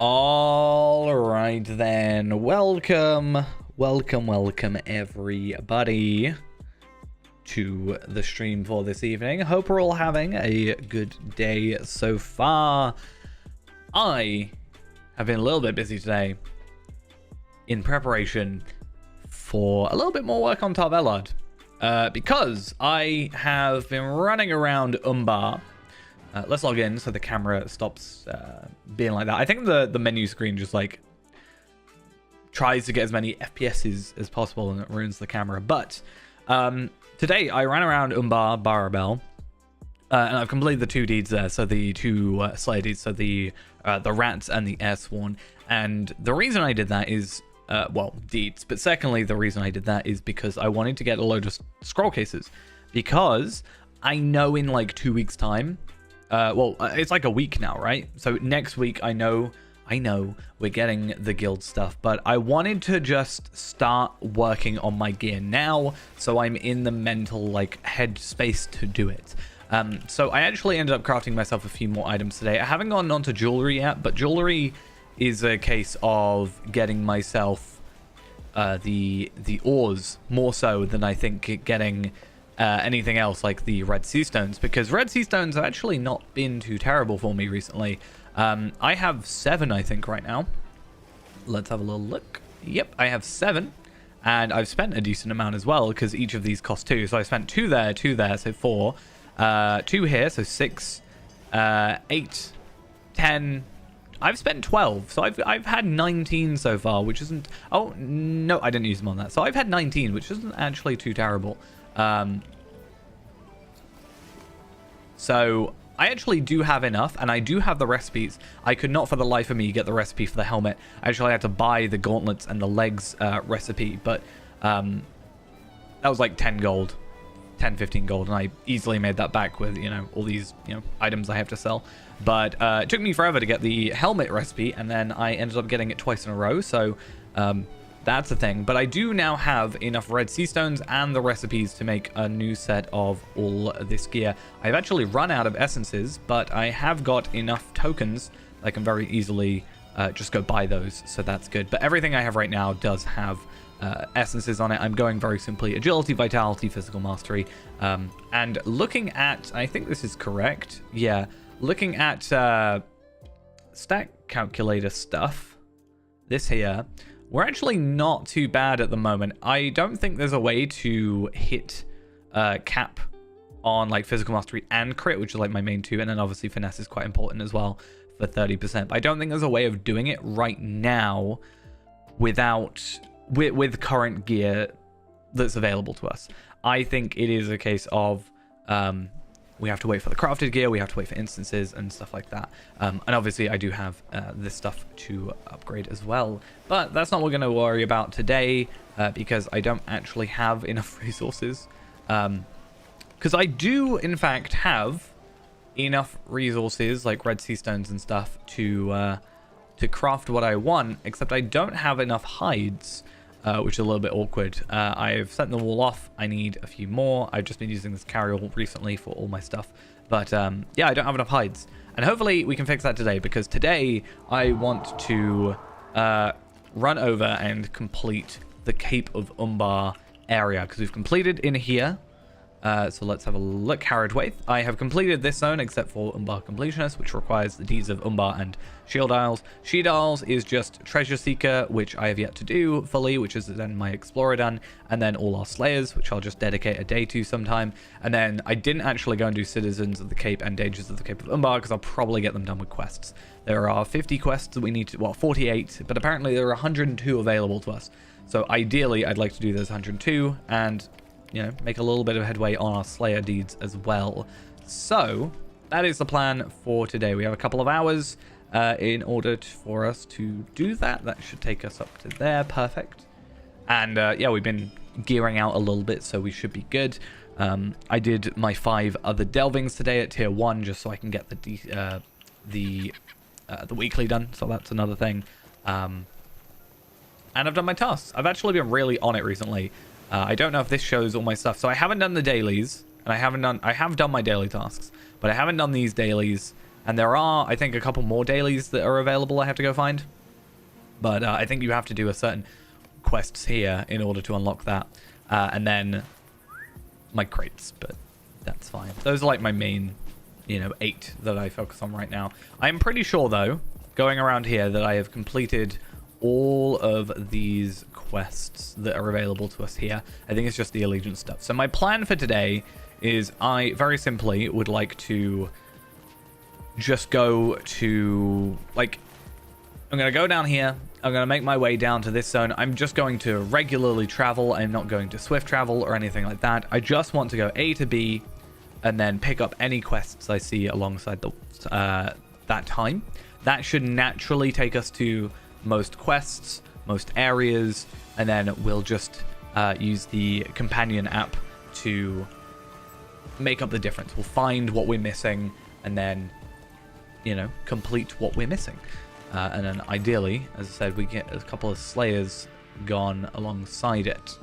All right then. Welcome everybody to the stream for this evening. Hope we're all having a good day so far. I have been a little bit busy today in preparation for a little bit more work on Tarvelard, because I have been running around Umbar. Let's log in so the camera stops being like that. I think the menu screen just like tries to get as many FPSs as possible and it ruins the camera. But today I ran around Umbar Barabel, and I've completed the two deeds there. So the two Slayer deeds, so the rats and the airsworn. And the reason I did that is, well, deeds. But secondly, the reason I did that is because I wanted to get a load of scroll cases, because I know in like 2 weeks time. Well, it's like a week now, right? So next week, I know we're getting the guild stuff, but I wanted to just start working on my gear now, so I'm in the mental like head space to do it. So I actually ended up crafting myself a few more items today. I haven't gone on to jewelry yet, but jewelry is a case of getting myself the ores more so than I think getting anything else like the red sea stones, because red sea stones have actually not been too terrible for me recently. I have 7, I think, right now. Let's have a little look. Yep, I have 7, and I've spent a decent amount as well, because each of these cost 2. So I spent 2 there, 2 there, so 4, 2 here, so 6, 8, 10. I've spent 12, so I've had 19 so far, which isn't... Oh, no, I didn't use them on that. So I've had 19, which isn't actually too terrible. So I actually do have enough, and I do have the recipes. I could not for the life of me get the recipe for the helmet. I actually had to buy the gauntlets and the legs recipe, but that was like 10 gold, 10, 15 gold, and I easily made that back with, you know, all these, you know, items I have to sell. But it took me forever to get the helmet recipe, and then I ended up getting it twice in a row, so that's the thing. But I do now have enough red sea stones and the recipes to make a new set of all this gear. I've actually run out of essences, but I have got enough tokens I can very easily just go buy those, so that's good. But everything I have right now does have essences on it. I'm going very simply agility, vitality, physical mastery, and looking at, I think this is correct, yeah, looking at stack calculator stuff, this here, we're actually not too bad at the moment. I don't think there's a way to hit cap on like physical mastery and crit, which is like my main 2, and then obviously finesse is quite important as well for 30%. But I don't think there's a way of doing it right now without with current gear that's available to us. I think it is a case of we have to wait for the crafted gear, we have to wait for instances and stuff like that. And obviously I do have this stuff to upgrade as well. But that's not what we're going to worry about today, because I don't actually have enough resources. Because I do, in fact, have enough resources, like red sea stones and stuff, to craft what I want, except I don't have enough hides. Which is a little bit awkward. I've sent them all off. I need a few more. I've just been using this carryall recently for all my stuff. But yeah, I don't have enough hides. And hopefully we can fix that today, because today I want to run over and complete the Cape of Umbar area, because we've completed in here. So let's have a look. Harrodwaith. I have completed this zone except for Umbar Completionist, which requires the deeds of Umbar and Shield Isles. Shield Isles is just Treasure Seeker, which I have yet to do fully, which is then my Explorer done, and then all our Slayers, which I'll just dedicate a day to sometime. And then I didn't actually go and do Citizens of the Cape and Dangers of the Cape of Umbar, because I'll probably get them done with quests. There are 50 quests that we need to, well, 48, but apparently there are 102 available to us. So ideally, I'd like to do those 102 and, you know, make a little bit of headway on our Slayer deeds as well. So that is the plan for today. We have a couple of hours in order for us to do that. That should take us up to there. Perfect. And yeah, we've been gearing out a little bit, so we should be good. I did my 5 other delvings today at tier 1 just so I can get the weekly done. So that's another thing. And I've done my tasks. I've actually been really on it recently. I don't know if this shows all my stuff. So I haven't done the dailies, and I have done my daily tasks, but I haven't done these dailies And there are, I think, a couple more dailies that are available I have to go find. But I think you have to do a certain quests here in order to unlock that. And then my crates, but that's fine. Those are like my main, 8 that I focus on right now. I'm pretty sure, though, going around here, that I have completed all of these quests that are available to us here. I think it's just the allegiance stuff. So my plan for today is I very simply would like to just go to, like, I'm going to go down here. I'm going to make my way down to this zone. I'm just going to regularly travel. I'm not going to swift travel or anything like that. I just want to go A to B and then pick up any quests I see alongside the that time. That should naturally take us to most quests, most areas, and then we'll just use the companion app to make up the difference. We'll find what we're missing and then, complete what we're missing. And then ideally, as I said, we get a couple of Slayers gone alongside it.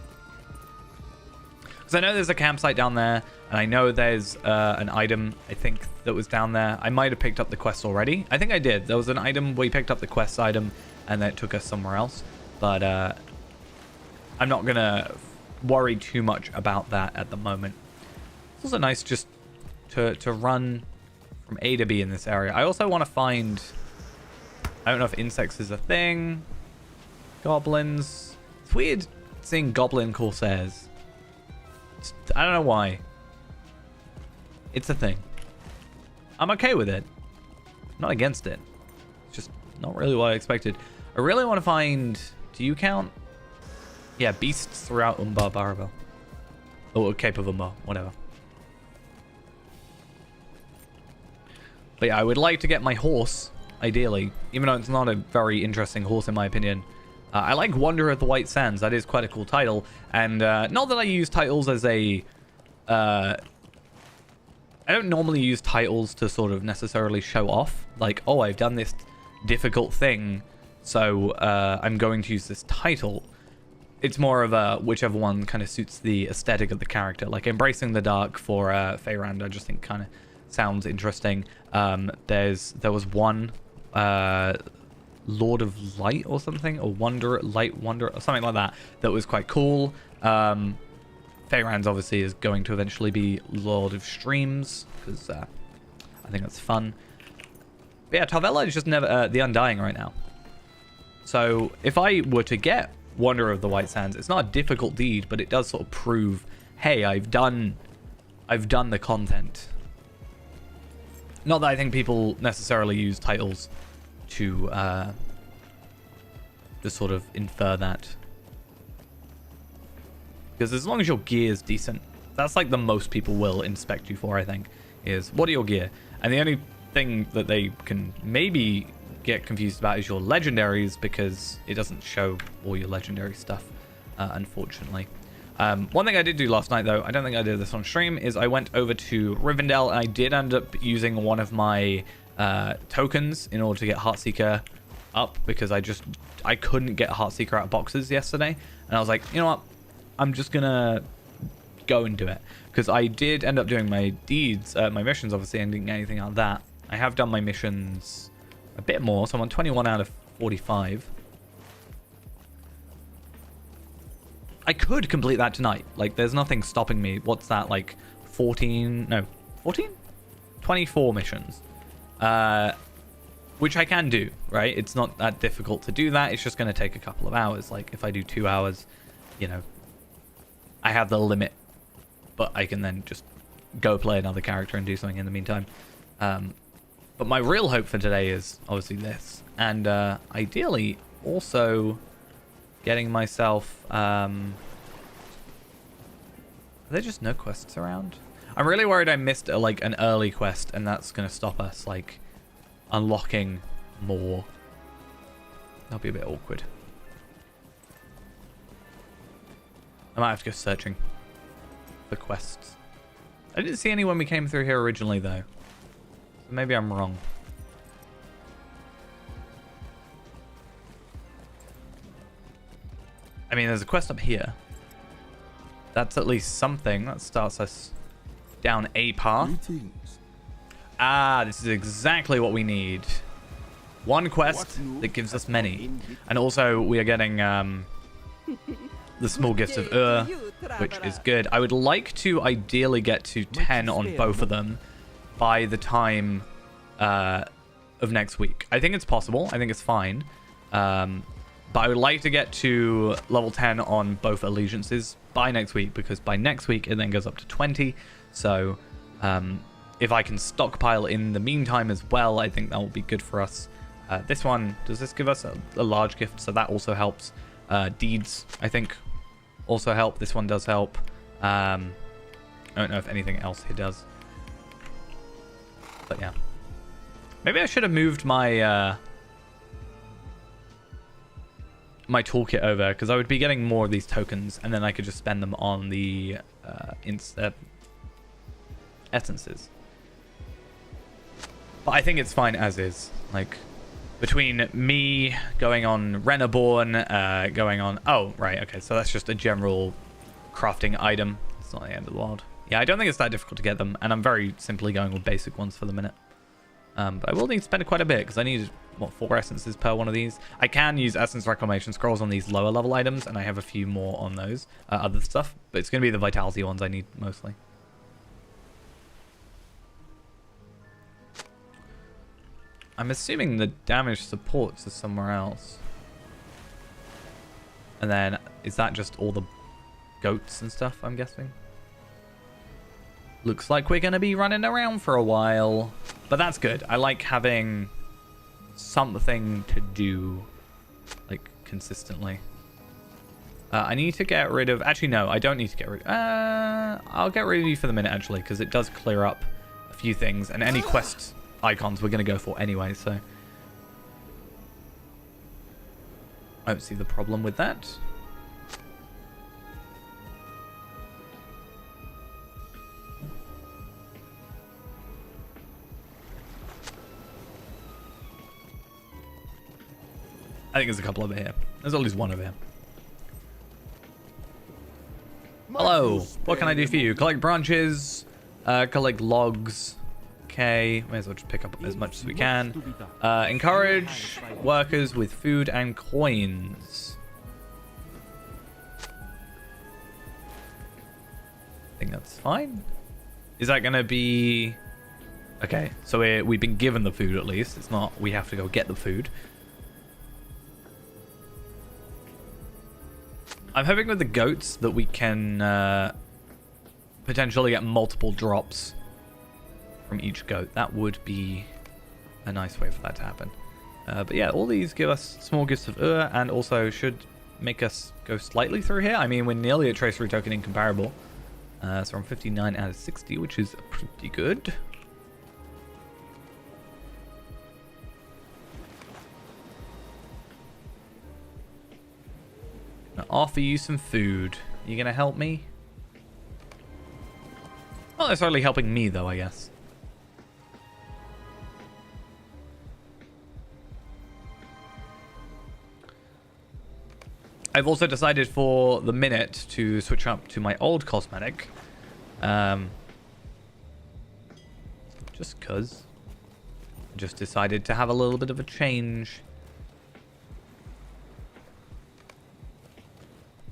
Because I know there's a campsite down there, and I know there's an item, I think, that was down there. I might have picked up the quest already. I think I did. There was an item, we picked up the quest item, and then it took us somewhere else. But I'm not going to worry too much about that at the moment. It's also nice just to run from A to B in this area. I also want to find... I don't know if insects is a thing. Goblins. It's weird seeing goblin Corsairs. I don't know why. It's a thing. I'm okay with it. I'm not against it. It's just not really what I expected. I really want to find... Do you count? Yeah, beasts throughout Umbar Baravel. Or Cape of Umbar, whatever. But yeah, I would like to get my horse, ideally. Even though it's not a very interesting horse in my opinion. I like Wanderer of the White Sands. That is quite a cool title. And not that I use titles as a... I don't normally use titles to sort of necessarily show off. Like, oh, I've done this difficult thing, so I'm going to use this title. It's more of a whichever one kind of suits the aesthetic of the character. Like Embracing the Dark for Feyrand, I just think kind of sounds interesting. There was one Lord of Light or something, or Light Wanderer, or something like that, that was quite cool. Feyrand's obviously is going to eventually be Lord of Streams, because I think that's fun. But yeah, Tarvella is just never the Undying right now. So if I were to get Wanderer of the White Sands, it's not a difficult deed, but it does sort of prove, hey, I've done the content. Not that I think people necessarily use titles to sort of infer that. Because as long as your gear is decent, that's like the most people will inspect you for, I think, is what are your gear? And the only thing that they can maybe get confused about is your legendaries, because it doesn't show all your legendary stuff, unfortunately. One thing I did do last night, though, I don't think I did this on stream, is I went over to Rivendell, and I did end up using one of my tokens in order to get Heartseeker up, because I couldn't get Heartseeker out of boxes yesterday, and I was like, you know what, I'm just gonna go and do it, because I did end up doing my deeds, my missions, obviously, and didn't get anything out of that. I have done my missions a bit more, so I'm on 21 out of 45. I could complete that tonight. Like, there's nothing stopping me. What's that, like 14? No, 14? 24 missions. Which I can do, right? It's not that difficult to do that. It's just going to take a couple of hours. Like, if I do 2 hours, I have the limit. But I can then just go play another character and do something in the meantime. But my real hope for today is obviously this. And ideally, also getting myself... Are there just no quests around? I'm really worried I missed an early quest, and that's going to stop us like unlocking more. That'll be a bit awkward. I might have to go searching for quests. I didn't see any when we came through here originally, though. So maybe I'm wrong. I mean, there's a quest up here. That's at least something. That starts us down a path. Greetings. Ah, this is exactly what we need. One quest that gives us many. And also, we are getting the small gifts of which is good. I would like to ideally get to 10 on both of them by the time of next week. I think it's possible. I think it's fine. But I would like to get to level 10 on both allegiances by next week, because by next week it then goes up to 20. So if I can stockpile in the meantime as well, I think that will be good for us. This one, does this give us a large gift? So that also helps. Deeds, I think, also help. This one does help. I don't know if anything else here does. But yeah. Maybe I should have moved my my toolkit over, because I would be getting more of these tokens, and then I could just spend them on the essences. But I think it's fine as is. Like, between me going on Renaborn, going on... Oh, right, okay, so that's just a general crafting item. It's not the end of the world. Yeah, I don't think it's that difficult to get them, and I'm very simply going with basic ones for the minute. But I will need to spend quite a bit, because I need, what, 4 essences per one of these. I can use essence reclamation scrolls on these lower level items, and I have a few more on those other stuff. But it's going to be the vitality ones I need mostly. I'm assuming the damage supports are somewhere else. And then, is that just all the goats and stuff, I'm guessing? Looks like we're going to be running around for a while. But that's good. I like having something to do, like, consistently. I need to get rid of... Actually, no, I don't need to get rid... I'll get rid of you for the minute, actually, because it does clear up a few things. And any quest icons we're going to go for anyway, so... I don't see the problem with that. I think there's a couple over here. There's at least one over here. Hello. What can I do for you? Collect branches. Collect logs. Okay. May as well just pick up as much as we can. Encourage workers with food and coins. I think that's fine. Is that going to be... Okay. So we've been given the food at least. It's not we have to go get the food. I'm hoping with the goats that we can potentially get multiple drops from each goat. That would be a nice way for that to happen. But yeah, all these give us small gifts of and also should make us go slightly through here. I mean, we're nearly a tracery token incomparable. So I'm 59 out of 60, which is pretty good. Gonna offer you some food. You gonna help me? Not necessarily helping me though, I guess. I've also decided for the minute to switch up to my old cosmetic. Just cause. I just decided to have a little bit of a change.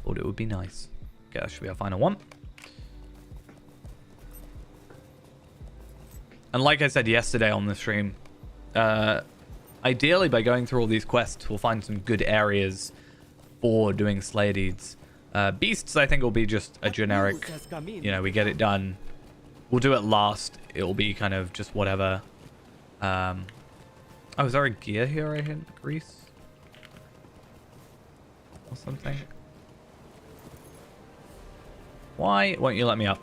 Thought it would be nice. Okay, that should be our final one. And like I said yesterday on the stream, ideally by going through all these quests, we'll find some good areas for doing Slayer deeds. Beasts, I think, will be just a generic, you know, we get it done. We'll do it last. It will be kind of just whatever. Oh, is there a gear here I hit? Grease? Or something? Why won't you let me up?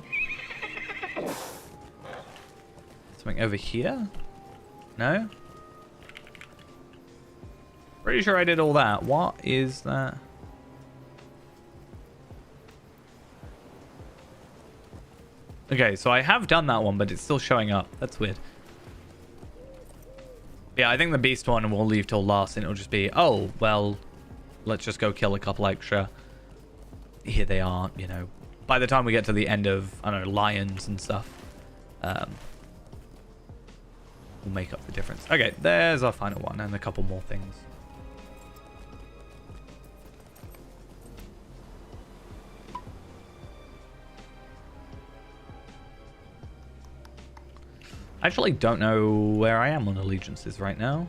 Something over here? No? Pretty sure I did all that. What is that? Okay, so I have done that one, but it's still showing up. That's weird. Yeah, I think the beast one we'll leave till last, and it'll just be, oh, well, let's just go kill a couple extra. Here they are, you know. By the time we get to the end of, I don't know, lions and stuff. will make up the difference. Okay, there's our final one and a couple more things. I actually don't know where I am on allegiances right now.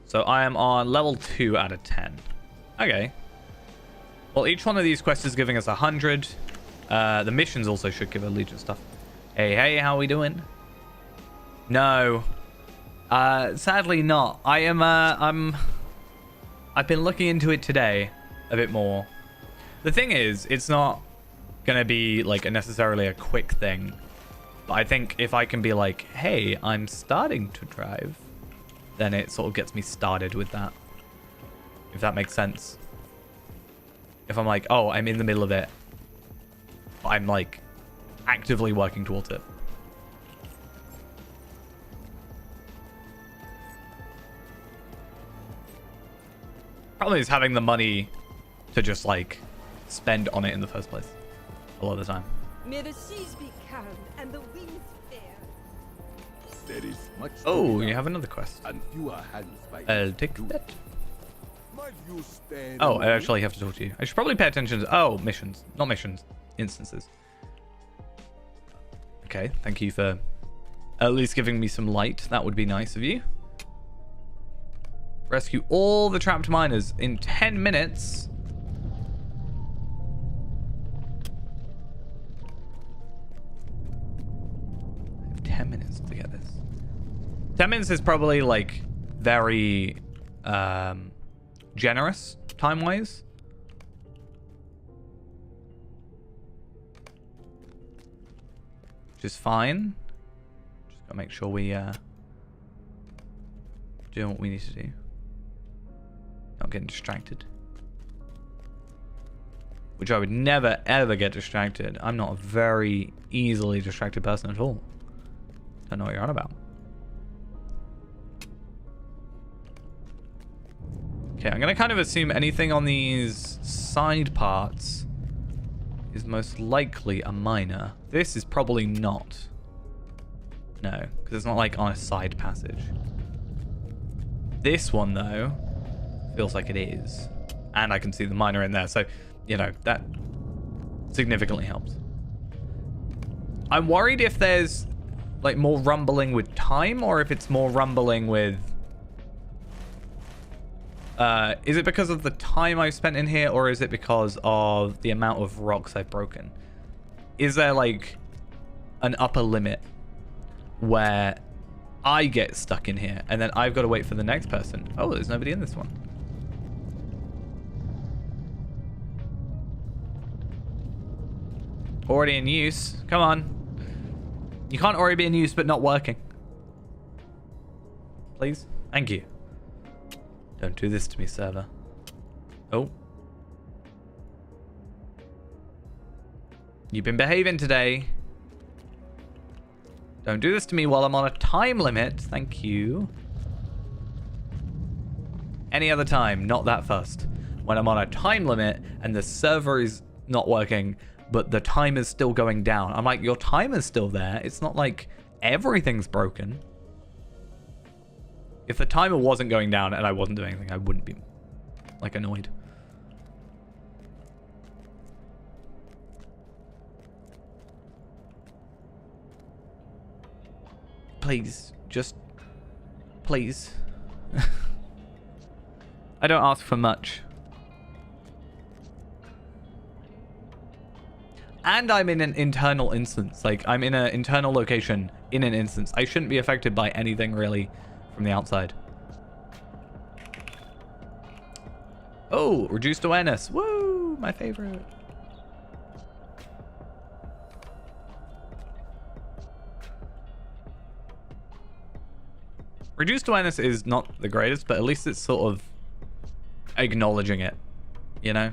So I am on level 2 out of 10. Okay. Well, each one of these quests is giving us 100. The missions also should give allegiance stuff. Hey, how are we doing? No. Sadly not. I've been looking into it today a bit more. The thing is, it's not gonna be like necessarily a quick thing. But I think if I can be like, hey, I'm starting to drive, then it sort of gets me started with that. If that makes sense. If I'm like, oh, I'm in the middle of it, but I'm like actively working towards it. Problem is having the money to just like spend on it in the first place a lot of the time. May the seas be calm and the winds fair. There is much. Oh, you have another quest. And fewer hands by I'll take that. Might you stand Oh, I away? actually have to talk to you. I should probably pay attention to... Oh, missions. Not missions. Instances. Okay, thank you for at least giving me some light. That would be nice of you. Rescue all the trapped miners in 10 minutes. I have 10 minutes to get this. 10 minutes is probably like very generous time-wise. Which is fine. Just gotta make sure we do what we need to do. Not getting distracted. Which I would never ever get distracted. I'm not a very easily distracted person at all. Don't know what you're on about. Okay, I'm gonna kind of assume anything on these side parts is most likely a miner. This is probably not. No, because it's not like on a side passage. This one though feels like it is, and I can see the miner in there, so you know that significantly helps. I'm worried if there's like more rumbling with time, or if it's more rumbling with is it because of the time I've spent in here, or is it because of the amount of rocks I've broken? Is there like an upper limit where I get stuck in here and then I've got to wait for the next person? Oh, there's nobody in this one. Already in use. Come on. You can't already be in use but not working. Please? Thank you. Don't do this to me, server. Oh. You've been behaving today. Don't do this to me while I'm on a time limit. Thank you. Any other time, not that fussed. When I'm on a time limit and the server is not working, but the timer's still going down. I'm like, your timer's still there. It's not like everything's broken. If the timer wasn't going down and I wasn't doing anything, I wouldn't be like annoyed. Please, just please. I don't ask for much. And I'm in an internal instance. Like, I'm in an internal location in an instance. I shouldn't be affected by anything really from the outside. Oh, reduced awareness. Woo, my favorite. Reduced awareness is not the greatest, but at least it's sort of acknowledging it, you know?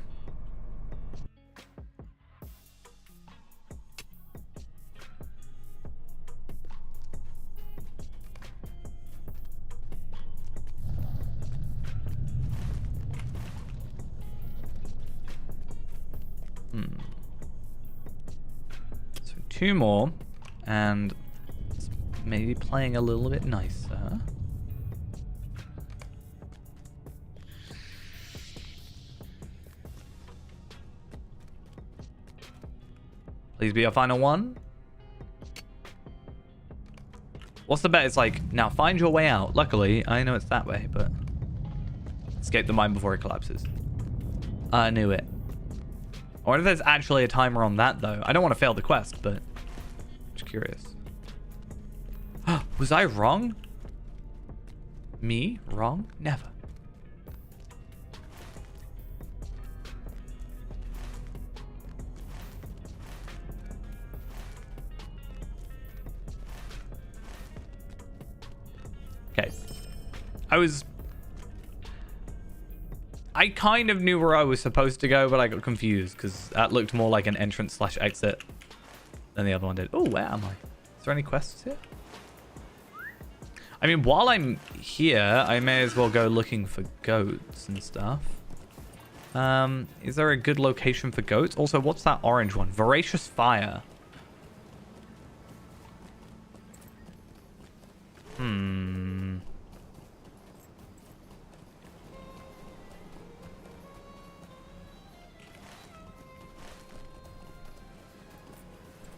So 2 more, and let's maybe playing a little bit nicer. Please be a final one. What's the bet? It's like, now find your way out. Luckily, I know it's that way, but... Escape the mine before it collapses. I knew it. I wonder if there's actually a timer on that, though. I don't want to fail the quest, but... Just curious. Was I wrong? Me? Wrong? Never. Okay. I kind of knew where I was supposed to go, but I got confused because that looked more like an entrance / exit than the other one did. Oh, where am I? Is there any quests here? I mean, while I'm here, I may as well go looking for goats and stuff. Is there a good location for goats? Also, what's that orange one? Voracious Fire.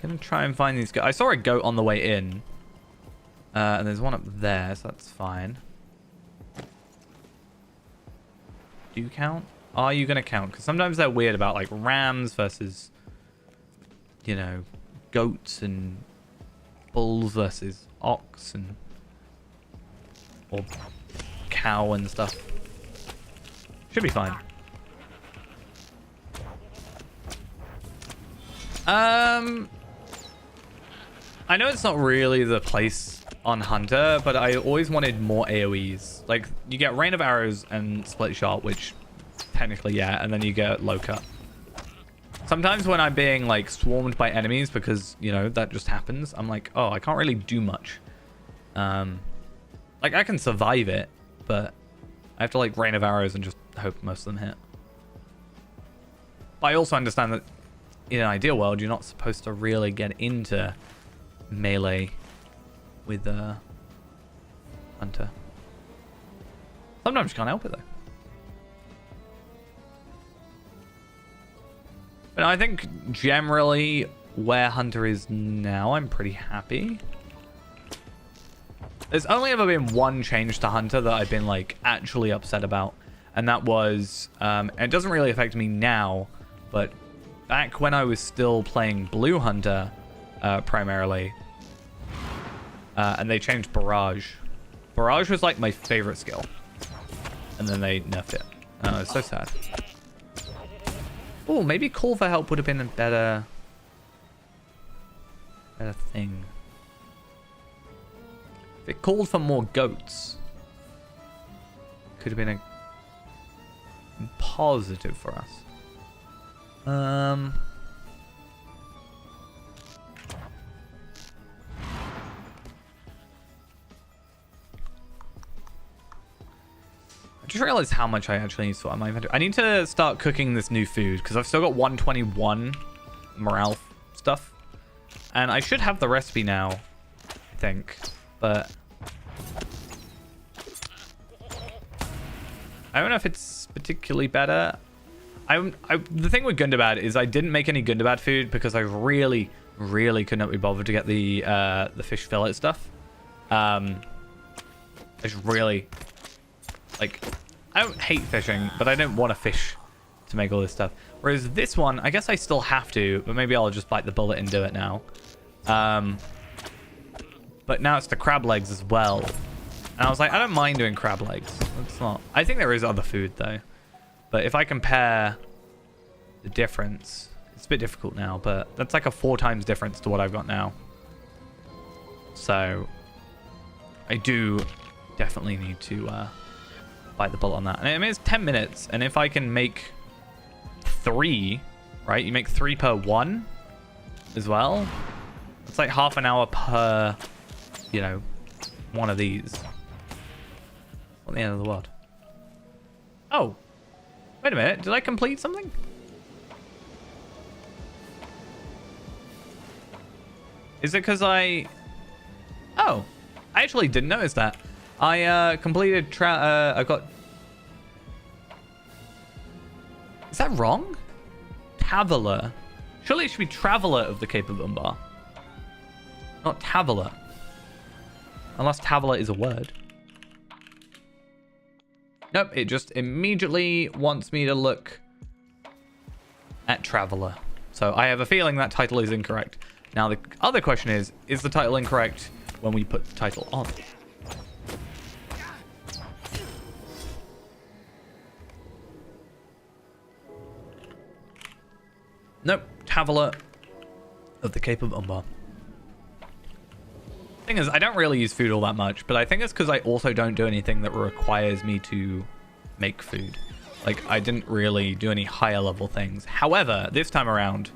Gonna try and find these goats. I saw a goat on the way in. And there's one up there, so that's fine. Do you count? Are you gonna count? Because sometimes they're weird about like rams versus, you know, goats, and bulls versus ox, and or cow and stuff. Should be fine. I know it's not really the place on Hunter, but I always wanted more AoEs. Like, you get Rain of Arrows and Split Shot, which technically, yeah, and then you get Low Cut. Sometimes when I'm being, like, swarmed by enemies, because, you know, that just happens, I'm like, oh, I can't really do much. Like, I can survive it, but I have to, like, Rain of Arrows and just hope most of them hit. But I also understand that in an ideal world, you're not supposed to really get into melee with Hunter. Sometimes you can't help it, though. But I think generally where Hunter is now, I'm pretty happy. There's only ever been one change to Hunter that I've been like actually upset about, and that was and it doesn't really affect me now, but back when I was still playing Blue Hunter primarily, and they changed Barrage. Barrage was like my favorite skill, and then they nerfed it. Oh, it's so sad. Oh, maybe call for help would have been a better thing. If it called for more goats, could have been a positive for us. I just realized how much I actually need to sort out my inventory. I need to start cooking this new food because I've still got 121 morale stuff, and I should have the recipe now, I think, but I don't know if it's particularly better. The thing with Gundabad is I didn't make any Gundabad food because I really could not be bothered to get the fish fillet stuff. I just really, like, I don't hate fishing, but I don't want to fish to make all this stuff. Whereas this one, I guess I still have to, but maybe I'll just bite the bullet and do it now. But now it's the crab legs as well. And I was like, I don't mind doing crab legs. That's not... I think there is other food, though. But if I compare the difference, it's a bit difficult now, but that's like a 4 times difference to what I've got now. So I do definitely need to bite the bullet on that. And I mean, it's 10 minutes, and if I can make 3, right? You make 3 per 1 as well. It's like half an hour per, you know, one of these. Not the end of the world. Oh. Wait a minute, did I complete something? Is it because I Oh, I actually didn't notice that. I completed I got... Is that wrong? Traveler. Surely it should be Traveler of the Cape of Umbar. Not Traveler. Unless Traveler is a word. Nope, it just immediately wants me to look at Traveler. So I have a feeling that title is incorrect. Now the other question is the title incorrect when we put the title on? Nope, Traveler of the Cape of Umbar. Thing is, I don't really use food all that much, but I think it's because I also don't do anything that requires me to make food. Like, I didn't really do any higher level things. However, this time around,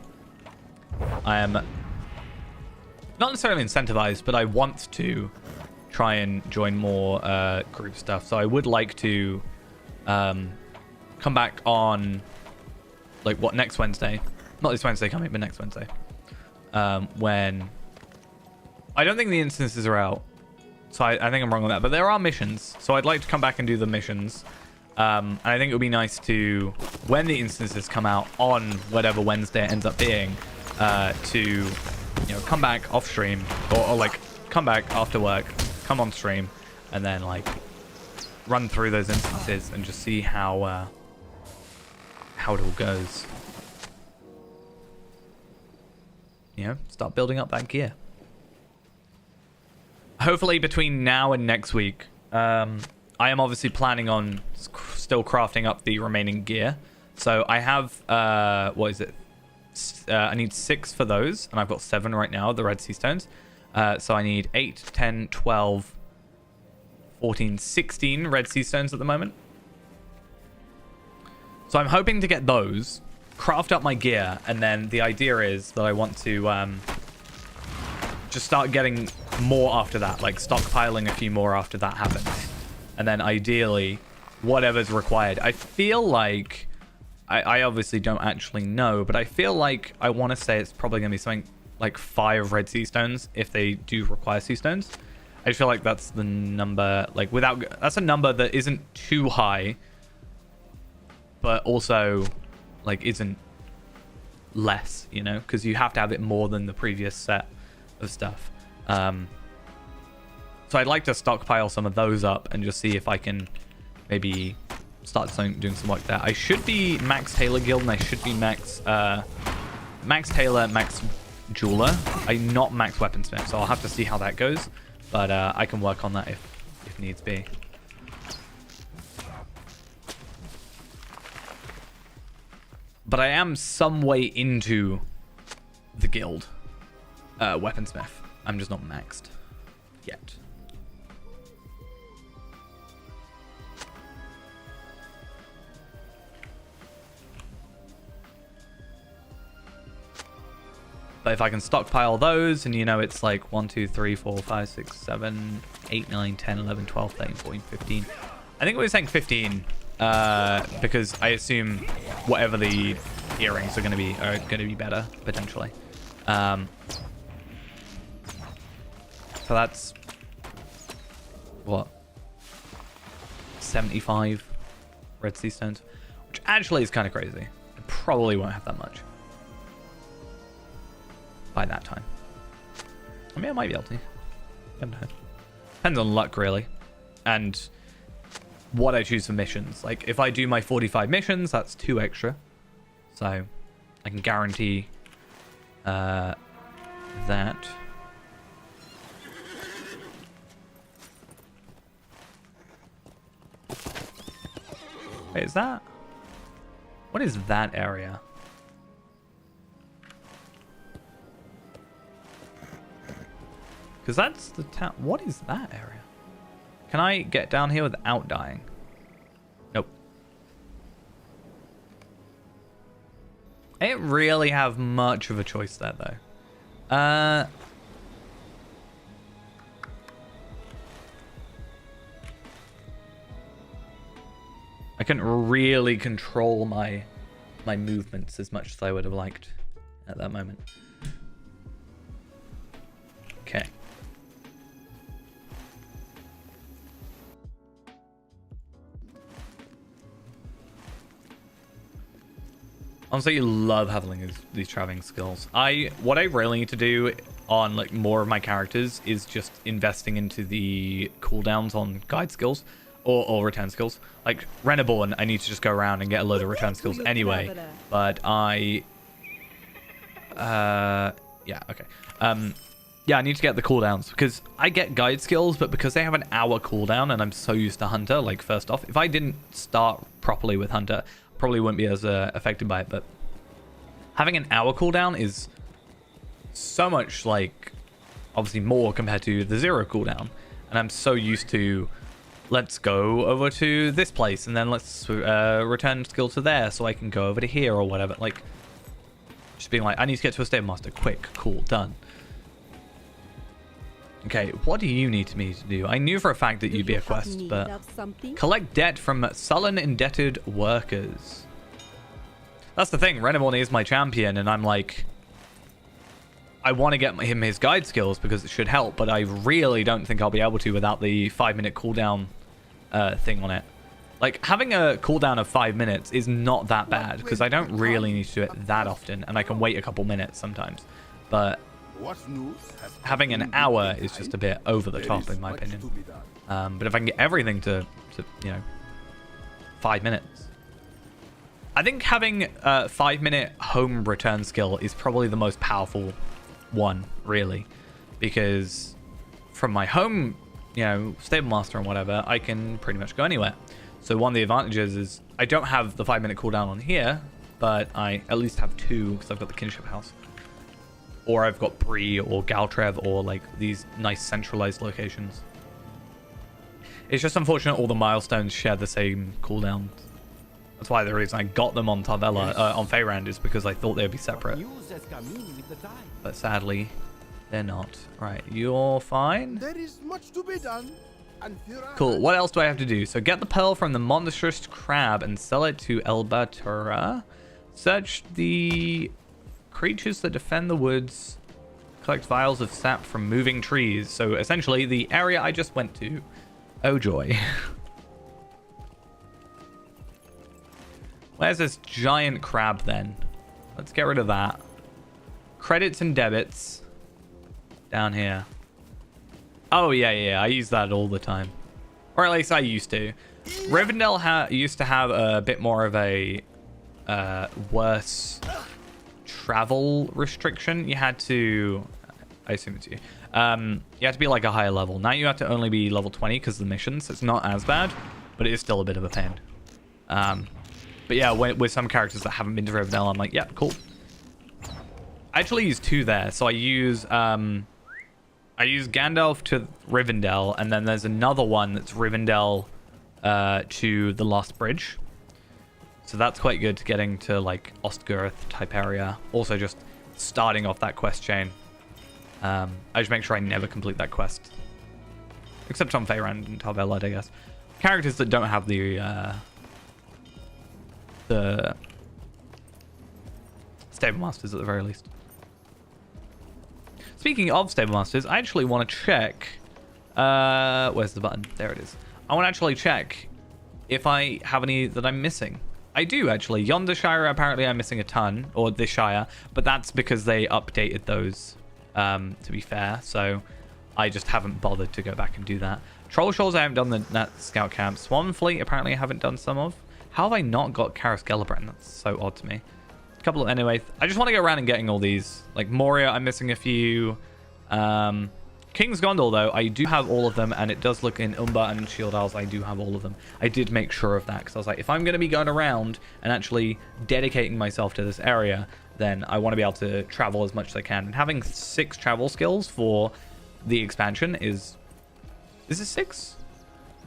I am not necessarily incentivized, but I want to try and join more group stuff. So I would like to come back on, like, what, next Wednesday? Not this Wednesday coming, but next Wednesday. When... I don't think the instances are out. So I think I'm wrong on that. But there are missions. So I'd like to come back and do the missions. And I think it would be nice to, when the instances come out on whatever Wednesday it ends up being, to, you know, come back off stream or like come back after work, come on stream, and then like run through those instances and just see how it all goes. You know, start building up that gear. Hopefully between now and next week, I am obviously planning on still crafting up the remaining gear. So I have, what is it? I need 6 for those, and I've got 7 right now, the Red Sea Stones. So I need 8, 10, 12, 14, 16 Red Sea Stones at the moment. So I'm hoping to get those, craft up my gear, and then the idea is that I want to just start getting more after that, like stockpiling a few more after that happens. And then ideally, whatever's required. I feel like, I obviously don't actually know, but I feel like I want to say it's probably going to be something like 5 Red Sea Stones if they do require Sea Stones. I just feel like that's the number, like that's a number that isn't too high, but also like isn't less, you know, because you have to have it more than the previous set of stuff. So I'd like to stockpile some of those up and just see if I can maybe start doing some work there. I should be max Tailor Guild, and I should be max Tailor, max Jeweler. I'm not max Weaponsmith, so I'll have to see how that goes. But I can work on that if needs be. But I am some way into the guild, Weaponsmith. I'm just not maxed yet. But if I can stockpile those, and you know, it's like 1, 2, 3, 4, 5, 6, 7, 8, 9, 10, 11, 12, 13, 14, 15. I think we were saying 15 because I assume whatever the earrings are going to be better potentially. So that's what, 75 Red Sea Stones, which actually is kind of crazy. I probably won't have that much by that time. I mean, I might be able to. I don't know. Depends on luck, really, and what I choose for missions. Like, if I do my 45 missions, that's 2 extra, so I can guarantee that. Wait, is that? What is that area? Because that's the town. What is that area? Can I get down here without dying? Nope. I didn't really have much of a choice there, though. I couldn't really control my movements as much as I would have liked at that moment. Okay. Honestly, you love having these traveling skills. What I really need to do on like more of my characters is just investing into the cooldowns on guide skills or return skills. Like Reneborn, I need to just go around and get a load of return skills anyway. But yeah, okay. Yeah, I need to get the cooldowns because I get guide skills, but because they have an hour cooldown and I'm so used to Hunter, like first off, if I didn't start properly with Hunter, probably wouldn't be as affected by it. But having an hour cooldown is so much, like, obviously more compared to the 0 cooldown. And I'm so used to, let's go over to this place and then let's return skill to there so I can go over to here or whatever. Like, just being like, I need to get to a stable master. Quick, cool, done. Okay, what do you need me to do? I knew for a fact that you'd be a quest, but collect debt from sullen indebted workers. That's the thing. Reneborn is my champion, and I'm like, I want to get him his guide skills because it should help, but I really don't think I'll be able to without the 5-minute cooldown thing on it. Like, having a cooldown of 5 minutes is not that bad because I don't really need to do it that often, and I can wait a couple minutes sometimes. But having an hour is just a bit over the top, in my opinion. But if I can get everything to 5 minutes. I think having a 5-minute home return skill is probably the most powerful one, really. Because from my home, stable master and whatever, I can pretty much go anywhere. So one of the advantages is I don't have the 5-minute cooldown on here, but I at least have 2 because I've got the kinship house. Or I've got Bree or Galtrev or like these nice centralized locations. It's just unfortunate all the milestones share the same cooldown. That's why the reason I got them on Tavella, on Feyrand, is because I thought they'd be separate. But sadly, they're not. Right, you're fine. There is much to be done. Cool. What else do I have to do? So get the pearl from the monstrous crab and sell it to Elbatura. Search the creatures that defend the woods. Collect vials of sap from moving trees. So essentially the area I just went to. Oh joy. Where's this giant crab then? Let's get rid of that. Credits and debits. Down here. Oh yeah, I use that all the time. Or at least I used to. Rivendell used to have a bit more of a worse travel restriction. You had to, I assume it's you. You had to be like a higher level. Now you have to only be level 20 because of the missions. It's not as bad, but it is still a bit of a pain. But yeah, with some characters that haven't been to Rivendell, I'm like, yeah, cool. I actually use 2 there. So I use Gandalf to Rivendell, and then there's another one that's Rivendell to the Lost Bridge. So that's quite good to getting to like Ostgirth type area. Also just starting off that quest chain. I just make sure I never complete that quest. Except on Feyrand and Tarvelad, I guess. Characters that don't have the Stable Masters at the very least. Speaking of Stable Masters, I actually want to check... where's the button? There it is. I want to actually check if I have any that I'm missing. I do, actually. Yonder Shire, apparently I'm missing a ton. Or this Shire. But that's because they updated those, to be fair. So I just haven't bothered to go back and do that. Troll Shoals, I haven't done that scout camp. Swan Fleet, apparently I haven't done some of. How have I not got Karis Gellibrand? That's so odd to me. Anyway, I just want to go around and getting all these. Like Moria, I'm missing a few. King's Gondor, though, I do have all of them, and it does look in Umbar and Shield Isles, I do have all of them. I did make sure of that, because I was like, if I'm going to be going around and actually dedicating myself to this area, then I want to be able to travel as much as I can. And having 6 travel skills for the expansion is... Is it 6?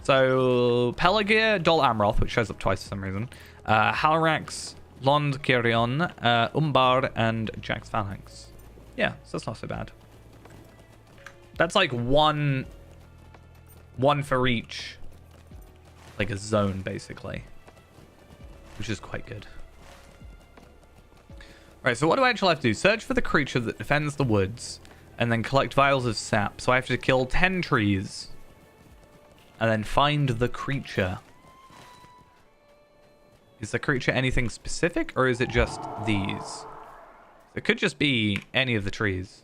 So, Pelargir, Dol Amroth, which shows up twice for some reason. Halrax, Lond Kirion, Umbar, and Jax Phalanx. Yeah, so that's not so bad. That's like one for each, like a zone, basically. Which is quite good. Right, so what do I actually have to do? Search for the creature that defends the woods, and then collect vials of sap. So I have to kill 10 trees, and then find the creature. Is the creature anything specific, or is it just these? It could just be any of the trees.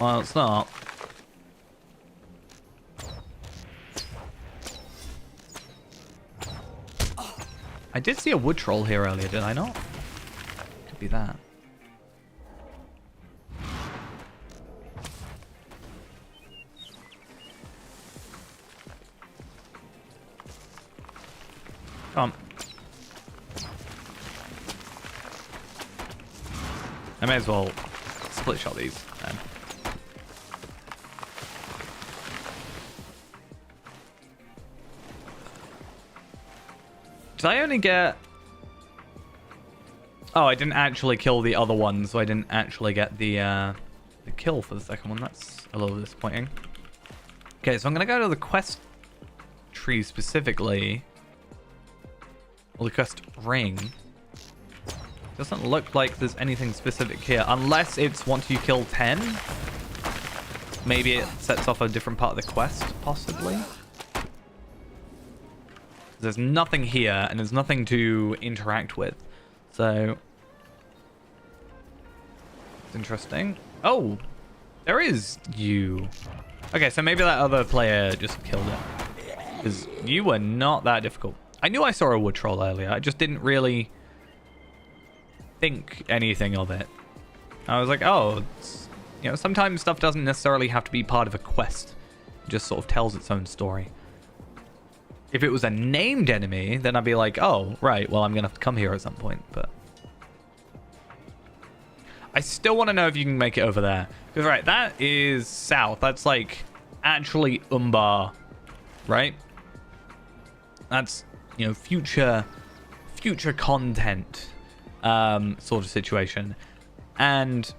Well, it's not. I did see a wood troll here earlier, did I not? Could be that. Come on. I may as well split shot these then. Did I only get... Oh, I didn't actually kill the other one, so I didn't actually get the kill for the second one. That's a little disappointing. Okay, so I'm going to go to the quest tree specifically. Or the quest ring. Doesn't look like there's anything specific here. Unless it's once you kill 10. Maybe it sets off a different part of the quest, possibly. There's nothing here, and there's nothing to interact with. So... it's interesting. Oh! There is you. Okay, so maybe that other player just killed it. Because you were not that difficult. I knew I saw a wood troll earlier. I just didn't really think anything of it. I was like, oh, it's, you know, sometimes stuff doesn't necessarily have to be part of a quest. It just sort of tells its own story. If it was a named enemy, then I'd be like, oh, right, well, I'm going to have to come here at some point, but... I still want to know if you can make it over there. Because, right, that is south. That's, like, actually Umbar, right? That's, you know, future content sort of situation. And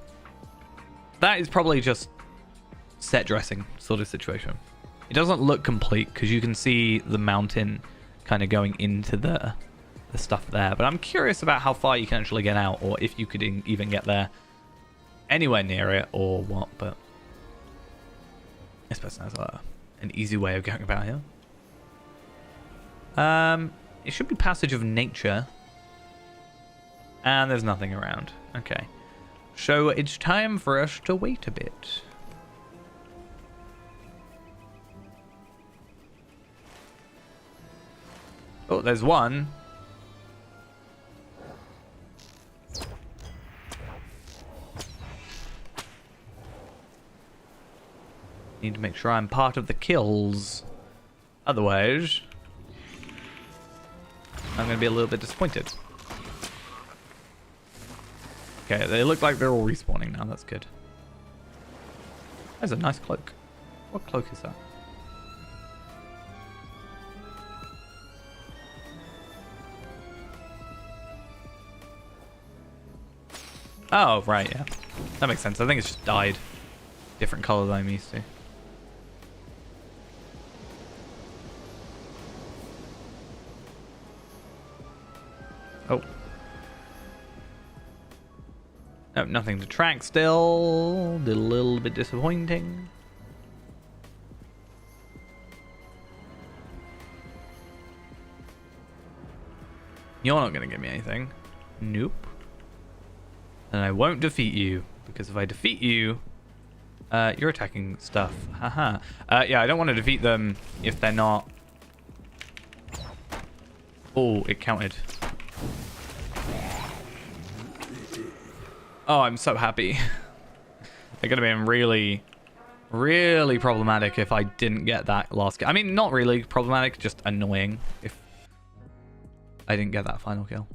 that is probably just set dressing sort of situation. It doesn't look complete because you can see the mountain kind of going into the stuff there. But I'm curious about how far you can actually get out, or if you could even get there anywhere near it or what. But I suppose that's an easy way of going about here. It should be Passage of Nature. And there's nothing around. Okay. So it's time for us to wait a bit. Oh, there's one. Need to make sure I'm part of the kills. Otherwise, I'm going to be a little bit disappointed. Okay, they look like they're all respawning now. That's good. That's a nice cloak. What cloak is that? Oh, right, yeah. That makes sense. I think it's just dyed. Different color than I'm used to. Oh. Oh, nothing to track still. A little bit disappointing. You're not going to give me anything. Nope. And I won't defeat you, because if I defeat you, you're attacking stuff. Haha. Yeah, I don't want to defeat them if they're not... Oh, it counted. Oh, I'm so happy. They're going to be really, really problematic if I didn't get that last kill. I mean, not really problematic, just annoying if I didn't get that final kill.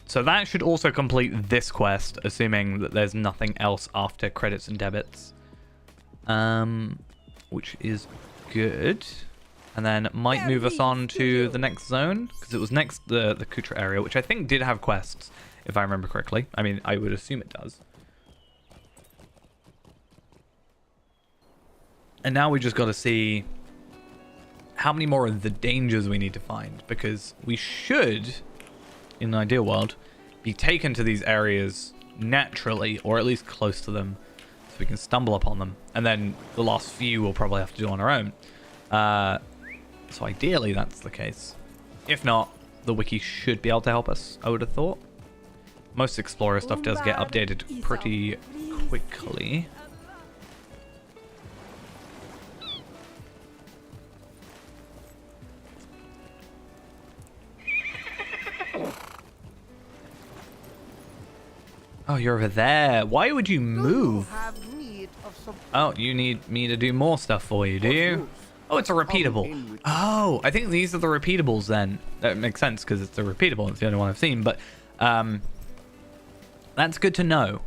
So that should also complete this quest, assuming that there's nothing else after credits and debits. Which is good. And then might move us on to the next zone, because it was next the Kutra area, which I think did have quests, if I remember correctly. I mean, I would assume it does. And now we just got to see how many more of the dangers we need to find, because we should, in an ideal world, be taken to these areas naturally, or at least close to them, so we can stumble upon them. And then the last few we'll probably have to do on our own. So ideally that's the case. If not, the wiki should be able to help us, I would have thought. Most Explorer stuff does get updated pretty quickly. Oh, you're over there. Why would you move? Oh, you need me to do more stuff for you, do you? Oh, it's a repeatable. Oh, I think these are the repeatables then. That makes sense because it's a repeatable. It's the only one I've seen, but that's good to know.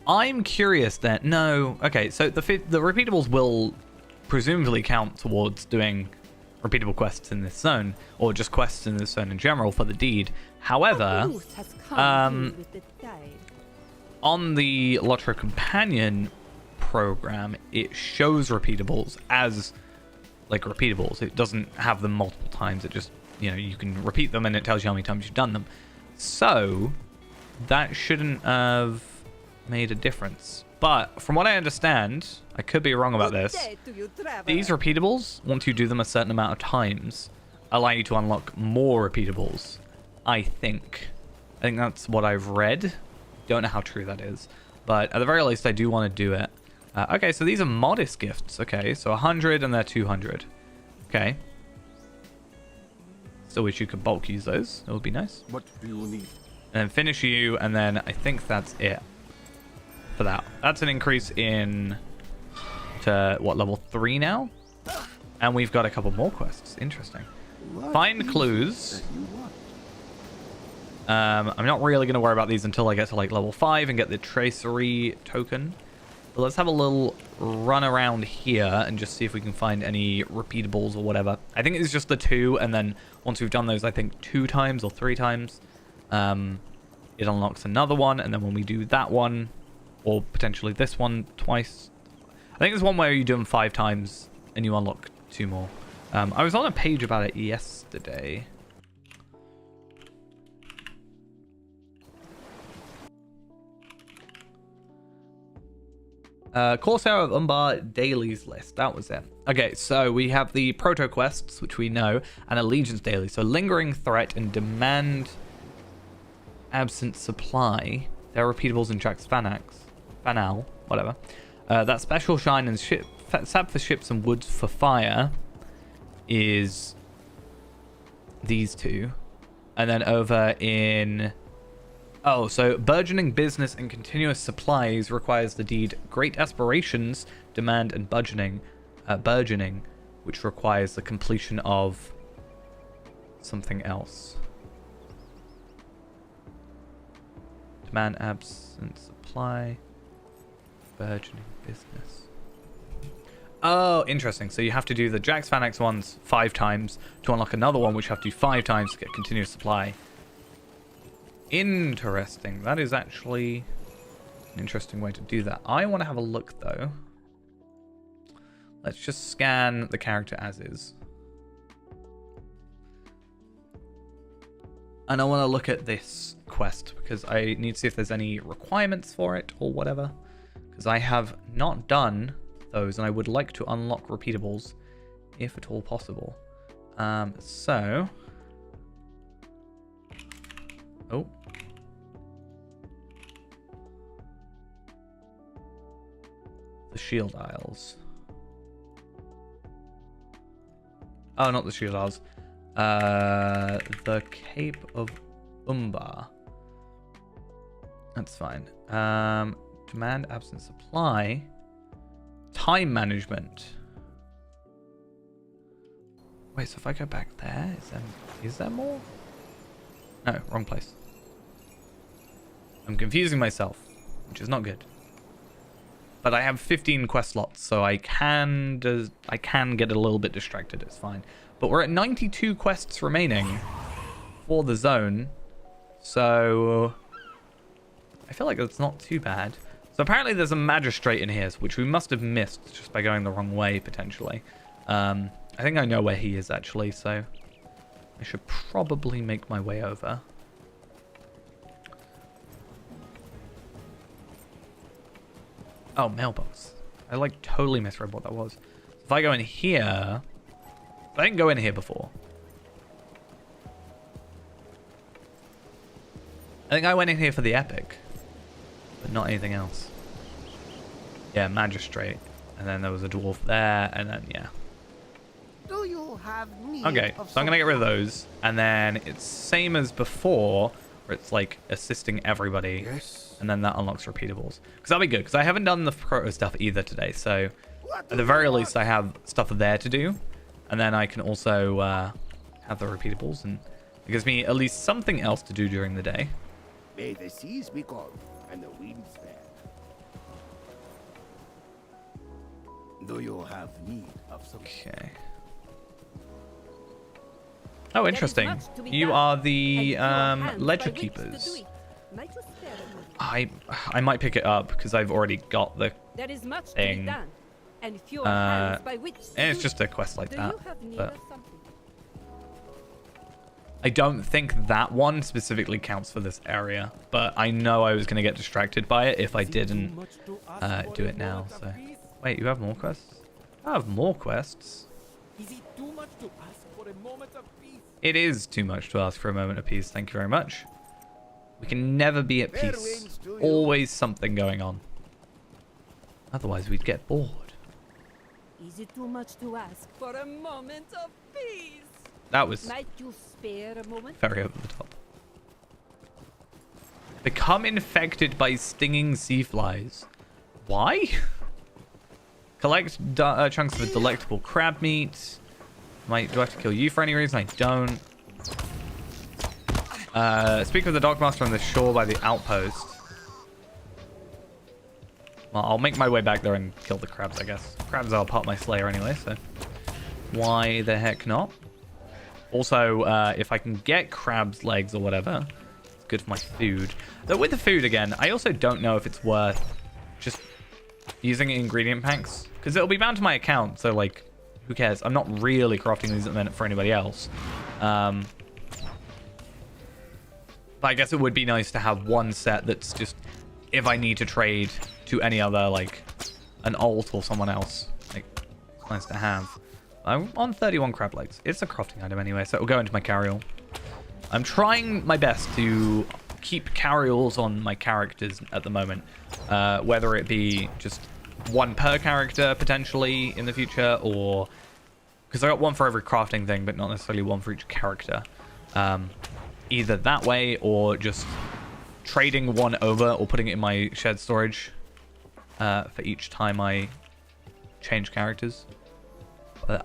I'm curious then. No. Okay, so the repeatables will presumably count towards doing repeatable quests in this zone, or just quests in this zone in general for the deed. However, on the Lotro Companion program, it shows repeatables as like repeatables. It doesn't have them multiple times. It just, you know, you can repeat them and it tells you how many times you've done them. So that shouldn't have made a difference. But from what I understand, I could be wrong about this, these repeatables, once you do them a certain amount of times, allow you to unlock more repeatables. I think that's what I've read. Don't know how true that is, but at the very least I do want to do it. Okay, so these are modest gifts. Okay, so 100 and they're 200. Okay, so wish you could bulk use those. It would be nice. What do you need? And then finish you, and then I think that's it for that. That's an increase in to what, level 3 now, and we've got a couple more quests. Interesting. Find clues. I'm not really going to worry about these until I get to like level 5 and get the tracery token. But let's have a little run around here and just see if we can find any repeatables or whatever. I think it's just the 2, and then once we've done those, I think 2 times or 3 times, it unlocks another one. And then when we do that one, or potentially this one twice, I think there's one where you do them 5 times and you unlock 2 more. I was on a page about it yesterday. Corsair of Umbar dailies list. That was it. Okay, so we have the proto quests, which we know, and allegiance daily. So lingering threat and demand absent supply. They're repeatables in Jack's Fanal, whatever. That special shine and sap for ships and woods for fire is these 2. And then over in... Oh, so burgeoning business and continuous supplies requires the deed Great Aspirations, Demand and Burgeoning, which requires the completion of something else. Demand, absent, supply, burgeoning business. Oh, interesting. So you have to do the Jack's Fanax ones 5 times to unlock another one, which you have to do 5 times to get continuous supply. Interesting. That is actually an interesting way to do that. I want to have a look, though. Let's just scan the character as is. And I want to look at this quest, because I need to see if there's any requirements for it or whatever. Because I have not done those, and I would like to unlock repeatables, if at all possible. So... Oh. The shield isles. Oh, not the shield isles. The Cape of Umbar. That's fine. Demand, absent, supply. Time management. Wait, so if I go back there, is there more? No, wrong place. I'm confusing myself, which is not good. But I have 15 quest slots, so I can get a little bit distracted. It's fine. But we're at 92 quests remaining for the zone, so I feel like that's not too bad. So apparently there's a magistrate in here, which we must have missed just by going the wrong way, potentially. I think I know where he is, actually, so I should probably make my way over. Oh, mailbox. I, like, totally misread what that was. If I go in here... I didn't go in here before. I think I went in here for the epic. But not anything else. Yeah, magistrate. And then there was a dwarf there, and then, yeah. Do you have need Okay, so I'm going to get rid of those. And then it's same as before, where it's, like, assisting everybody. Yes. And then that unlocks repeatables. Because that'll be good, because I haven't done the proto stuff either today. So, at the very least, I have stuff there to do. And then I can also have the repeatables. And it gives me at least something else to do during the day. May the seas be calm and the winds fair. Do you have need of some? Okay. Oh, interesting. much to be You done, are and the few hands ledger by which to do keepers. it. Might you spare a moment? I might pick it up because I've already got the... There is much to thing. be done, and fewer hands by which to And it's do just it. a quest like Do that. you have need But of something? I don't think that one specifically counts for this area. But I know I was going to get distracted by it if I didn't do it now. So wait, you have more quests? I have more quests. Is it too much to ask for a moment of peace? It is too much to ask for a moment of peace. Thank you very much. We can never be at Fair peace. winds to you. Always something going on. Otherwise, we'd get bored. Is it too much to ask for a moment of peace? That was Might you spare a moment? very over the top. Become infected by stinging sea flies. Why? Collect chunks of delectable crab meat. Do I have to kill you for any reason? I don't. Speak with the dockmaster on the shore by the outpost. Well, I'll make my way back there and kill the crabs, I guess. Crabs are part of my slayer anyway, so why the heck not? Also, if I can get crab's legs or whatever, it's good for my food. Though with the food again, I also don't know if it's worth just using ingredient packs, because it'll be bound to my account, so like, who cares? I'm not really crafting these at the minute for anybody else. But I guess it would be nice to have one set that's just, if I need to trade to any other, like, an alt or someone else. Like, it's nice to have. I'm on 31 crab legs. It's a crafting item anyway, so it'll go into my carryall. I'm trying my best to keep carryalls on my characters at the moment. Whether it be just one per character, potentially, in the future, or... Because I got one for every crafting thing, but not necessarily one for each character. Either that way, or just trading one over, or putting it in my shared storage for each time I change characters.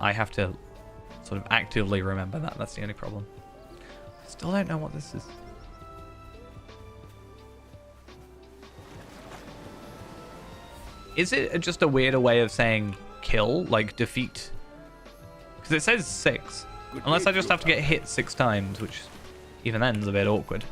I have to sort of actively remember that. That's the only problem. Still don't know what this is. Is it just a weirder way of saying kill, like defeat? Because it says 6. Unless I just have to get hit 6 times, which even then is a bit awkward.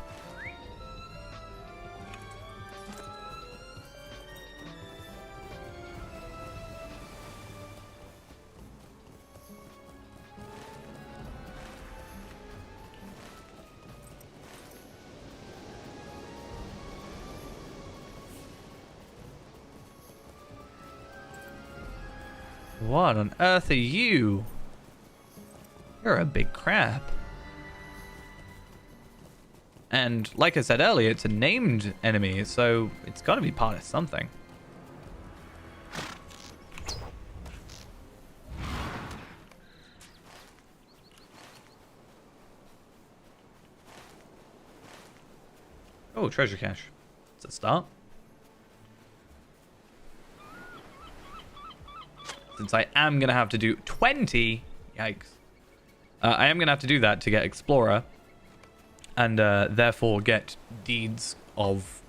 What on earth are you? You're a big crab. And like I said earlier, it's a named enemy, so it's got to be part of something. Oh, treasure cache. It's a start. Since I am going to have to do 20... Yikes. I am going to have to do that to get Explorer. And therefore get deeds of,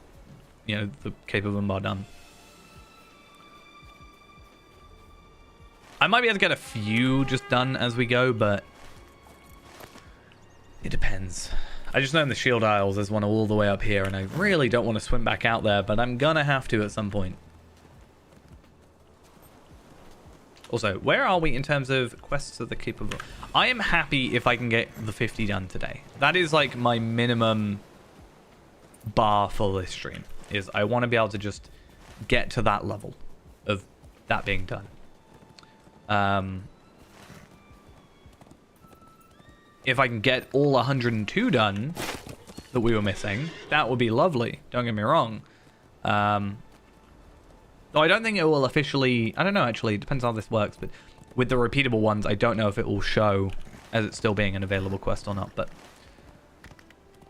you know, the Cape of Umbar done. I might be able to get a few just done as we go, but... It depends. I just know in the Shield Isles there's one all the way up here, and I really don't want to swim back out there, but I'm gonna have to at some point. Also, where are we in terms of quests of the capable? I am happy if I can get the 50 done today. That is like my minimum bar for this stream, is I want to be able to just get to that level of that being done. If I can get all 102 done that we were missing, that would be lovely. Don't get me wrong. Though I don't think it will officially... I don't know, actually. It depends on how this works. But with the repeatable ones, I don't know if it will show as it's still being an available quest or not. But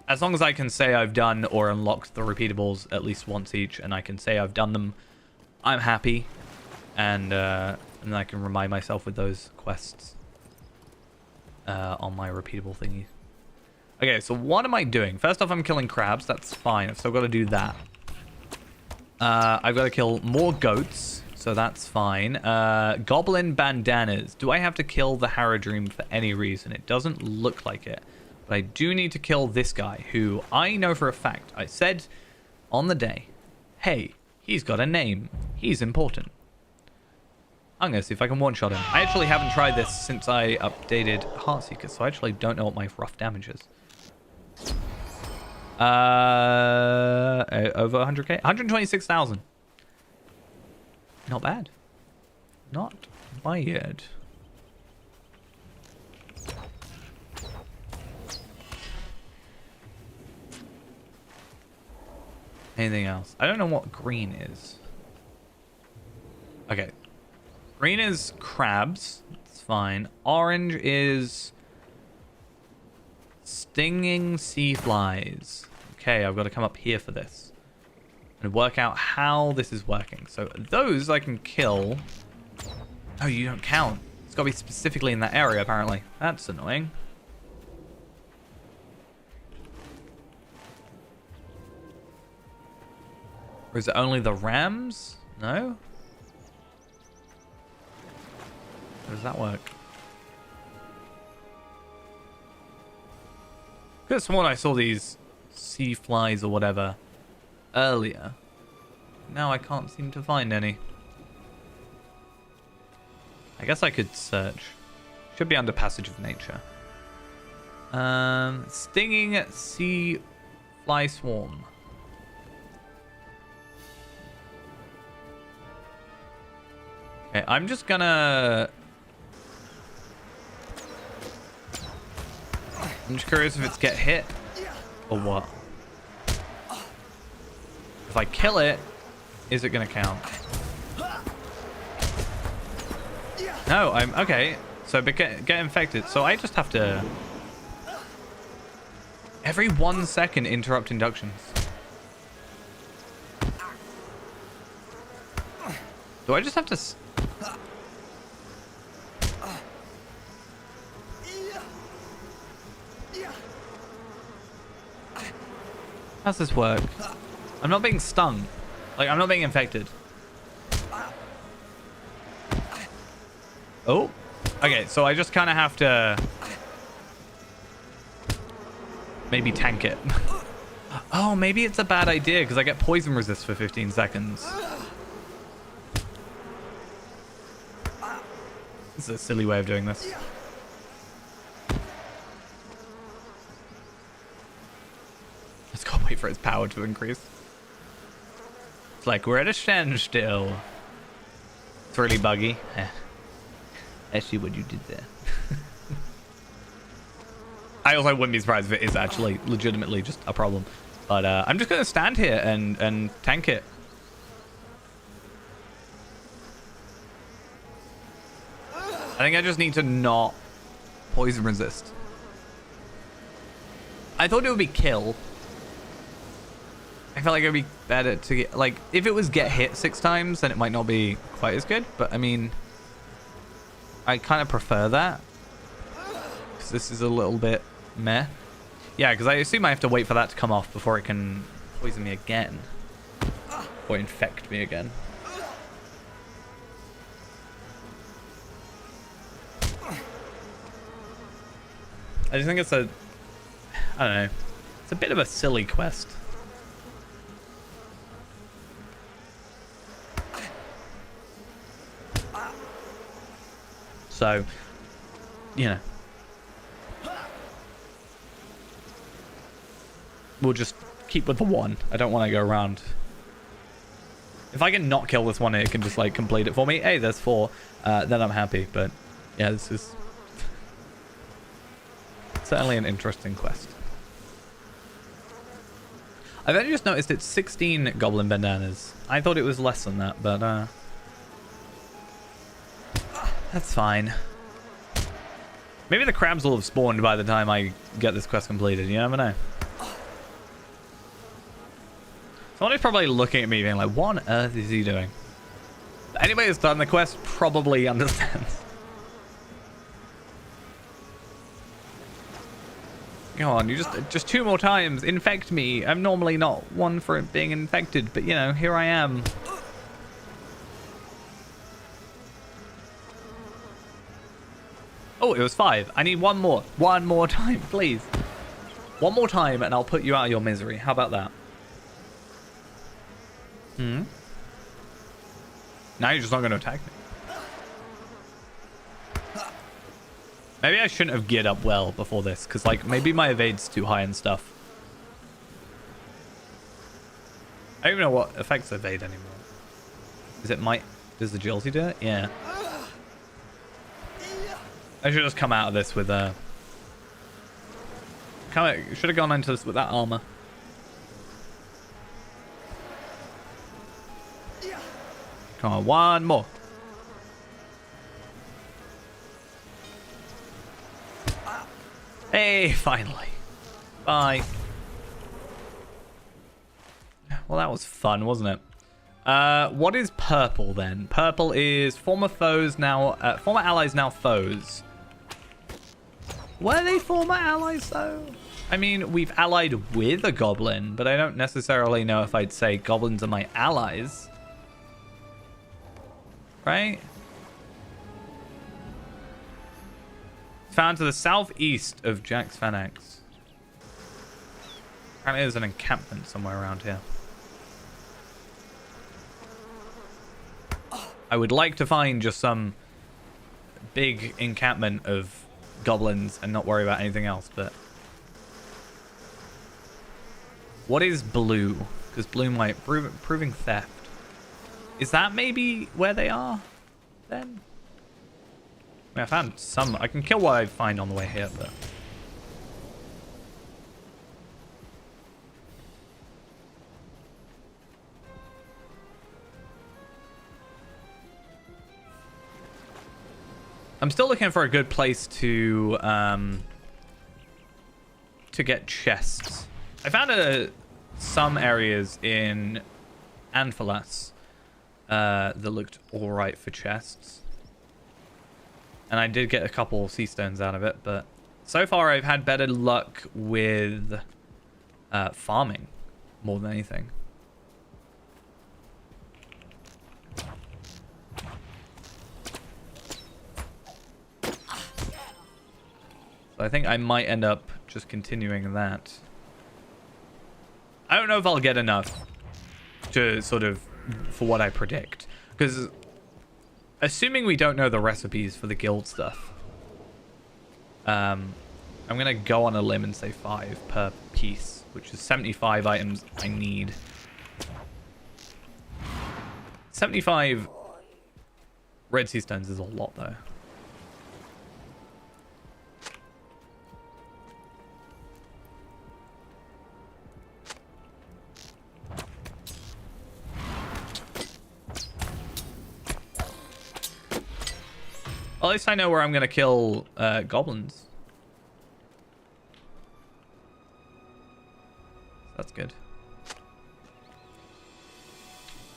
as long as I can say I've done or unlocked the repeatables at least once each, and I can say I've done them, I'm happy. And I can remind myself with those quests on my repeatable thingy. Okay, so what am I doing? First off, I'm killing crabs. That's fine. I've still got to do that. I've got to kill more goats, so that's fine. Goblin bandanas. Do I have to kill the Haradrim for any reason? It doesn't look like it. But I do need to kill this guy, who I know for a fact. I said on the day, hey, he's got a name. He's important. I'm going to see if I can one-shot him. I actually haven't tried this since I updated Heartseeker, so I actually don't know what my rough damage is. Over 100k? 126,000. Not bad. Not bad. Anything else? I don't know what green is. Okay. Green is crabs. That's fine. Orange is stinging sea flies. Okay, I've got to come up here for this and work out how this is working. So those I can kill. Oh, you don't count. It's got to be specifically in that area, apparently. That's annoying. Or is it only the rams? No? How does that work? Could have sworn I saw these sea flies or whatever earlier. Now I can't seem to find any. I guess I could search. Should be under Passage of Nature. Stinging sea fly swarm. Okay, I'm just gonna... I'm just curious if it's get hit or what. If I kill it, is it gonna count? No, I'm okay. So but get infected. So I just have to every 1 second interrupt inductions. Do I just have to? How's this work? I'm not being stung. Like, I'm not being infected. Oh. Okay, so I just kind of have to maybe tank it. Oh, maybe it's a bad idea because I get poison resist for 15 seconds. This is a silly way of doing this. Let's go wait for its power to increase. It's like we're at a standstill. It's really buggy. I see what you did there. I also wouldn't be surprised if it is actually legitimately just a problem. But I'm just going to stand here and tank it. I think I just need to not poison resist. I thought it would be kill. I felt like it would be better to get, like, if it was get hit 6 times, then it might not be quite as good. But I mean, I kind of prefer that. Because this is a little bit meh. Yeah, because I assume I have to wait for that to come off before it can poison me again. Or infect me again. I just think it's a... I don't know. It's a bit of a silly quest. So, you know. We'll just keep with the one. I don't want to go around. If I can not kill this one, it can just like complete it for me. Hey, there's 4. Then I'm happy. But yeah, this is certainly an interesting quest. I've only just noticed it's 16 goblin bandanas. I thought it was less than that, but that's fine. Maybe the crabs will have spawned by the time I get this quest completed. You never know. Someone is probably looking at me being like, what on earth is he doing? Anybody who's done the quest probably understands. Go on, you just 2 more times. Infect me. I'm normally not one for being infected, but you know, here I am. Oh, it was 5. I need 1 more. 1 more time, please. 1 more time and I'll put you out of your misery. How about that? Now you're just not going to attack me. Maybe I shouldn't have geared up well before this, because like maybe my evade's too high and stuff. I don't even know what affects evade anymore. Is it might? Does agility do it? Yeah. I should just come out of this with should have gone into this with that armor. Come on, 1 more. Hey, finally. Bye. Well, that was fun, wasn't it? What is purple then? Purple is former foes now, former allies now foes. Were they former allies though? I mean, we've allied with a goblin, but I don't necessarily know if I'd say goblins are my allies. Right? Found to the southeast of Jack's Fanax. Apparently there's an encampment somewhere around here. I would like to find just some big encampment of goblins and not worry about anything else, but... What is blue? Because blue might... Proving theft. Is that maybe where they are then? I mean, I found some... I can kill what I find on the way here, but... I'm still looking for a good place to get chests. I found some areas in Anphalas that looked alright for chests. And I did get a couple sea stones out of it, but so far I've had better luck with farming more than anything. So I think I might end up just continuing that. I don't know if I'll get enough to sort of, for what I predict. Because assuming we don't know the recipes for the guild stuff, I'm going to go on a limb and say 5 per piece, which is 75 items I need. 75 red sea stones is a lot though. Well, at least I know where I'm going to kill goblins. That's good.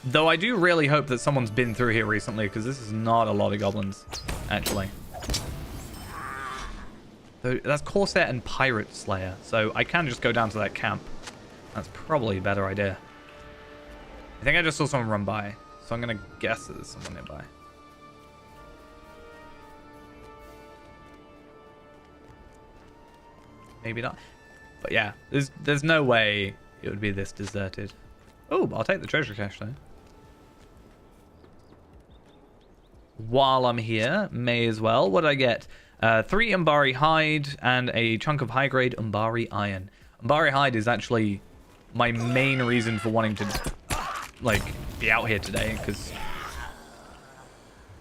Though I do really hope that someone's been through here recently, because this is not a lot of goblins, actually. So that's Corsair and Pirate Slayer, so I can just go down to that camp. That's probably a better idea. I think I just saw someone run by, so I'm going to guess that there's someone nearby. Maybe not. But yeah, there's no way it would be this deserted. Oh, I'll take the treasure cache though. While I'm here, may as well. What did I get? 3 Umbari hide and a chunk of high-grade Umbari iron. Umbari hide is actually my main reason for wanting to, like, be out here today, because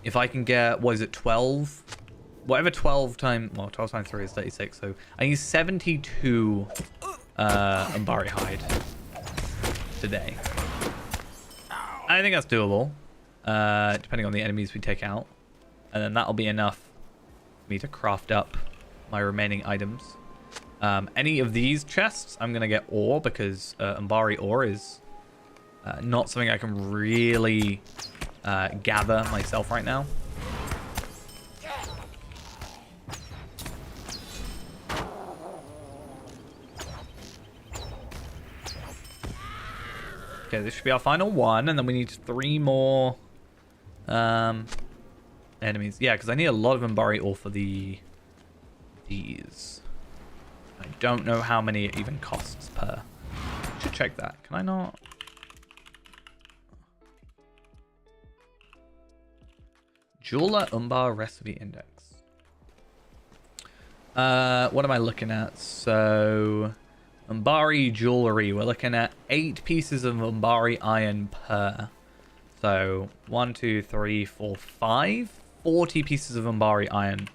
if I can get, what is it, 12? Whatever 12 times 12 times 3 is 36, so I need 72 Umbari hide today. I think that's doable, depending on the enemies we take out. And then that'll be enough for me to craft up my remaining items. Any of these chests, I'm going to get ore, because Umbari ore is not something I can really gather myself right now. Okay, this should be our final one, and then we need 3 more enemies. Yeah, because I need a lot of Umbari ore for these. I don't know how many it even costs per. Should check that. Can I not? Jeweler Umbar recipe index. What am I looking at? So, Umbari jewelry. We're looking at 8 pieces of Umbari iron per. So, 1, 2, 3, 4, 5. 40 pieces of Umbari iron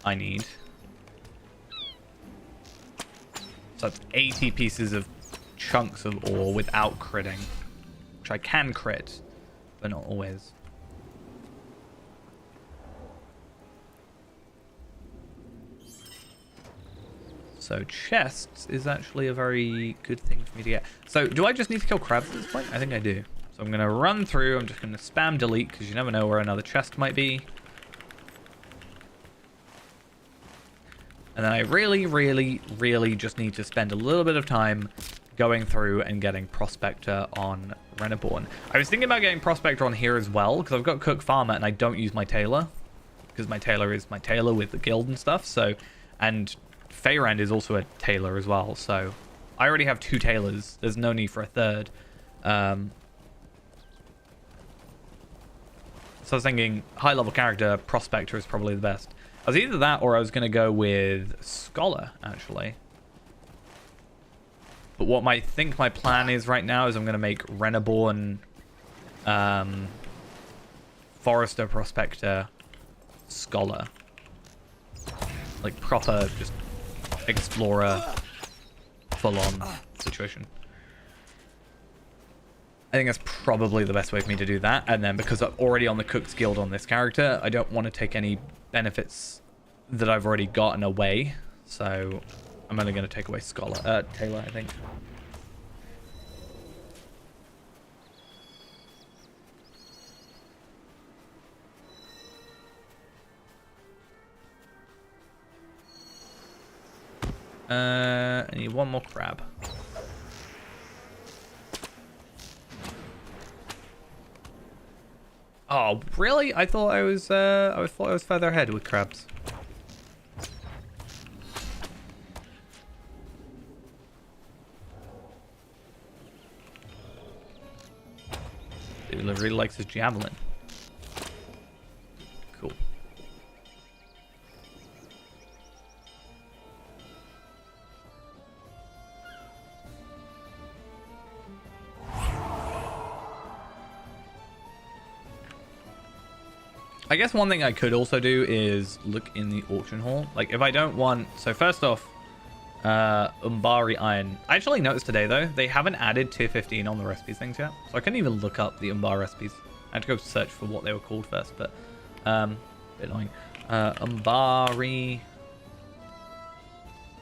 I need. So that's 80 pieces of chunks of ore without critting. Which I can crit, but not always. So chests is actually a very good thing for me to get. So do I just need to kill crabs at this point? I think I do. So I'm going to run through. I'm just going to spam delete because you never know where another chest might be. And then I really, really, really just need to spend a little bit of time going through and getting Prospector on Reneborn. I was thinking about getting Prospector on here as well, because I've got Cook Farmer and I don't use my Tailor. Because my Tailor is my Tailor with the guild and stuff. So, and Feyrand is also a Tailor as well. So I already have 2 Tailors. There's no need for a third. So I was thinking high level character, Prospector is probably the best. I was either that or I was going to go with Scholar, actually. But what I think my plan is right now is I'm going to make Reneborn, Forester, Prospector, Scholar. Like proper, just explorer, full-on situation. I think that's probably the best way for me to do that. And then because I'm already on the Cook's Guild on this character, I don't want to take any benefits that I've already gotten away. So I'm only going to take away Scholar, Tailor, I think. I need 1 more crab. Oh, really? I thought I was further ahead with crabs. Dude really likes his javelin. Cool. I guess one thing I could also do is look in the auction hall. Like, if I don't want... So, first off, Umbari Iron. I actually noticed today, though, they haven't added tier 15 on the recipes things yet. So, I couldn't even look up the Umbar recipes. I had to go search for what they were called first, but... a bit annoying. Umbari...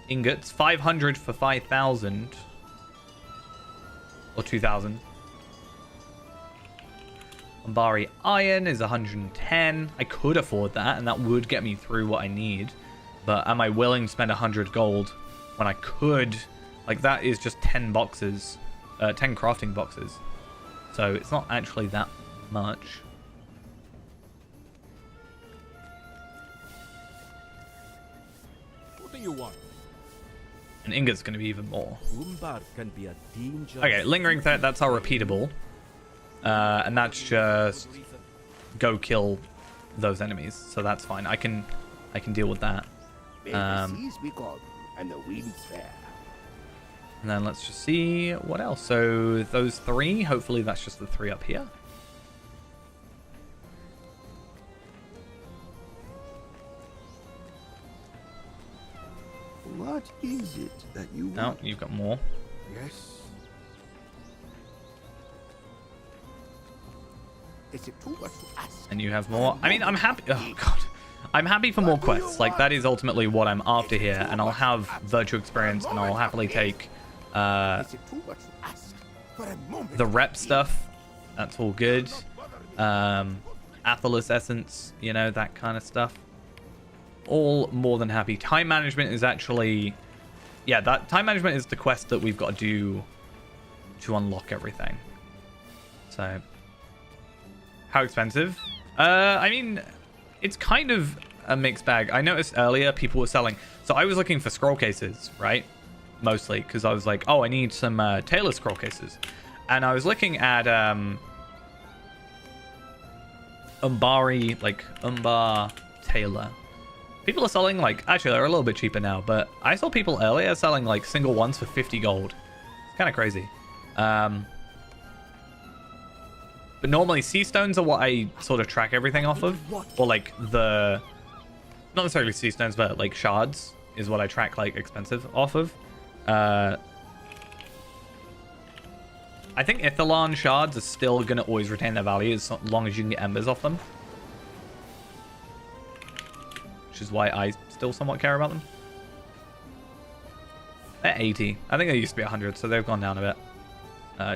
Ingots. 500 for 5,000. Or 2,000. Umbari Iron is 110. I could afford that, and that would get me through what I need. But am I willing to spend 100 gold when I could? Like, that is just 10 boxes. 10 crafting boxes. So it's not actually that much. What do you want? And ingot's going to be even more. Umbar can be a danger. Okay, lingering threat, that's our repeatable. And that's just go kill those enemies. So that's fine. I can deal with that. May the seas be calm and the winds fair. And then let's just see what else. So those 3, hopefully that's just the 3 up here. What is it that you No, want? you've got more. Yes. Is it too much to ask? And you have more. I mean, I'm happy. Oh, God. I'm happy for more quests. Like, that is ultimately what I'm after here. And I'll have virtual experience, and I'll happily take Is it too much to ask? For a moment the of rep peace. stuff. That's all good. Athelos essence, you know, that kind of stuff. All more than happy. Time management is actually... Yeah, that time management is the quest that we've got to do to unlock everything. So... How expensive? I mean, it's kind of a mixed bag. I noticed earlier people were selling... So I was looking for scroll cases, right? Mostly, because I was like, oh, I need some Taylor scroll cases. And I was looking at Umbari, like Umbar Taylor. People are selling like, actually they're a little bit cheaper now, but I saw people earlier selling like single ones for 50 gold. It's kind of crazy. But normally sea stones are what I sort of track everything off of. Or like the, not necessarily sea stones, but like shards is what I track like expensive off of. I think Ithalan shards are still going to always retain their value as long as you can get embers off them. Which is why I still somewhat care about them. They're 80. I think they used to be 100, so they've gone down a bit.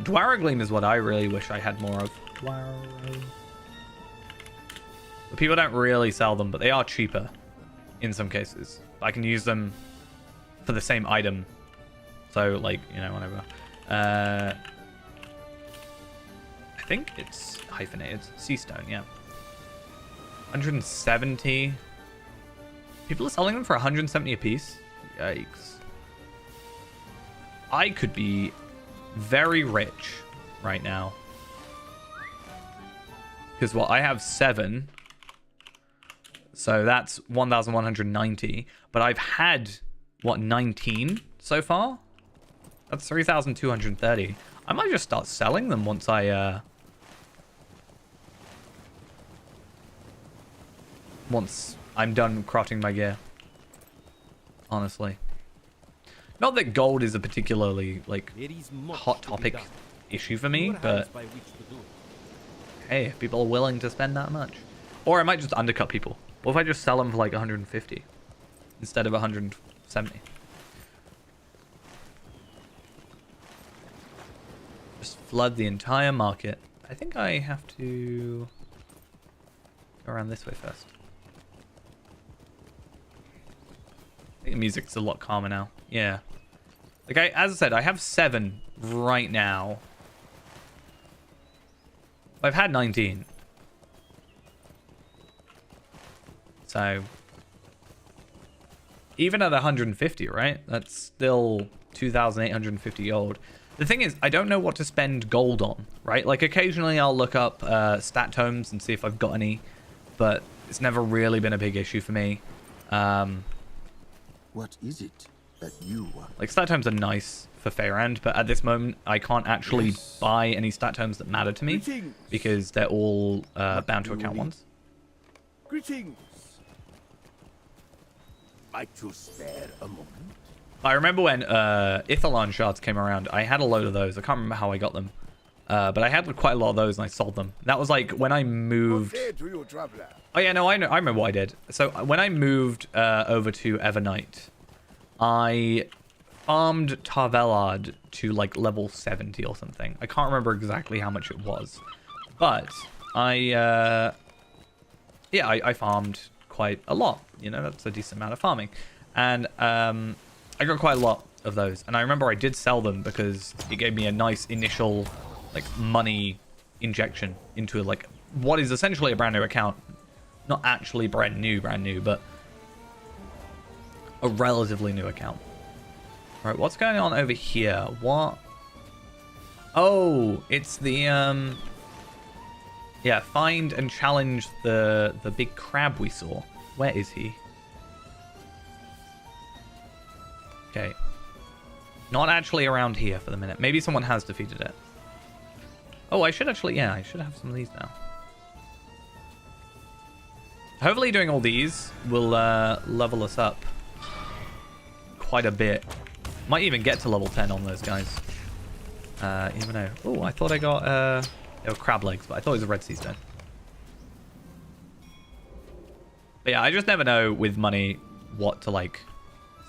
Dwaragleam is what I really wish I had more of. Dwaragleam. But people don't really sell them, but they are cheaper in some cases. I can use them for the same item. So, like, you know, whatever. I think it's hyphenated. Sea stone, yeah. 170. People are selling them for 170 a piece. Yikes. I could be very rich right now. Because, well, I have 7. So that's 1,190. But I've had, what, 19 so far? That's 3,230. I might just start selling them once once I'm done crafting my gear. Honestly. Not that gold is a particularly, like, hot topic issue for me, but hey, if people are willing to spend that much. Or I might just undercut people. What if I just sell them for like 150 instead of 170? Just flood the entire market. I think I have to go around this way first. I think the music's a lot calmer now. Yeah. Like, as I said, I have 7 right now. I've had 19. So, even at 150, right? That's still 2,850 gold. The thing is, I don't know what to spend gold on, right? Like, occasionally I'll look up stat tomes and see if I've got any, but it's never really been a big issue for me. What is it that you want? Like, stat tomes are nice for Faerand, but at this moment, I can't actually buy any stat tomes that matter to me Greetings. because they're all bound to account ones. Greetings. Might you spare a moment? I remember when Ithalan shards came around, I had a load of those. I can't remember how I got them. But I had quite a lot of those and I sold them. That was like when I moved... Say to you, traveler. Oh yeah, no, I know. I remember what I did. So when I moved over to Evernight, I farmed Tarvelard to like level 70 or something. I can't remember exactly how much it was. But I farmed quite a lot. You know, that's a decent amount of farming. And I got quite a lot of those. And I remember I did sell them because it gave me a nice initial like money injection into like what is essentially a brand new account. Not actually brand new, but a relatively new account. Right, what's going on over here? What? Oh, it's the yeah, find and challenge the big crab we saw. Where is he? Okay. Not actually around here for the minute. Maybe someone has defeated it. Oh, I should actually, yeah, I should have some of these now. Hopefully doing all these will level us up quite a bit. Might even get to level 10 on those guys. You never know. Oh, I thought I got they were crab legs, but I thought it was a red sea stone. But yeah, I just never know with money what to like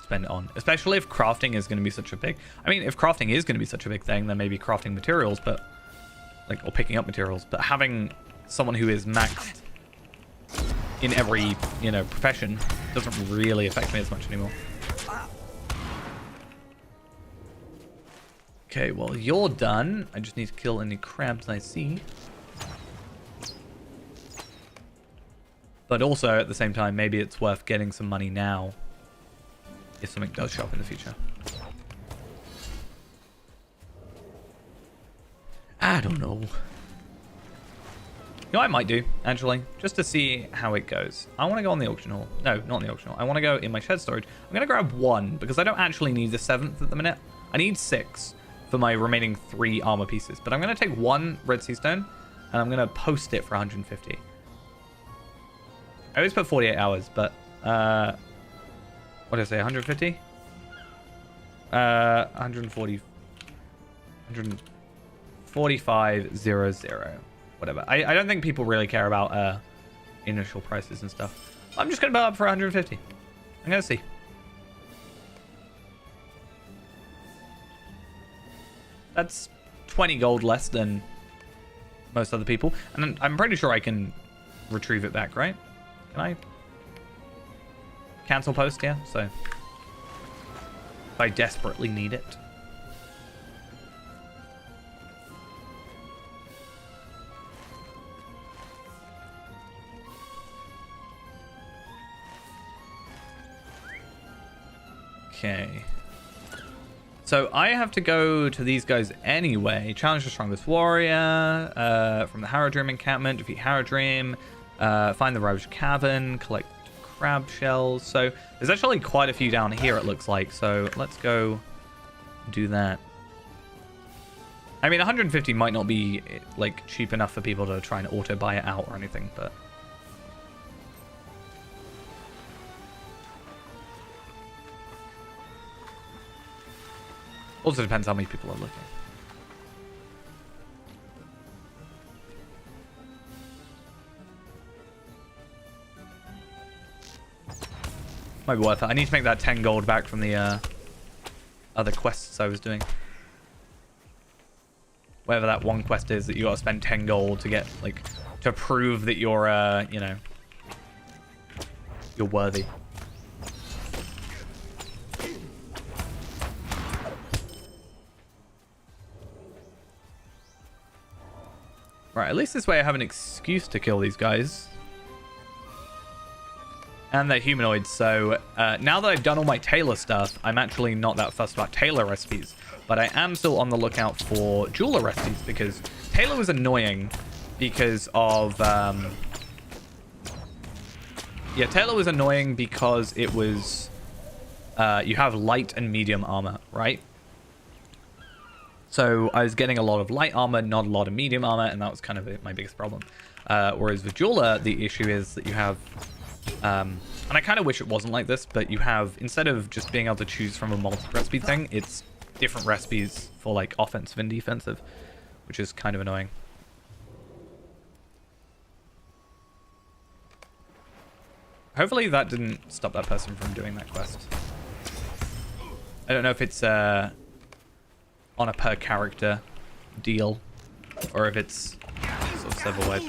spend it on, especially if crafting is going to be such a big. I mean, if crafting is going to be such a big thing, then maybe crafting materials, but like, or picking up materials. But having someone who is maxed in every, you know, profession doesn't really affect me as much anymore. Okay, well, you're done. I just need to kill any crabs I see. But also, at the same time, maybe it's worth getting some money now if something does show up in the future. I don't know. You know what I might do, actually? Just to see how it goes. I want to go on the auction hall. No, not on the auction hall. I want to go in my shed storage. I'm going to grab 1, because I don't actually need the 7th at the minute. I need 6 for my remaining 3 armor pieces. But I'm going to take 1 red sea stone, and I'm going to post it for 150. I always put 48 hours, but... what did I say, 150? 140... 145.00. Whatever. I don't think people really care about initial prices and stuff. I'm just going to buy up for 150. I'm going to see. That's 20 gold less than most other people. And I'm pretty sure I can retrieve it back, right? Can I? Cancel post, yeah. So if I desperately need it. Okay. So I have to go to these guys anyway. Challenge the strongest warrior from the Haradrim encampment. Defeat Haradrim. Find the Ravaged Cavern. Collect crab shells. So there's actually quite a few down here, it looks like. So let's go do that. I mean, 150 might not be like cheap enough for people to try and auto buy it out or anything, but... Also depends how many people are looking. Might be worth it. I need to make that 10 gold back from the other quests I was doing. Whatever that one quest is that you gotta spend 10 gold to get, like, to prove that you're, you know, you're worthy. Right, at least this way I have an excuse to kill these guys. And they're humanoids, so now that I've done all my tailor stuff, I'm actually not that fussed about tailor recipes. But I am still on the lookout for jeweler recipes, because tailor was annoying because of... yeah, tailor was annoying because it was... you have light and medium armor, right? So I was getting a lot of light armor, not a lot of medium armor, and that was kind of my biggest problem. Whereas with jeweler, the issue is that you have... and I kind of wish it wasn't like this, but you have, instead of just being able to choose from a multi-recipe thing, it's different recipes for like offensive and defensive, which is kind of annoying. Hopefully that didn't stop that person from doing that quest. I don't know if it's on a per character deal, or if it's sort of server-wide.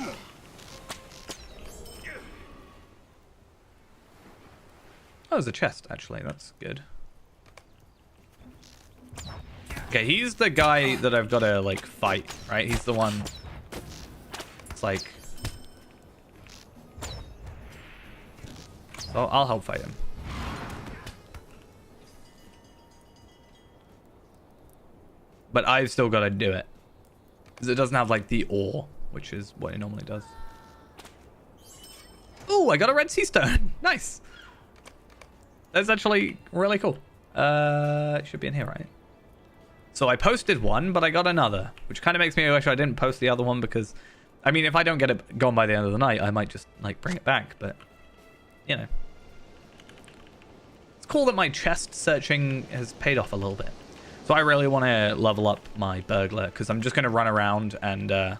Oh, there's a chest, actually. That's good. Okay, he's the guy that I've got to, like, fight, right? He's the one... It's like... So I'll help fight him. But I've still got to do it. Because it doesn't have, like, the ore, which is what it normally does. Ooh, I got a red sea stone. Nice. That's actually really cool. It should be in here, right? So I posted one, but I got another, which kind of makes me wish I didn't post the other one because, I mean, if I don't get it gone by the end of the night, I might just, like, bring it back, but, you know. It's cool that my chest searching has paid off a little bit. So I really want to level up my burglar because I'm just going to run around and, yeah,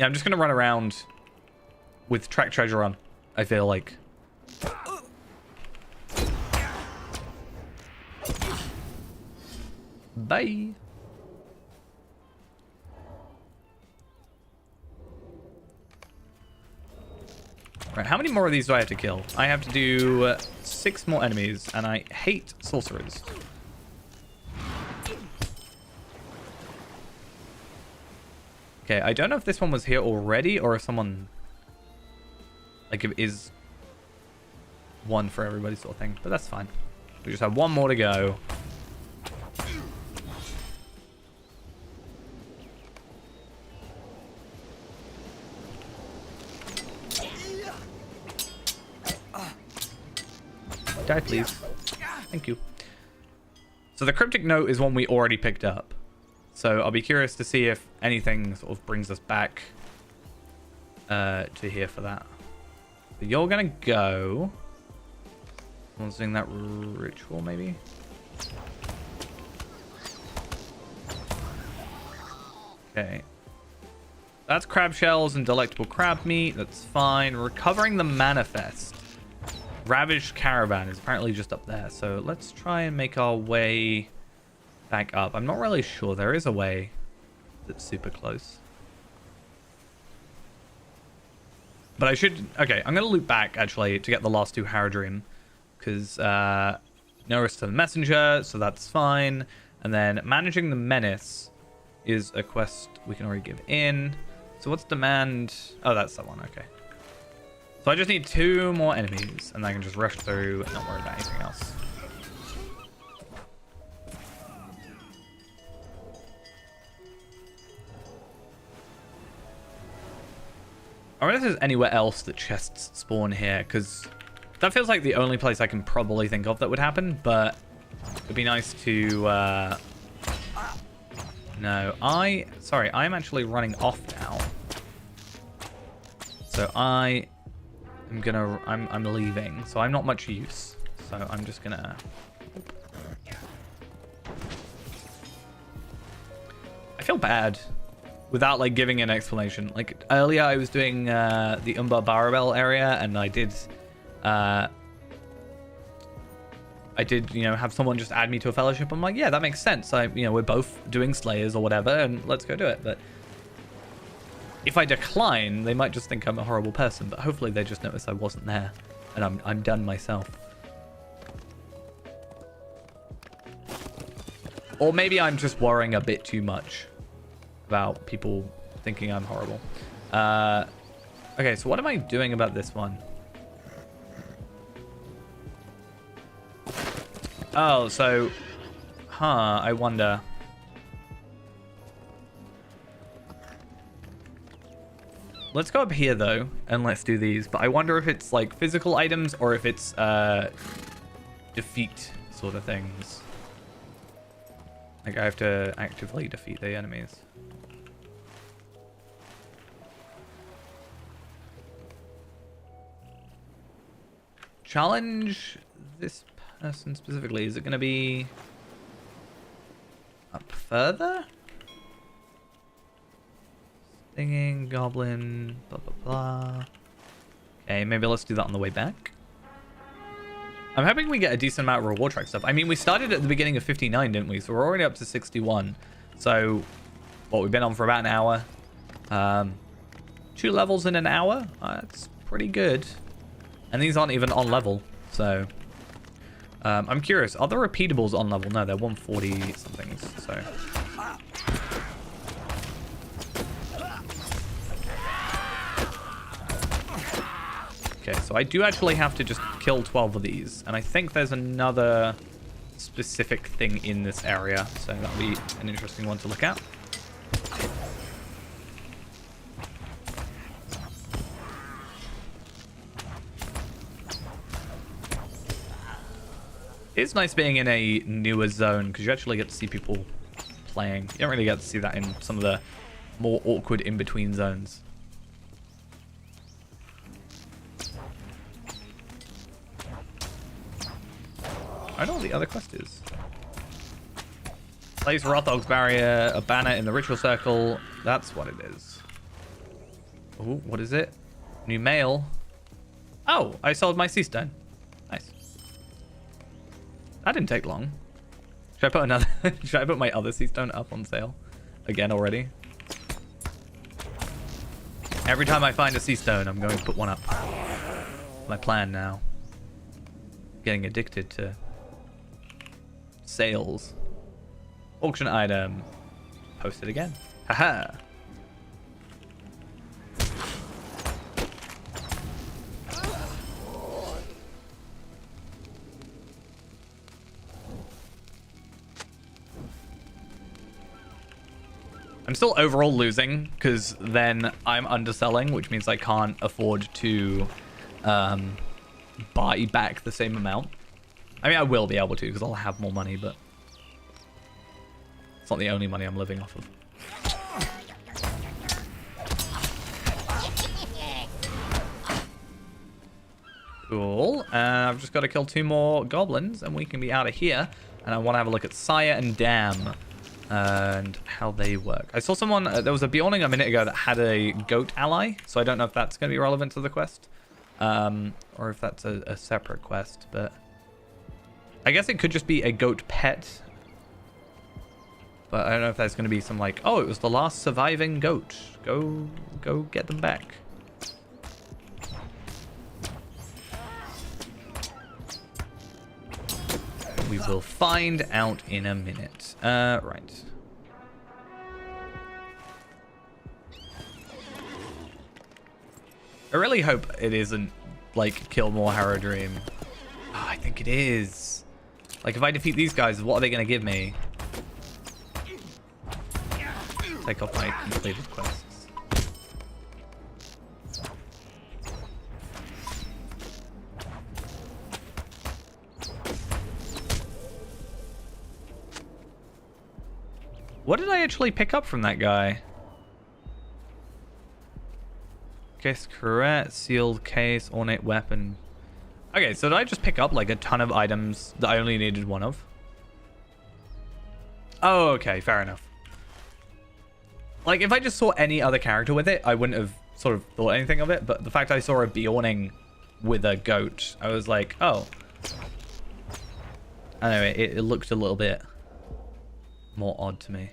I'm just going to run around with track treasure on, I feel like. Bye. Right, how many more of these do I have to kill? I have to do 6 more enemies, and I hate sorcerers. Okay, I don't know if this one was here already, or if someone... Like, if it is one for everybody sort of thing, but that's fine. We just have one more to go. Die, please. Thank you. So the cryptic note is one we already picked up. So I'll be curious to see if anything sort of brings us back to here for that. But you're gonna go. Someone's doing that ritual, maybe? Okay. That's crab shells and delectable crab meat. That's fine. Recovering the manifest. Ravaged caravan is apparently just up there. So let's try and make our way back up. I'm not really sure. There is a way that's super close. But I should... Okay, I'm going to loop back, actually, to get the last 2 Haradrim. Because no risk to the messenger, so that's fine. And then managing the menace is a quest we can already give in. So what's demand? Oh, that's that one. Okay. So I just need 2 more enemies, and I can just rush through and not worry about anything else. I wonder if there's anywhere else that chests spawn here, because that feels like the only place I can probably think of that would happen, but it'd be nice to... No, Sorry, I'm actually running off now. So I'm leaving, so I'm not much use. So I'm just gonna... I feel bad without, like, giving an explanation. Like, earlier I was doing the Umbar Barabel area, and I did, you know, have someone just add me to a fellowship. I'm like, yeah, that makes sense. You know, we're both doing Slayers or whatever, and let's go do it. But if I decline, they might just think I'm a horrible person, but hopefully they just notice I wasn't there, and I'm done myself. Or maybe I'm just worrying a bit too much about people thinking I'm horrible. Okay, so what am I doing about this one? Oh, so... I wonder... Let's go up here, though, and let's do these. But I wonder if it's, like, physical items or if it's, defeat sort of things. Like, I have to actively defeat the enemies. Challenge this person specifically. Is it going to be up further? Stinging, goblin, blah, blah, blah. Okay, maybe let's do that on the way back. I'm hoping we get a decent amount of reward track stuff. I mean, we started at the beginning of 59, didn't we? So we're already up to 61. So, what, we've been on for about an hour. 2 levels in an hour? That's pretty good. And these aren't even on level, so... I'm curious, are the repeatables on level? No, they're 140 somethings, so... Okay, so I do actually have to just kill 12 of these. And I think there's another specific thing in this area, so that'll be an interesting one to look at. It's nice being in a newer zone because you actually get to see people playing. You don't really get to see that in some of the more awkward in-between zones. I don't know what the other quest is. Place Rothog's barrier, a banner in the ritual circle. That's what it is. Oh, what is it? New mail. Oh, I sold my sea stone. Nice. That didn't take long. Should I put another? Should I put my other sea stone up on sale again already? Every time I find a sea stone, I'm going to put one up. My plan now. Getting addicted to sales. Auction item. Post it again. Haha. I'm still overall losing because then I'm underselling, which means I can't afford to buy back the same amount. I mean, I will be able to because I'll have more money, but it's not the only money I'm living off of. Cool. I've just got to kill 2 more goblins and we can be out of here. And I want to have a look at Sire and Dam and how they work. I saw someone, there was a Bjorning a minute ago that had a goat ally, so I don't know if that's going to be relevant to the quest or if that's a separate quest, but I guess it could just be a goat pet, but I don't know if that's going to be some like, oh, it was the last surviving goat, go get them back. We will find out in a minute. Right. I really hope it isn't like kill more Harrow Dream. Oh, I think it is. Like if I defeat these guys, what are they going to give me? Take off my completed quests. What did I actually pick up from that guy? Case correct, sealed case, ornate weapon. Okay, so did I just pick up like a ton of items that I only needed one of? Oh, okay, fair enough. Like if I just saw any other character with it, I wouldn't have sort of thought anything of it, but the fact I saw a Bjorning with a goat, I was like, oh. Anyway, it looked a little bit more odd to me.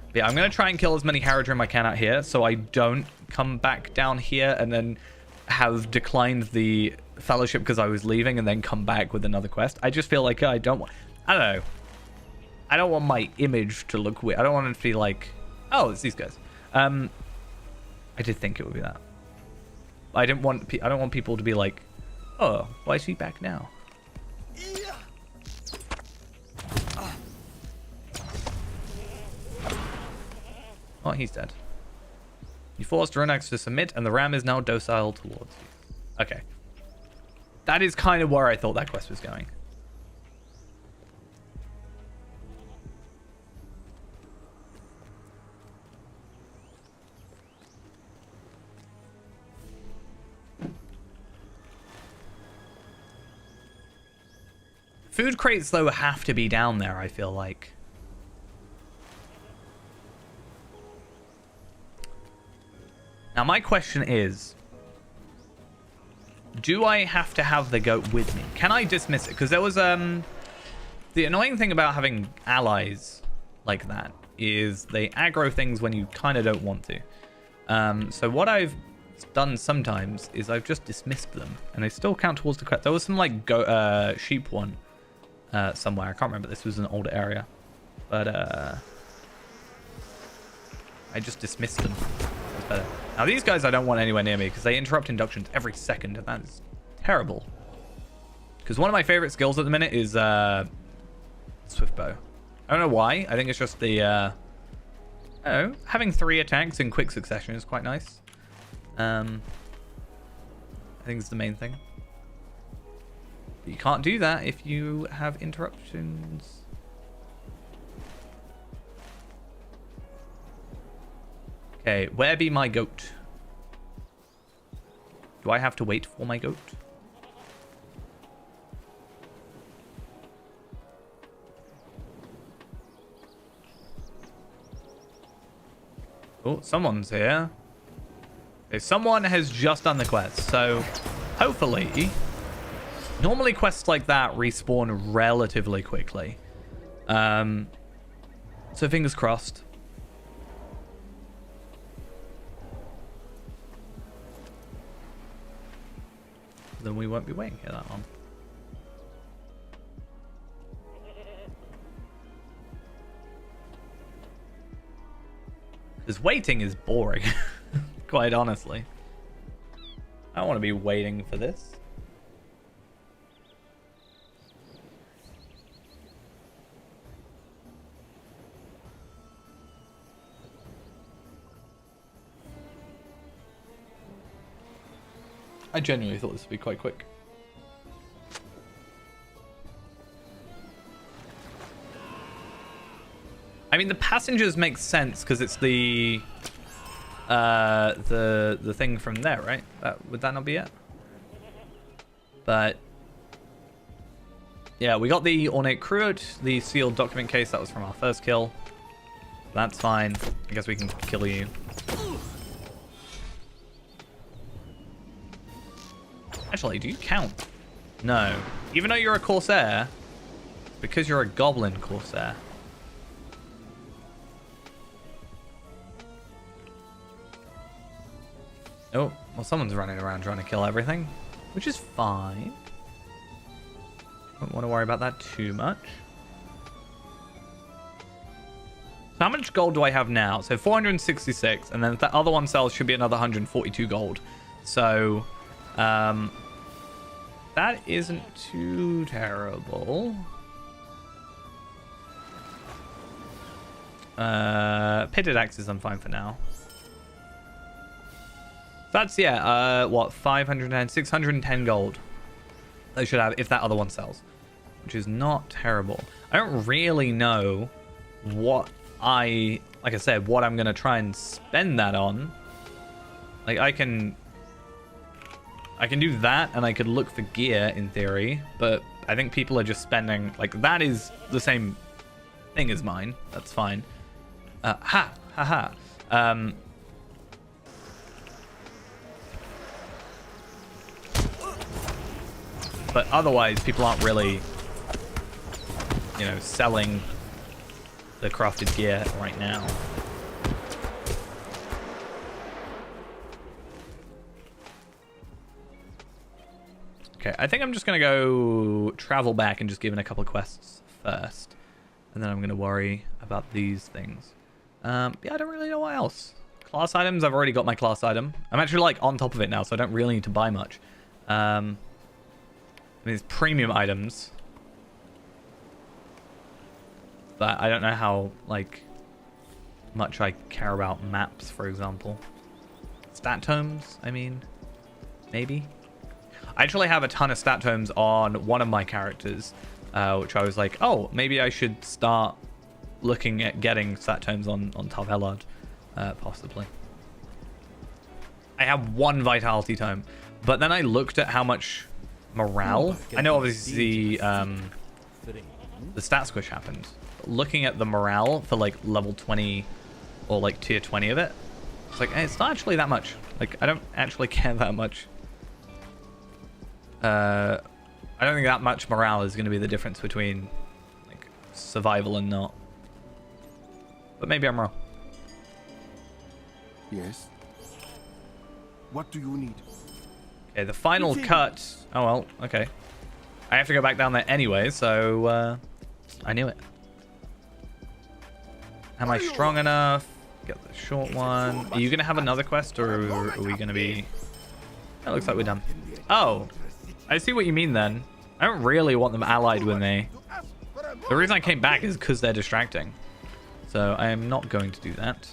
But yeah, I'm going to try and kill as many Harrow I can out here so I don't come back down here and then have declined the fellowship because I was leaving and then come back with another quest. I just feel like I don't know. I don't want my image to look weird. I don't want it to be like, oh, it's these guys. I did think it would be that. I don't want people to be like, oh, why is he back now? Oh, he's dead. You forced Ronax to submit, and the ram is now docile towards you. Okay. That is kind of where I thought that quest was going. Food crates, though, have to be down there, I feel like. Now, my question is, do I have to have the goat with me? Can I dismiss it? Because there was, the annoying thing about having allies like that is they aggro things when you kind of don't want to. So what I've done sometimes is I've just dismissed them, and they still count towards the quest. There was some, like, sheep one somewhere. I can't remember. This was an older area. But, I just dismissed them. That's better. Now these guys I don't want anywhere near me because they interrupt inductions every second, and that is terrible. Because one of my favorite skills at the minute is Swift bow. I don't know why. I think it's just the I don't know, having 3 attacks in quick succession is quite nice. I think it's the main thing. But you can't do that if you have interruptions. Okay, where be my goat? Do I have to wait for my goat? Oh, someone's here. Okay, someone has just done the quest, so hopefully... Normally quests like that respawn relatively quickly. So fingers crossed. Then we won't be waiting here that long. Because waiting is boring, quite honestly. I don't want to be waiting for this. I genuinely thought this would be quite quick. I mean, the passengers make sense because it's the thing from there, right? Would that not be it? But yeah, we got the ornate cruet, the sealed document case. That was from our first kill. That's fine. I guess we can kill you. Actually, do you count? No. Even though you're a Corsair, because you're a Goblin Corsair. Oh, well, someone's running around trying to kill everything, which is fine. Don't want to worry about that too much. So how much gold do I have now? So 466, and then if that other one sells, should be another 142 gold. So... that isn't too terrible. Pitted axes I'm fine for now. That's, yeah, what, 510, 610 gold. They should have if that other one sells, which is not terrible. I don't really know what like I said, what I'm going to try and spend that on. Like, I can do that, and I could look for gear in theory, but I think people are just spending, like, that is the same thing as mine. That's fine. But otherwise, people aren't really, you know, selling the crafted gear right now. Okay, I think I'm just going to go travel back and just give in a couple of quests first. And then I'm going to worry about these things. Yeah, I don't really know what else. Class items, I've already got my class item. I'm actually, like, on top of it now, so I don't really need to buy much. I mean, it's premium items. But I don't know how, like, much I care about maps, for example. Stat tomes, I mean, maybe. I actually have a ton of stat tomes on one of my characters, which I was like, oh, maybe I should start looking at getting stat tomes on Tarvelard, possibly. I have 1 vitality tome, but then I looked at how much morale. I know obviously the stat squish happened. Looking at the morale for like level 20 or like tier 20 of it, it's like, hey, it's not actually that much. Like, I don't actually care that much. I don't think that much morale is going to be the difference between like survival and not. But maybe I'm wrong. Yes. What do you need? Okay, the final cut. Oh well, okay. I have to go back down there anyway, so I knew it. Am I strong enough? Get the short one. Are you gonna have another quest, or are we gonna be? That looks like we're done. Oh, I see what you mean then. I don't really want them allied with me. The reason I came back is because they're distracting. So I am not going to do that.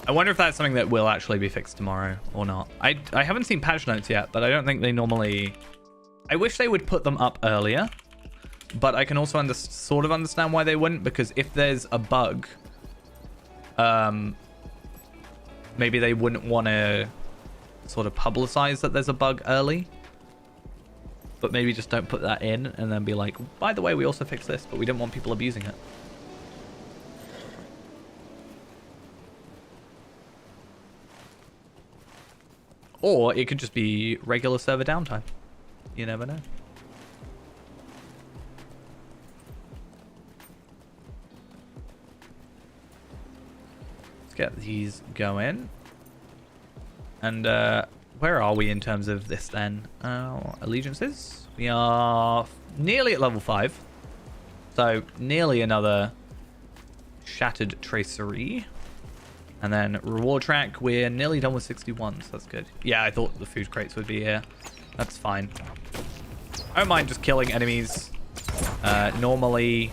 I wonder if that's something that will actually be fixed tomorrow or not. I haven't seen patch notes yet, but I don't think they normally... I wish they would put them up earlier, but I can also sort of understand why they wouldn't, because if there's a bug, maybe they wouldn't want to sort of publicize that there's a bug early, but maybe just don't put that in and then be like, by the way, we also fixed this, but we didn't want people abusing it. Or it could just be regular server downtime. You never know. Let's get these going. And where are we in terms of this then? Allegiances? We are nearly at level 5. So nearly another shattered tracery. And then reward track, we're nearly done with 61, so that's good. Yeah, I thought the food crates would be here. That's fine. I don't mind just killing enemies. Normally,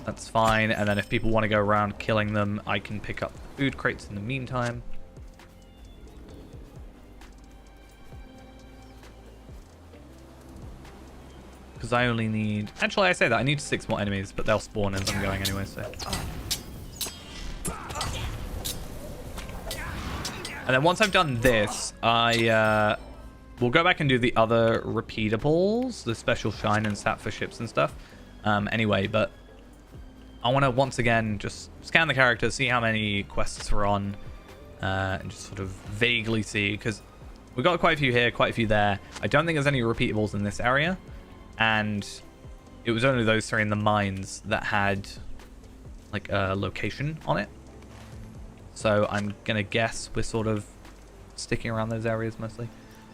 that's fine. And then if people want to go around killing them, I can pick up food crates in the meantime. Because I only need... Actually, I say that. I need 6 more enemies, but they'll spawn as I'm going anyway, so... And then once I've done this, I will go back and do the other repeatables, the special shine and stat for ships and stuff. Anyway, but I want to once again just scan the characters, see how many quests are on, and just sort of vaguely see, because we've got quite a few here, quite a few there. I don't think there's any repeatables in this area, and it was only those 3 in the mines that had like a location on it. So I'm going to guess we're sort of sticking around those areas mostly.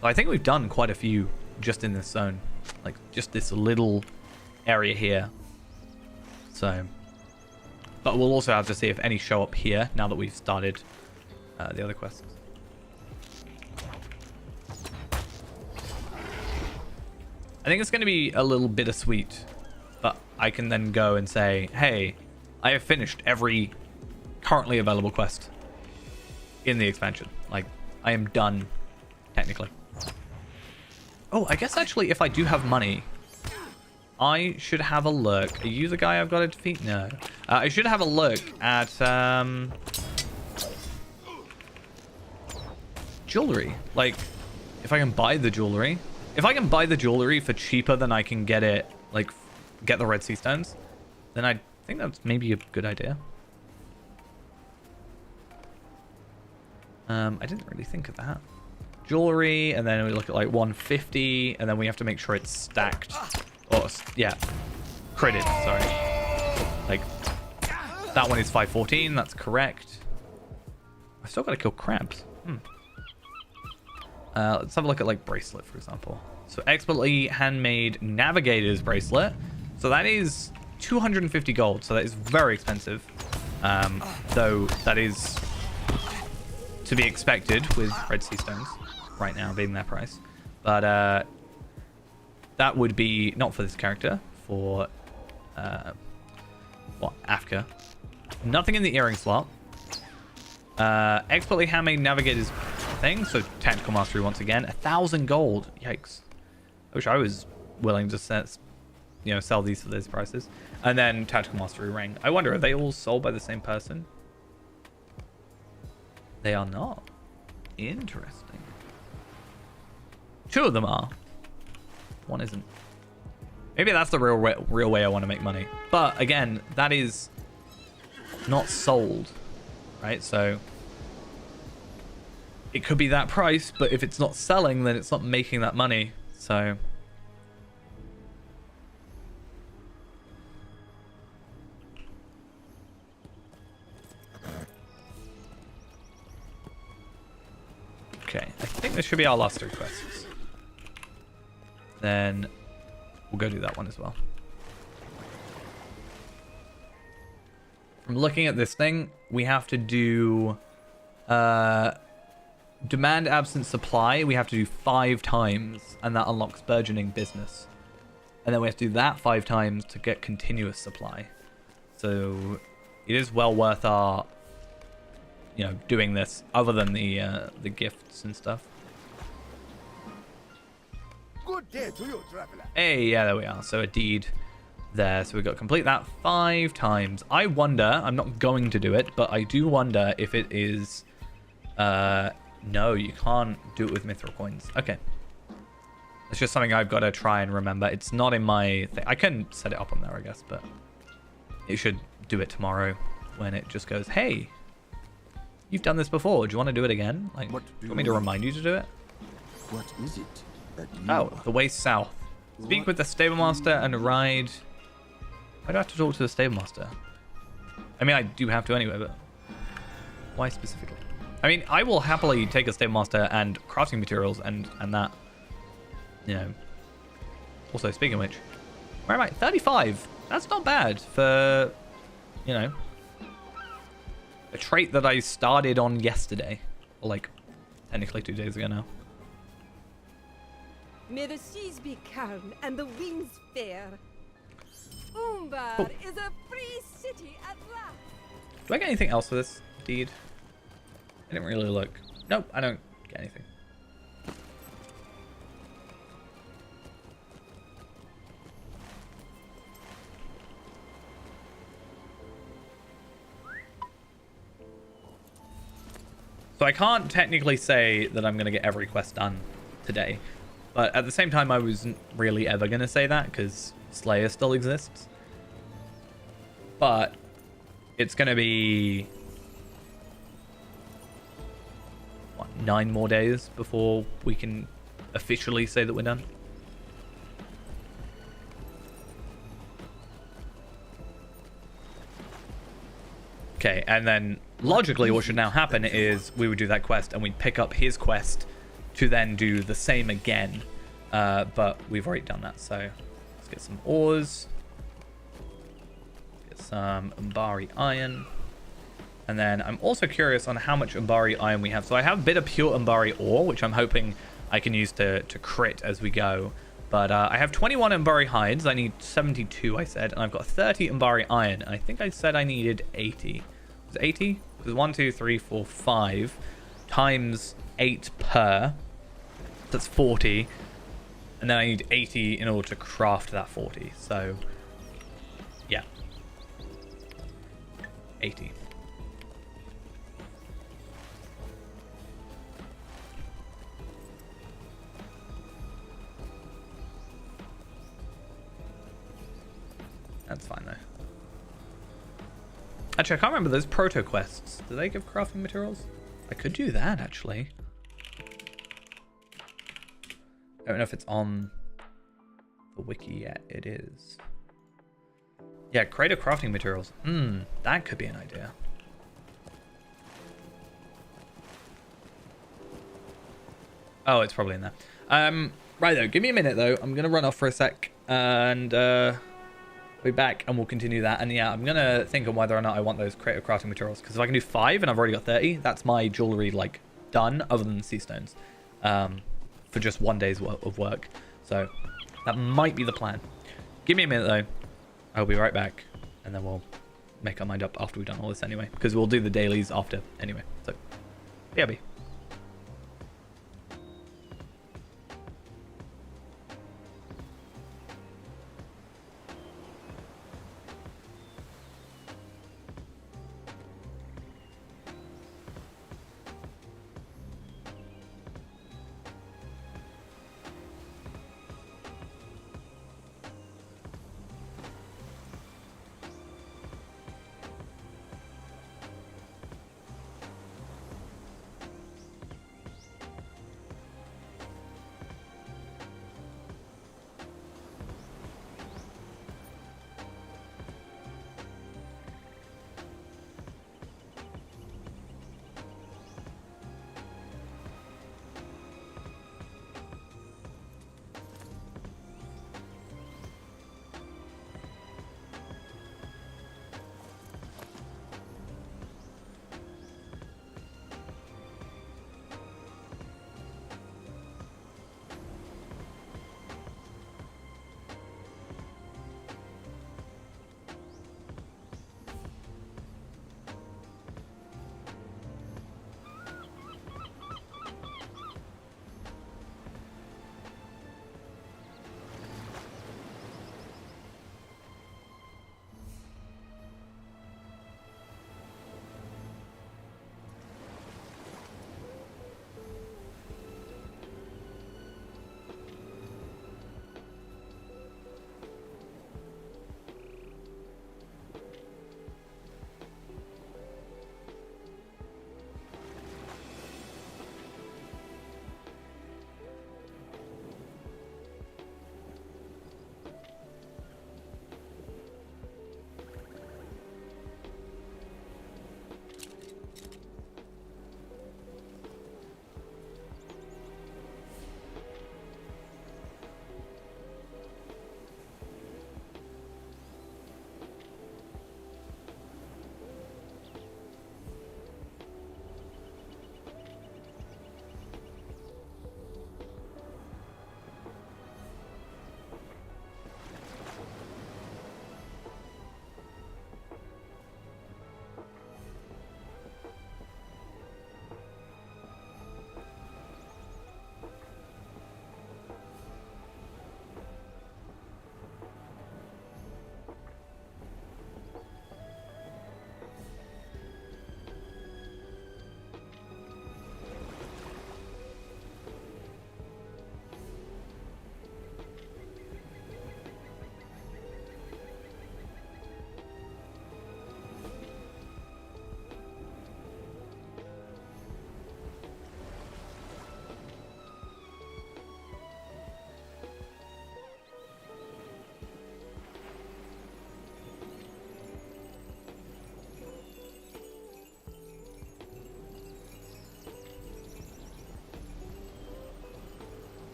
But I think we've done quite a few just in this zone. Like, just this little area here. So, but we'll also have to see if any show up here now that we've started the other quests. I think it's going to be a little bittersweet. But I can then go and say, hey, I have finished every currently available quest in the expansion. Like, I am done technically. Oh, I guess actually if I do have money, I should have a look. Are you the guy I've got to defeat? No. I should have a look at jewelry. Like, if I can buy the jewelry. If I can buy the jewelry for cheaper than I can get it, like, get the Red Sea Stones, then I think that's maybe a good idea. I didn't really think of that. Jewelry, and then we look at like 150, and then we have to make sure it's stacked. Oh, yeah. Critted, sorry. Like, that one is 514, that's correct. I've still got to kill crabs. Let's have a look at like bracelet, for example. So expertly handmade navigator's bracelet. So that is 250 gold, so that is very expensive. Though that is to be expected with Red Sea Stones right now being their price. But that would be not for this character, for what, Afka. Nothing in the earring slot. Expertly handmade navigator's thing, so tactical mastery once again. 1,000 gold. Yikes. I wish I was willing to sell these for those prices. And then tactical mastery ring. I wonder, are they all sold by the same person? They are not. Interesting. 2 of them are. 1 isn't. Maybe that's the real way I want to make money. But again, that is not sold, right? So it could be that price, but if it's not selling, then it's not making that money. So okay, I think this should be our last 3 quests. Then we'll go do that one as well. From looking at this thing, we have to do demand absent supply, we have to do 5 times, and that unlocks burgeoning business. And then we have to do that 5 times to get continuous supply. So it is well worth our, you know, doing this, other than the gifts and stuff. Good day to you, traveler. Hey, yeah, there we are. So a deed there. So we've got to complete that 5 times. I wonder, I'm not going to do it, but I do wonder if it is... no, you can't do it with mithril coins. Okay. It's just something I've got to try and remember. It's not in my thing. I can set it up on there, I guess, but it should do it tomorrow when it just goes, hey, you've done this before. Do you want to do it again? Like, do you want me to remind you to do it? What is it that you Oh, the way south. Speak with the stable master and ride. Why do I have to talk to the stable master? I mean, I do have to anyway, but why specifically? I mean, I will happily take a stable master and crafting materials and that, you know. Also, speaking of which, where am I? 35. That's not bad for, you know, a trait that I started on yesterday, or like technically 2 days ago now. May the seas be calm and the winds fair. Umbar is a free city at last. Do I get anything else for this deed? I didn't really look. Nope, I don't get anything. So I can't technically say that I'm going to get every quest done today. But at the same time, I wasn't really ever going to say that because Slayer still exists. But it's going to be... what, 9 more days before we can officially say that we're done. Okay, and then logically what should now happen is we would do that quest and we'd pick up his quest to then do the same again. But we've already done that, so let's get some ores. Get some Umbari iron. And then I'm also curious on how much Umbari iron we have. So I have a bit of pure Umbari ore, which I'm hoping I can use to crit as we go. But I have 21 Umbari hides. I need 72, I said. And I've got 30 Umbari iron. And I think I said I needed 80. Was it 80? It was 1, 2, 3, 4, 5 times 8 per. That's 40. And then I need 80 in order to craft that 40. So, yeah. 80. That's fine, though. Actually, I can't remember those proto quests. Do they give crafting materials? I could do that, actually. I don't know if it's on the wiki yet. It is. Yeah, create a crafting materials. That could be an idea. Oh, it's probably in there. Right, though. Give me a minute, though. I'm going to run off for a sec. And be back and we'll continue that. And yeah, I'm going to think on whether or not I want those creative crafting materials. Because if I can do 5 and I've already got 30, that's my jewelry, like, done, other than the sea stones. For just 1 day's worth of work. So that might be the plan. Give me a minute, though. I'll be right back. And then we'll make our mind up after we've done all this anyway. Because we'll do the dailies after anyway. So, BRB.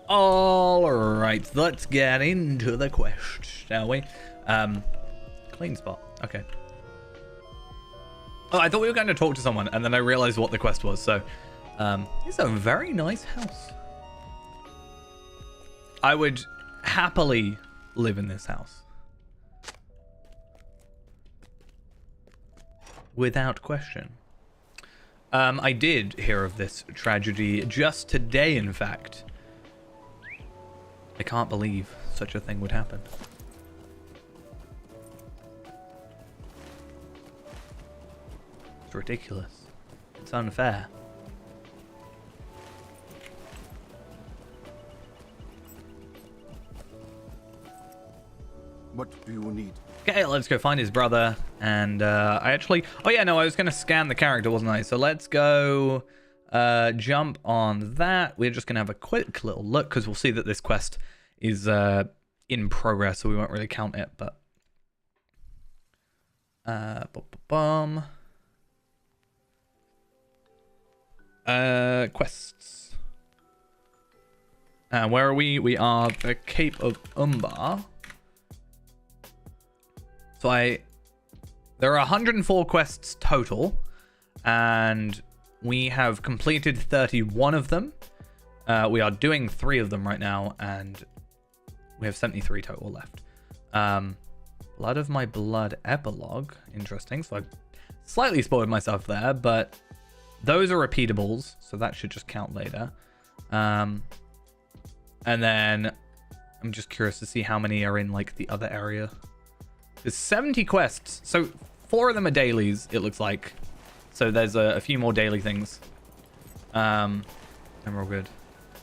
All right, let's get into the quest, shall we? Clean spot. Okay. Oh, I thought we were going to talk to someone, and then I realized what the quest was. So, it's a very nice house. I would happily live in this house. Without question. I did hear of this tragedy just today, in fact. I can't believe such a thing would happen. It's ridiculous. It's unfair. What do you need? Okay, let's go find his brother. And I actually... Oh, yeah, no, I was going to scan the character, wasn't I? So let's go jump on that. We're just going to have a quick little look because we'll see that this quest is in progress, so we won't really count it. But quests. Where are we? We are the Cape of Umbar. So there are 104 quests total, and we have completed 31 of them. We are doing 3 of them right now, and we have 73 total left. Blood of My Blood epilogue. Interesting. So I slightly spoiled myself there, but those are repeatables, so that should just count later. And then I'm just curious to see how many are in like the other area. There's 70 quests, so 4 of them are dailies, it looks like. So there's a few more daily things. And we're all good.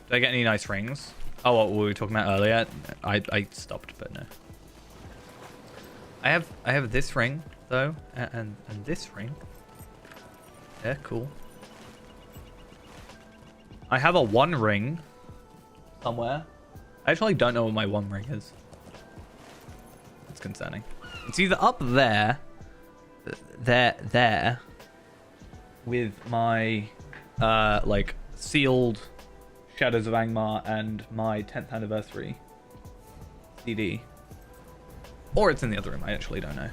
Did I get any nice rings? Oh, what were we talking about earlier? I stopped, but no. I have this ring though, and this ring. Yeah, cool. I have a 1 ring somewhere. I actually don't know what my 1 ring is. It's concerning. It's either up there, there, with my, like, sealed Shadows of Angmar and my 10th anniversary CD. Or it's in the other room, I actually don't know.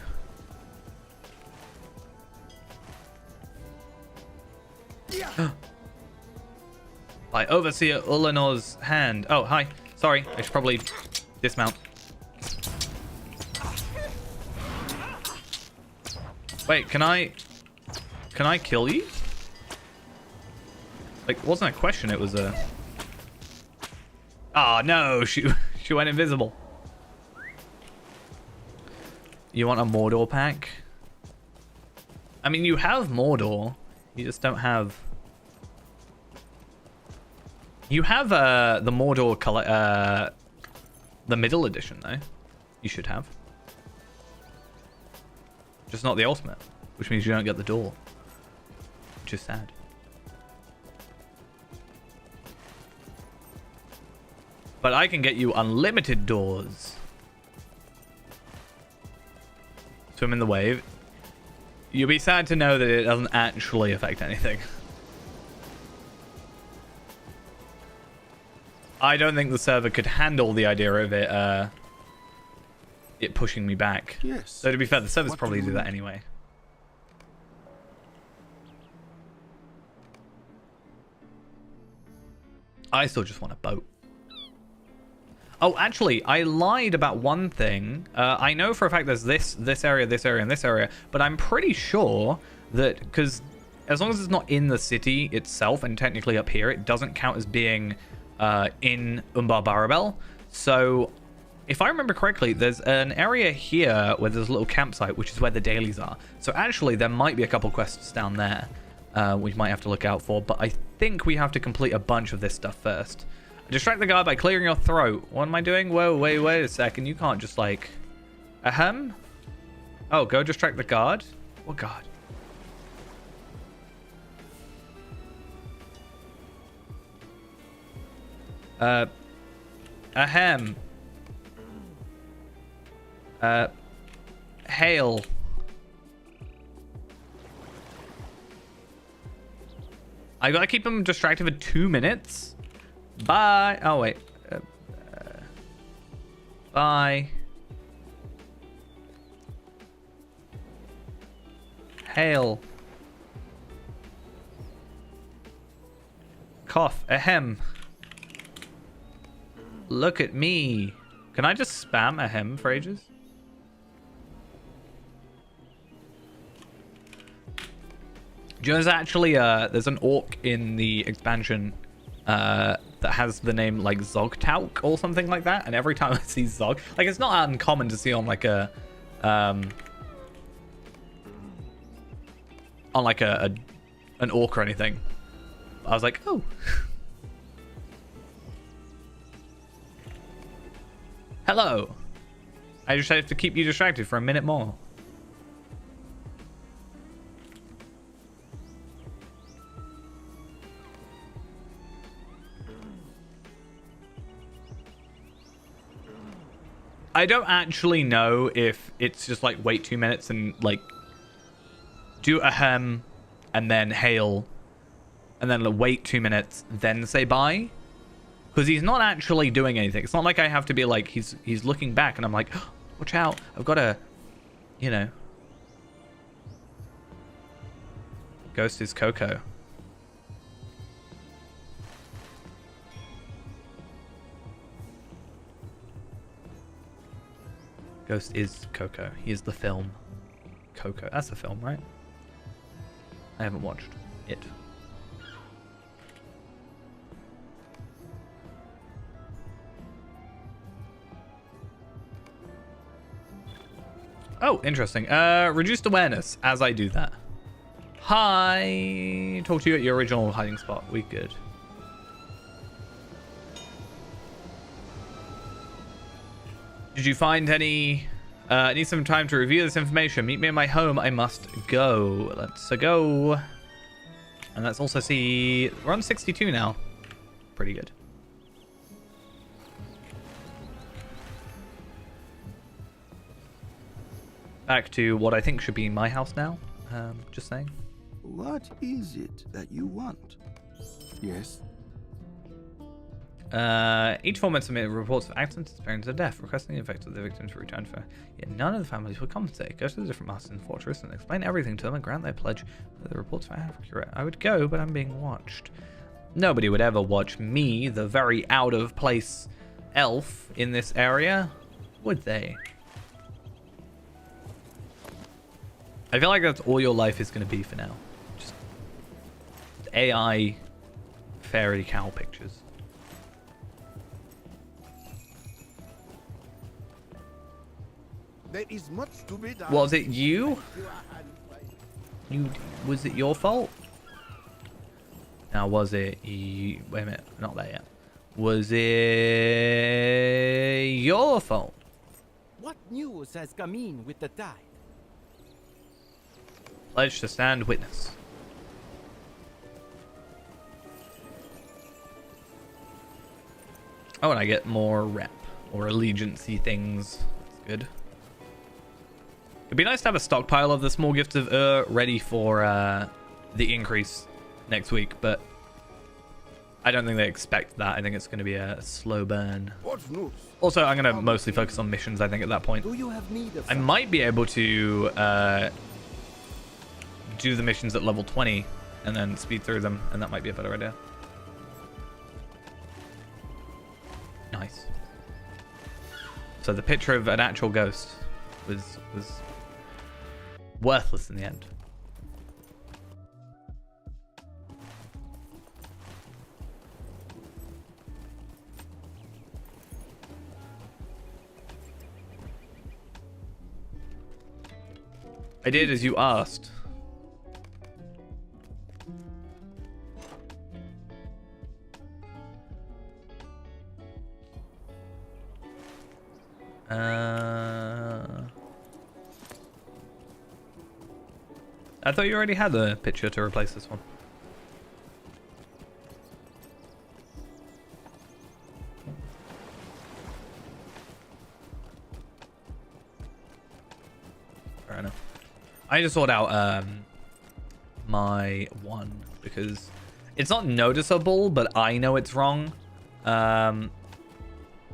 By Overseer Ulinor's hand. Oh, hi. Sorry, I should probably dismount. Wait, can I kill you? Like, it wasn't a question, it was a... Oh, no, she went invisible. You want a Mordor pack? I mean, you have Mordor. You just don't have... You have the Mordor the middle edition, though. You should have. Just not the ultimate, which means you don't get the door. Which is sad. But I can get you unlimited doors. Swim in the wave. You'll be sad to know that it doesn't actually affect anything. I don't think the server could handle the idea of it pushing me back. Yes. So to be fair, the servers probably do that anyway. I still just want a boat. Oh, actually, I lied about one thing. I know for a fact there's this area, and this area, but I'm pretty sure that, because as long as it's not in the city itself, and technically up here, it doesn't count as being in Umbar Barabel. So if I remember correctly, there's an area here where there's a little campsite, which is where the dailies are. So actually, there might be a couple quests down there we might have to look out for, but I think we have to complete a bunch of this stuff first. Distract the guard by clearing your throat. What am I doing? Whoa, wait a second. You can't just like... Ahem? Oh, go distract the guard? What guard? Ahem. Hail. I gotta keep him distracted for 2 minutes. Bye. Oh, wait. Bye. Hail. Cough. Ahem. Look at me. Can I just spam ahem for ages? Do you know there's actually there's an orc in the expansion that has the name like Zogtauk or something like that, and every time I see Zog, like it's not uncommon to see on like a an orc or anything. I was like, oh. Hello. I just have to keep you distracted for a minute more. I don't actually know if it's just like wait 2 minutes and like do ahem and then hail and then wait 2 minutes, then say bye. Because he's not actually doing anything. It's not like I have to be like, he's looking back and I'm like, oh, watch out. I've got to, you know. Ghost is Coco. Ghost is Coco. He is the film. Coco. That's the film, right? I haven't watched it. Oh, interesting. Reduced awareness as I do that. Hi. Talk to you at your original hiding spot. We good. Did you find any... I need some time to review this information. Meet me in my home. I must go. Let's go. And let's also see... We're on 62 now. Pretty good. Back to what I think should be my house now. Just saying. What is it that you want? Yes? Each foreman submitted reports of accidents, experience, or death, requesting the effects of the victims to return for. Yet none of the families would compensate. Go to the different masters in the fortress and explain everything to them and grant their pledge that the reports are accurate. I would go, but I'm being watched. Nobody would ever watch me, the very out of place elf in this area, would they? I feel like that's all your life is going to be for now. Just AI fairy cow pictures. There is much to be done. Was it you? Was it your fault? Now, was it you? Wait a minute, not there yet. Was it your fault? What news has come in with the tide? Pledge to stand witness. Oh, and I get more rep or allegiance-y things. That's good. It'd be nice to have a stockpile of the small gifts of ready for the increase next week, but I don't think they expect that. I think it's going to be a slow burn. What's news? Also, I'm going to mostly focus on missions, I think, at that point. Do you have need of I might be able to do the missions at level 20 and then speed through them, and that might be a better idea. Nice. So the picture of an actual ghost was worthless in the end. I did as you asked. I thought you already had a picture to replace this one. Fair enough. I just sorted out my one because it's not noticeable, but I know it's wrong.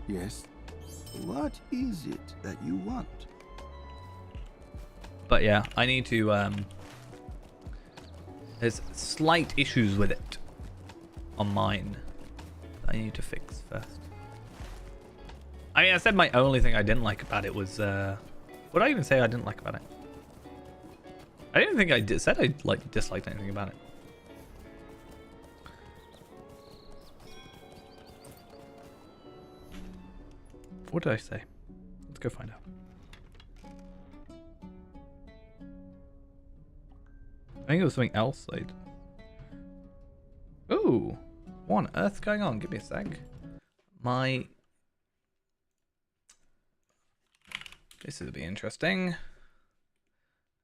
Yes? What is it that you want? But yeah, I need to, there's slight issues with it on mine that I need to fix first. I mean, I said my only thing I didn't like about it was, what did I even say I didn't like about it? I didn't think I said I disliked anything about it. What did I say? Let's go find out. I think it was something else. Ooh, what on earth's going on? Give me a sec. This will be interesting.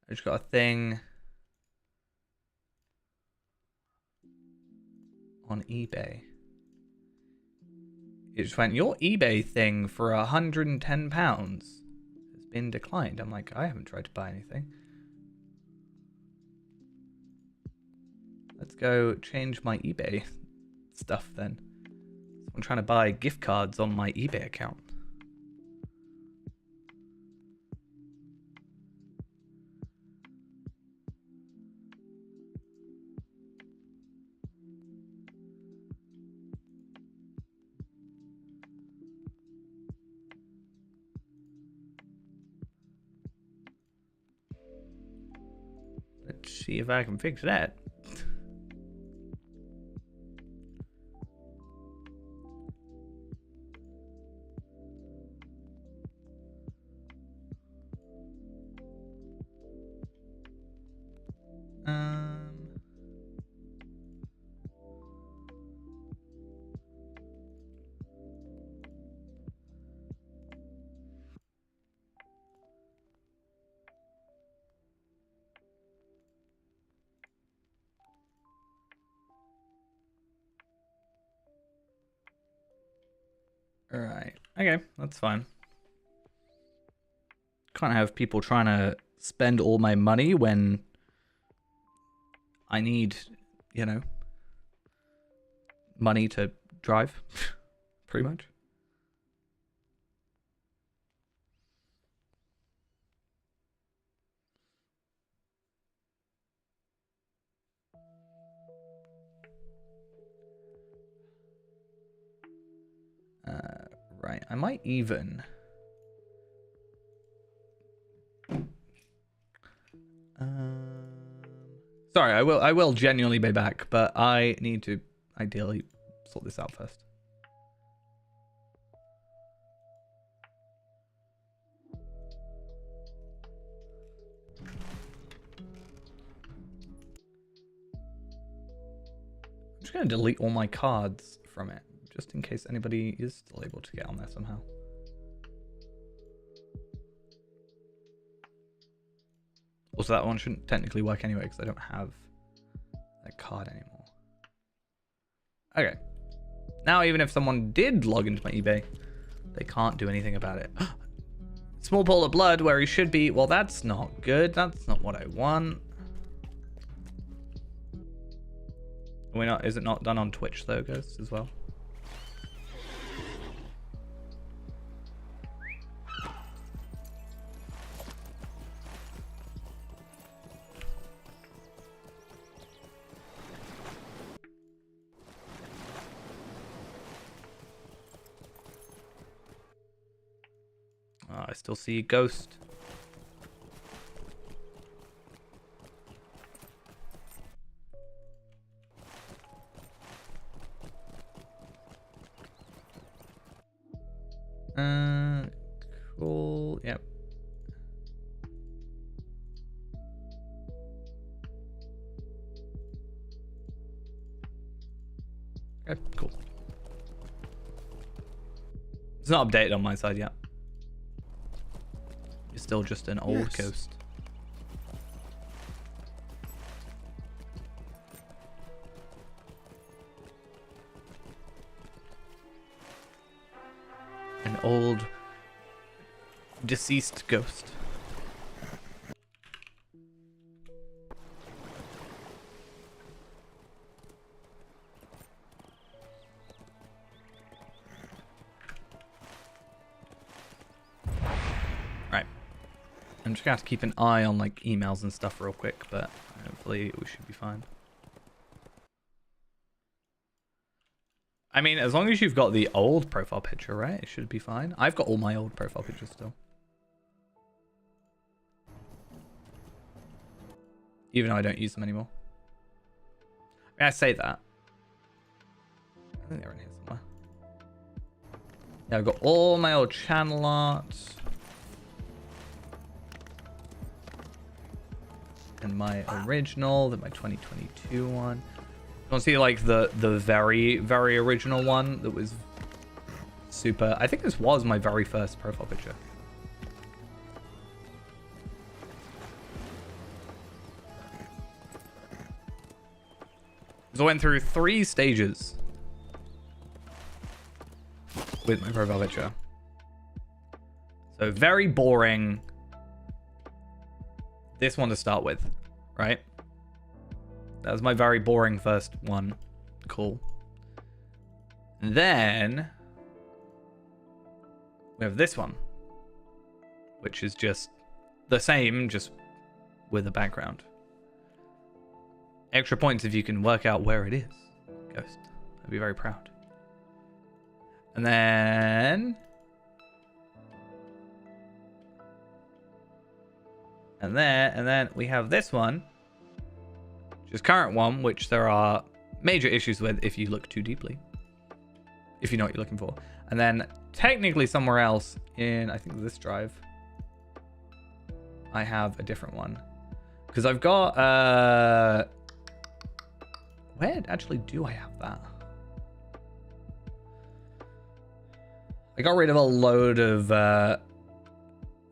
I just got a thing on eBay. It just went, your eBay thing for £110 has been declined. I'm like, I haven't tried to buy anything. Let's go change my eBay stuff then. I'm trying to buy gift cards on my eBay account. Let's see if I can fix that. Alright. Okay, that's fine. Can't have people trying to spend all my money when I need, you know, money to drive, pretty much. Right, I might even... Sorry, I will genuinely be back, but I need to ideally sort this out first. I'm just going to delete all my cards from it, just in case anybody is still able to get on there somehow. Also, that one shouldn't technically work anyway, because I don't have that card anymore. Okay. Now, even if someone did log into my eBay, they can't do anything about it. Small pool of blood where he should be. Well, that's not good. That's not what I want. Is it not done on Twitch, though, guys, as well? I still see a ghost. Cool. Yep. Okay, cool. It's not updated on my side yet. It's still just an old ghost. An old deceased ghost. I'm just gonna have to keep an eye on like emails and stuff real quick, but hopefully we should be fine. I mean, as long as you've got the old profile picture, right? It should be fine. I've got all my old profile pictures still. Even though I don't use them anymore. I mean, I say that. I think they're in here somewhere. Yeah, I've got all my old channel art. And my original, then my 2022 one. You want to see like the very, very original one that was super... I think this was my very first profile picture. So I went through 3 stages with my profile picture. So very boring. This one to start with, right? That was my very boring first one. Cool. And then we have this one, which is just the same, just with a background. Extra points if you can work out where it is, Ghost. I'd be very proud. And then... And then we have this one, which is current one, which there are major issues with if you look too deeply. If you know what you're looking for. And then technically somewhere else in, I think this drive, I have a different one. Because I've got... Where actually do I have that? I got rid of a load of...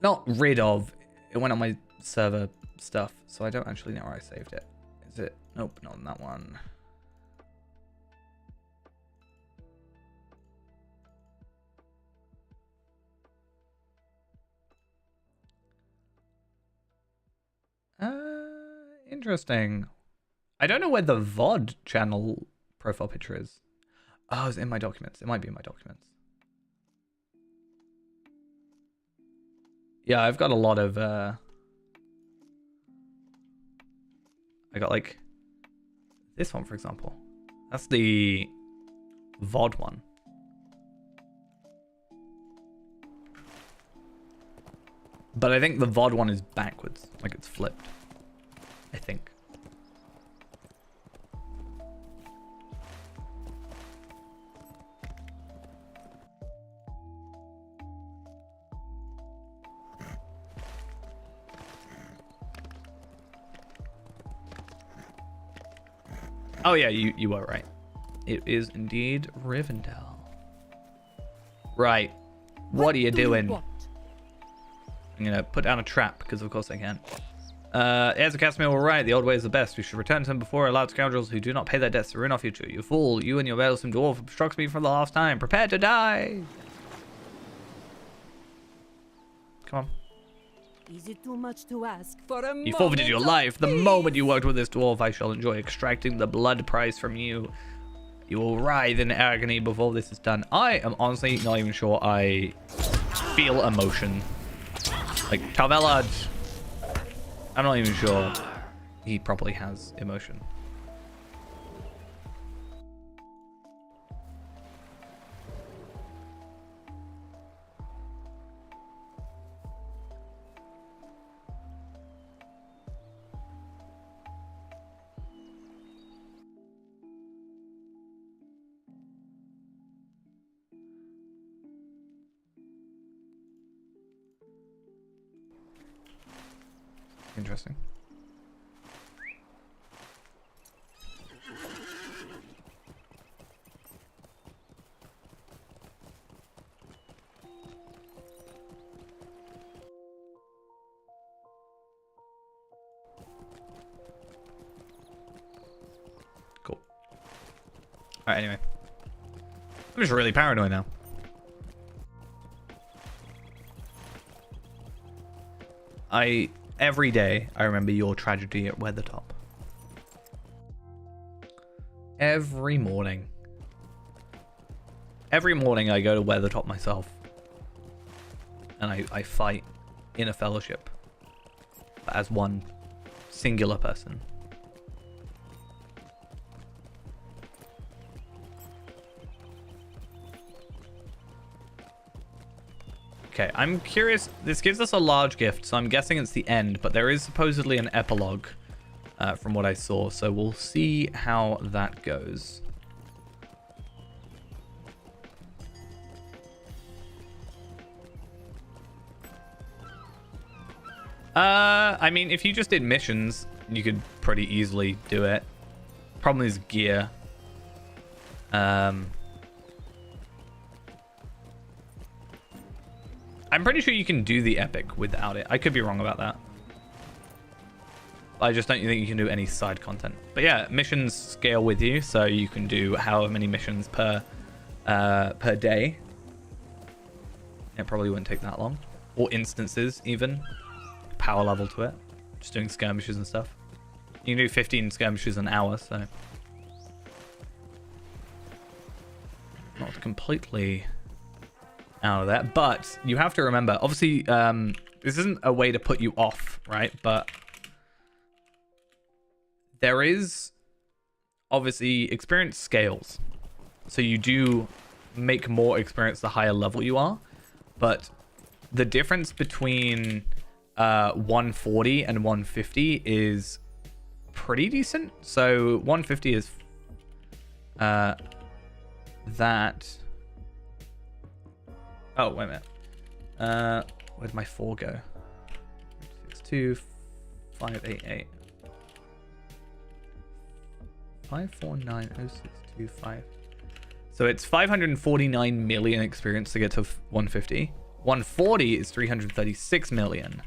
Not rid of. It went on my server stuff, so I don't actually know where I saved it. Is it? Nope, not on that one. Interesting. I don't know where the VOD channel profile picture is. Oh, it's in my documents. It might be in my documents. Yeah, I've got a lot of... I got like... This one, for example. That's the VOD one. But I think the VOD one is backwards. Like it's flipped. I think. Oh yeah, you were right. It is indeed Rivendell. Right. What are you doing? I'm gonna put down a trap, because of course I can. As a Casimir were right, the old way is the best. We should return to him before allowed scoundrels who do not pay their debts to ruin our future. You fool, you and your meddlesome dwarf obstructs me for the last time. Prepare to die! Come on. Is it too much to ask for a You forfeited your moment of life. The peace? moment you worked with this dwarf, I shall enjoy extracting the blood price from you. You will writhe in agony before this is done. I am honestly not even sure I feel emotion. Like, Talvelad, I'm not even sure he properly has emotion. Interesting. Cool. Alright, anyway. I'm just really paranoid now. Every day, I remember your tragedy at Weathertop. Every morning. Every morning I go to Weathertop myself. And I fight in a fellowship as one singular person. Okay, I'm curious. This gives us a large gift, so I'm guessing it's the end, but there is supposedly an epilogue from what I saw, so we'll see how that goes. I mean, if you just did missions, you could pretty easily do it. Problem is gear. I'm pretty sure you can do the epic without it. I could be wrong about that. I just don't think you can do any side content. But yeah, missions scale with you, so you can do however many missions per day. It probably wouldn't take that long. Or instances, even. Power level to it. Just doing skirmishes and stuff. You can do 15 skirmishes an hour, so... Not completely out of that. But you have to remember, obviously, this isn't a way to put you off, right? But there is obviously experience scales. So you do make more experience the higher level you are. But the difference between 140 and 150 is pretty decent. So 150 is that. Oh, wait a minute. Where'd my 4 go? 62, 588. 5490625. So it's 549 million experience to get to 150. 140 is 336 million.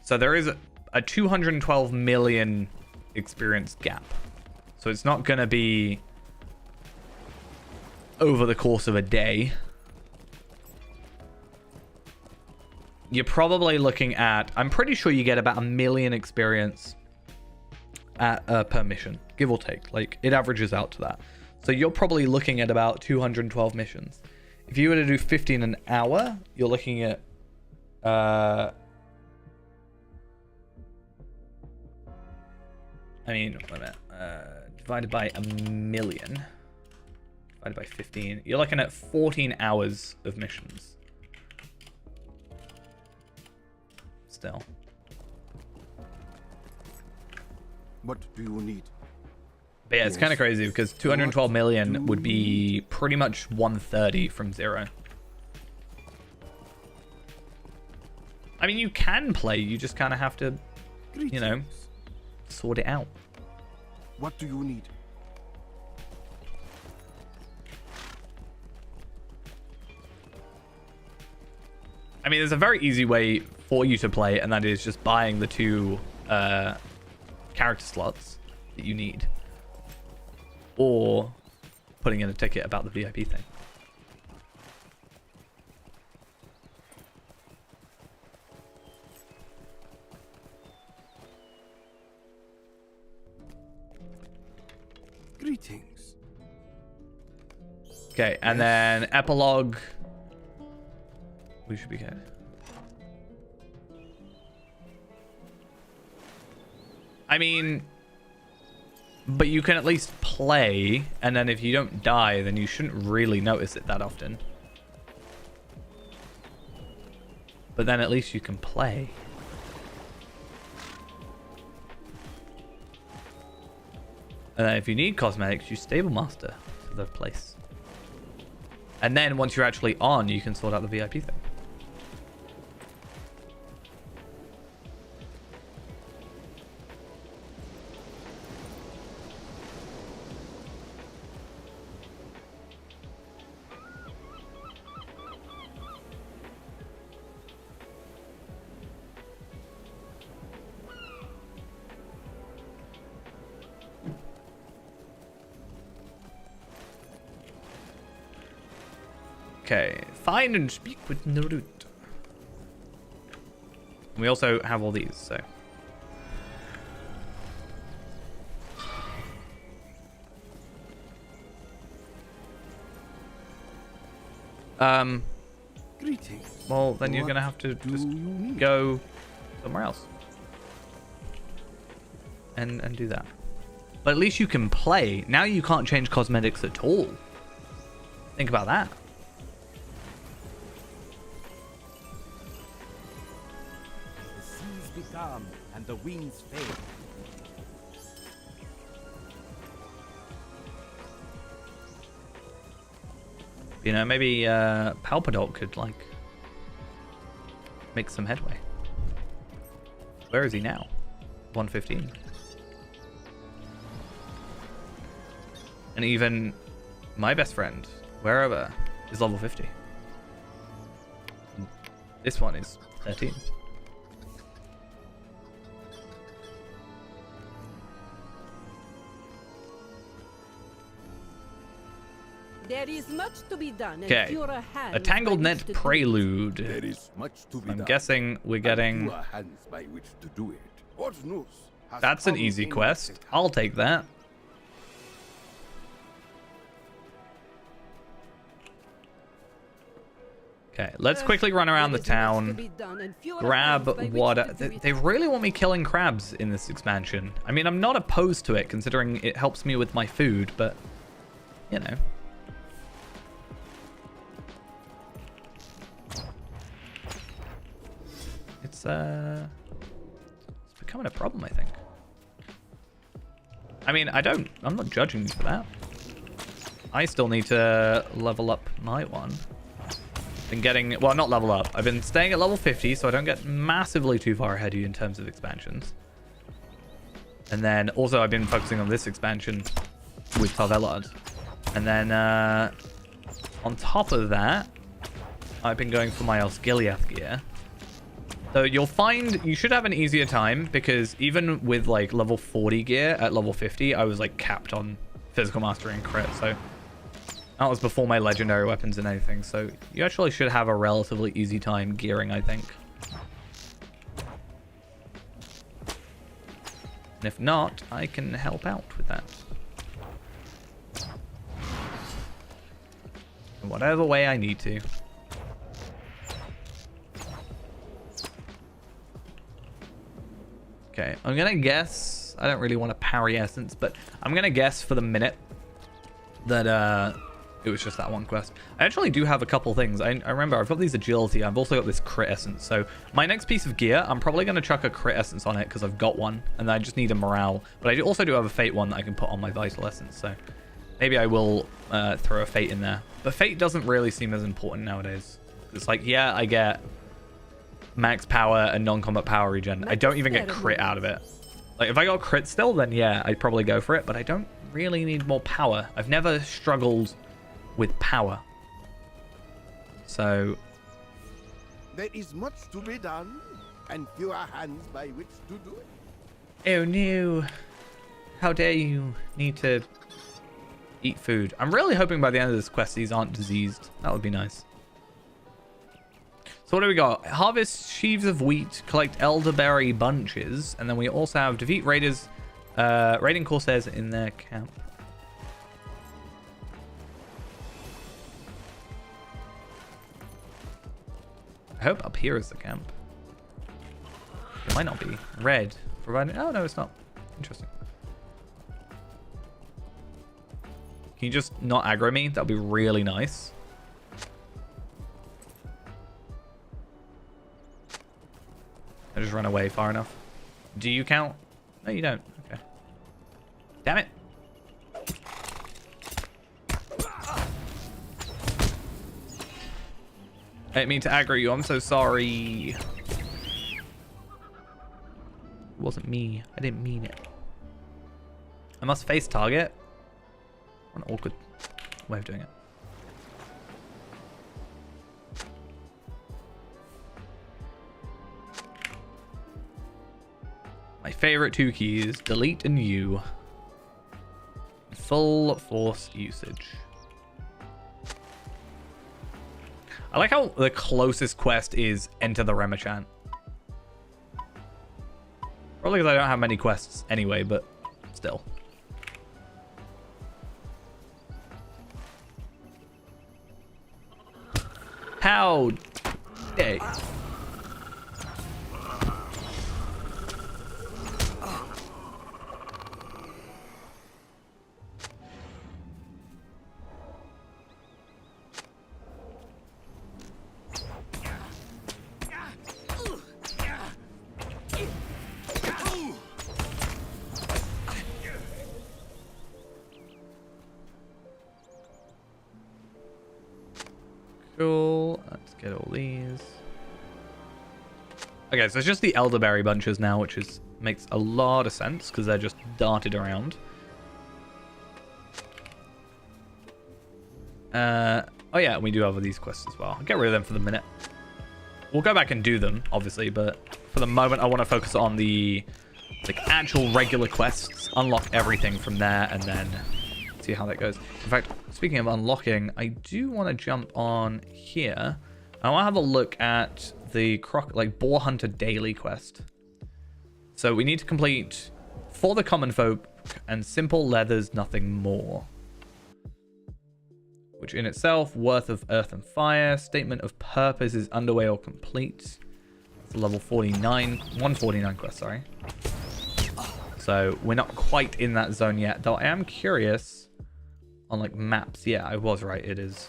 So there is a 212 million experience gap. So it's not going to be over the course of a day. You're probably looking at, I'm pretty sure you get about 1 million experience at per mission, give or take. Like, it averages out to that. So you're probably looking at about 212 missions. If you were to do 15 an hour, you're looking at I mean, wait a minute. Divided by 1 million. Divided by 15. You're looking at 14 hours of missions. Still. What do you need? But yeah, it's kind of crazy because 212 million would be pretty much 130 from 0. I mean, you can play. You just kind of have to, you know, sort it out. What do you need? I mean, there's a very easy way for you to play, and that is just buying the 2 character slots that you need. Or putting in a ticket about the VIP thing. Greetings. Okay, and then epilogue. We should be good. I mean, but you can at least play, and then if you don't die, then you shouldn't really notice it that often. But then at least you can play. And then if you need cosmetics, you stable master to the place. And then once you're actually on, you can sort out the VIP thing. Okay, find and speak with Naruto. We also have all these, so. Greetings. Well, then you're gonna have to just go somewhere else. and do that. But at least you can play. Now you can't change cosmetics at all. Think about that. The seas become and the winds fade. You know, maybe Palpadot could, like, make some headway. Where is he now? 115. And even my best friend, wherever, is level 50. This one is 13. There is much to be done. and Okay, fewer hands a Tangled by Net which to do it. Prelude. There is much to be I'm done. guessing we're and getting... fewer hands by which to do it. What news has That's an come easy in quest. this I'll take that. Okay, let's quickly run around the There is much to town, be done, and fewer grab hands by which water. to do it. They really want me killing crabs in this expansion. I mean, I'm not opposed to it, considering it helps me with my food, but, you know. It's becoming a problem, I think. I mean, I'm not judging you for that. I still need to level up my one. Been getting, well, not level up. I've been staying at level 50, so I don't get massively too far ahead of you in terms of expansions. And then also I've been focusing on this expansion with Tarvelard. And then on top of that, I've been going for my Osgiliath gear. So you'll find you should have an easier time, because even with like level 40 gear at level 50, I was like capped on physical mastery and crit. So that was before my legendary weapons and anything. So you actually should have a relatively easy time gearing, I think. And if not, I can help out with that. In whatever way I need to. Okay, I'm gonna guess, I don't really want to parry essence, but I'm gonna guess for the minute that it was just that one quest. I actually do have a couple things. I remember I've got these agility, I've also got this crit essence. So my next piece of gear, I'm probably gonna chuck a crit essence on it because I've got one, and I just need a morale. But I also do have a fate one that I can put on my vital essence, so maybe I will throw a fate in there. But fate doesn't really seem as important nowadays. It's like, yeah, I get max power and non-combat power regen. I don't even get crit out of it. Like, if I got crit still, then yeah, I'd probably go for it, but I don't really need more power. I've never struggled with power. So There is much to be done, and fewer hands by which to do it. oh no, how dare you need to eat food. I'm really hoping by the end of this quest these aren't diseased. That would be nice. So what do we got? Harvest sheaves of wheat, collect elderberry bunches, and then we also have defeat raiders, raiding Corsairs in their camp. I hope up here is the camp. It might not be. Red. Provided. Oh, no, it's not. Interesting. Can you just not aggro me? That would be really nice. I just run away far enough. Do you count? No, you don't. Okay. Damn it. I didn't mean to aggro you. I'm so sorry. It wasn't me. I didn't mean it. I must face target. What an awkward way of doing it. My favorite two keys, delete and U. Full force usage. I like how the closest quest is enter the Remachant. Probably because I don't have many quests anyway, but still. How dare you? Cool. Let's get all these. Okay, so it's just the elderberry bunches now, which makes a lot of sense because they're just darted around. Oh yeah, we do have these quests as well. I'll get rid of them for the minute. We'll go back and do them, obviously, but for the moment, I want to focus on the actual regular quests, unlock everything from there, and then see how that goes. In fact, speaking of unlocking, I do want to jump on here. I want to have a look at the Boar Hunter daily quest. So we need to complete For the Common Folk and Simple Leathers, Nothing More. Which in itself, Worth of Earth and Fire, Statement of Purpose is underway or complete. It's level 49, 149 quest, sorry. So we're not quite in that zone yet, though I am curious on like maps. Yeah, I was right, it is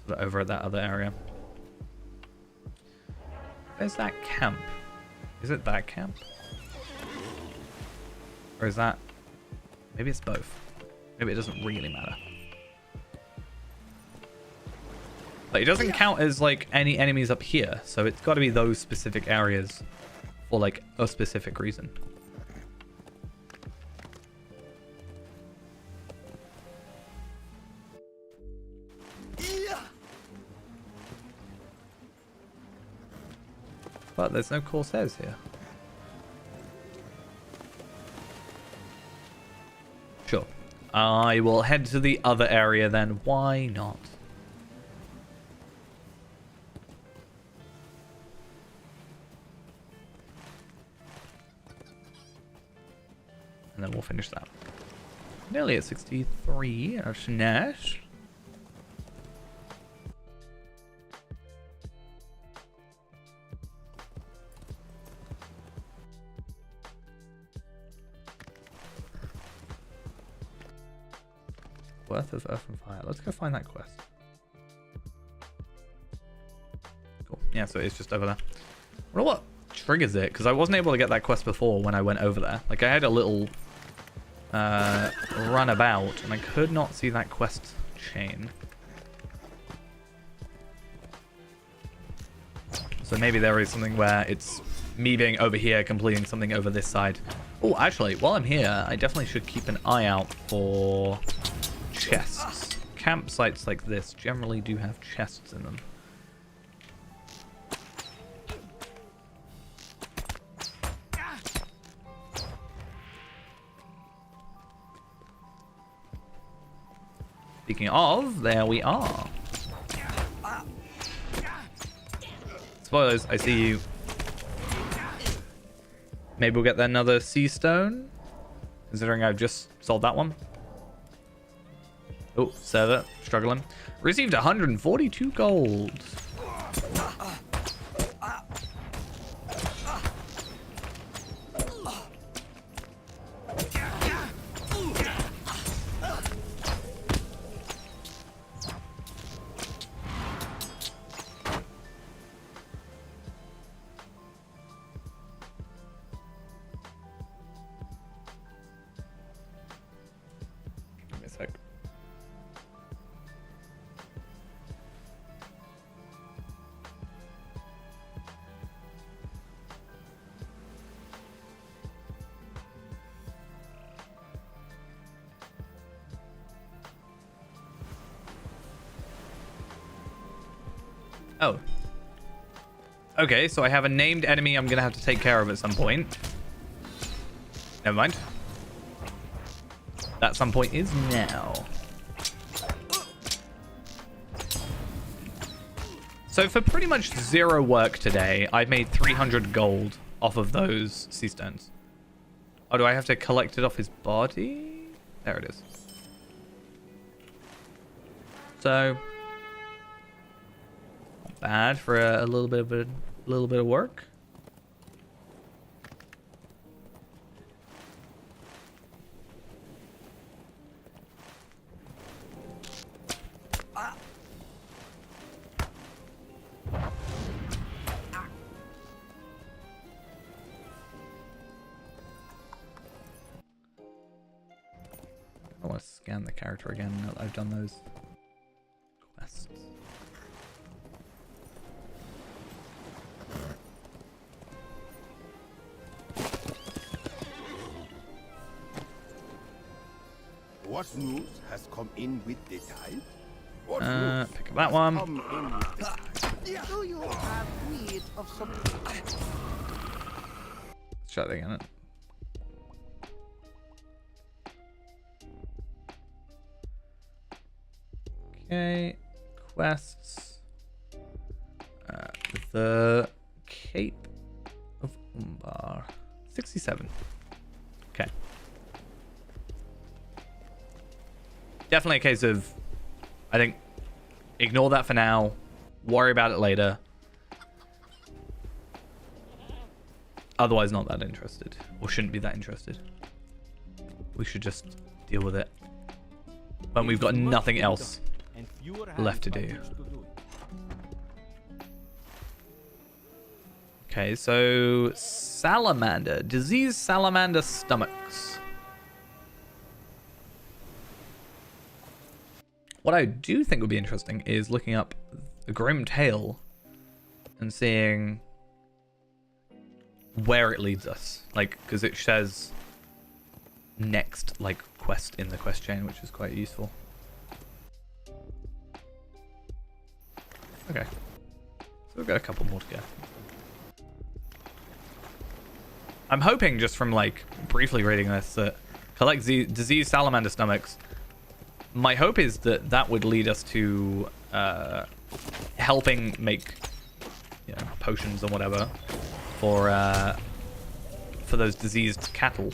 sort of over at that other area. Where's that camp? Is it that camp? Or is that... Maybe it's both. Maybe it doesn't really matter. But it doesn't count as like any enemies up here, so it's got to be those specific areas for like a specific reason. But there's no Corsairs here. Sure. I will head to the other area then. Why not? And then we'll finish that. Nearly at 63. That's nice. Worth of Earth and Fire. Let's go find that quest. Cool. Yeah, so it's just over there. I wonder what triggers it, because I wasn't able to get that quest before when I went over there. Like, I had a little run about, and I could not see that quest chain. So maybe there is something where it's me being over here, completing something over this side. Oh, actually, while I'm here, I definitely should keep an eye out for chests. Campsites like this generally do have chests in them. Speaking of, there we are. Spoilers, I see you. Maybe we'll get another sea stone, considering I've just sold that one. Oh, server, struggling. Received 142 gold. Give me a sec. Oh. Okay, so I have a named enemy I'm going to have to take care of at some point. Never mind. That some point is now. So for pretty much zero work today, I've made 300 gold off of those sea stones. Oh, do I have to collect it off his body? There it is. So... bad for a little bit of work. I want to scan the character again now that I've done those quests. What news has come in with the tide? What Pick up that one. come in with the tide? Do you have need of something? Let's try that again. Okay, quests. The Cape of Umbar. 67. Okay. Definitely a case of, I think, ignore that for now. Worry about it later. Otherwise, not that interested. Or shouldn't be that interested. We should just deal with it when we've got nothing else left to do. Okay, so salamander. Diseased salamander stomachs. What I do think would be interesting is looking up the Grim Tail and seeing where it leads us. Like, because it says next, like, quest in the quest chain, which is quite useful. Okay. So we've got a couple more to go. I'm hoping just from, like, briefly reading this that collect diseased salamander stomachs. My hope is that that would lead us to helping make, you know, potions or whatever for those diseased cattle.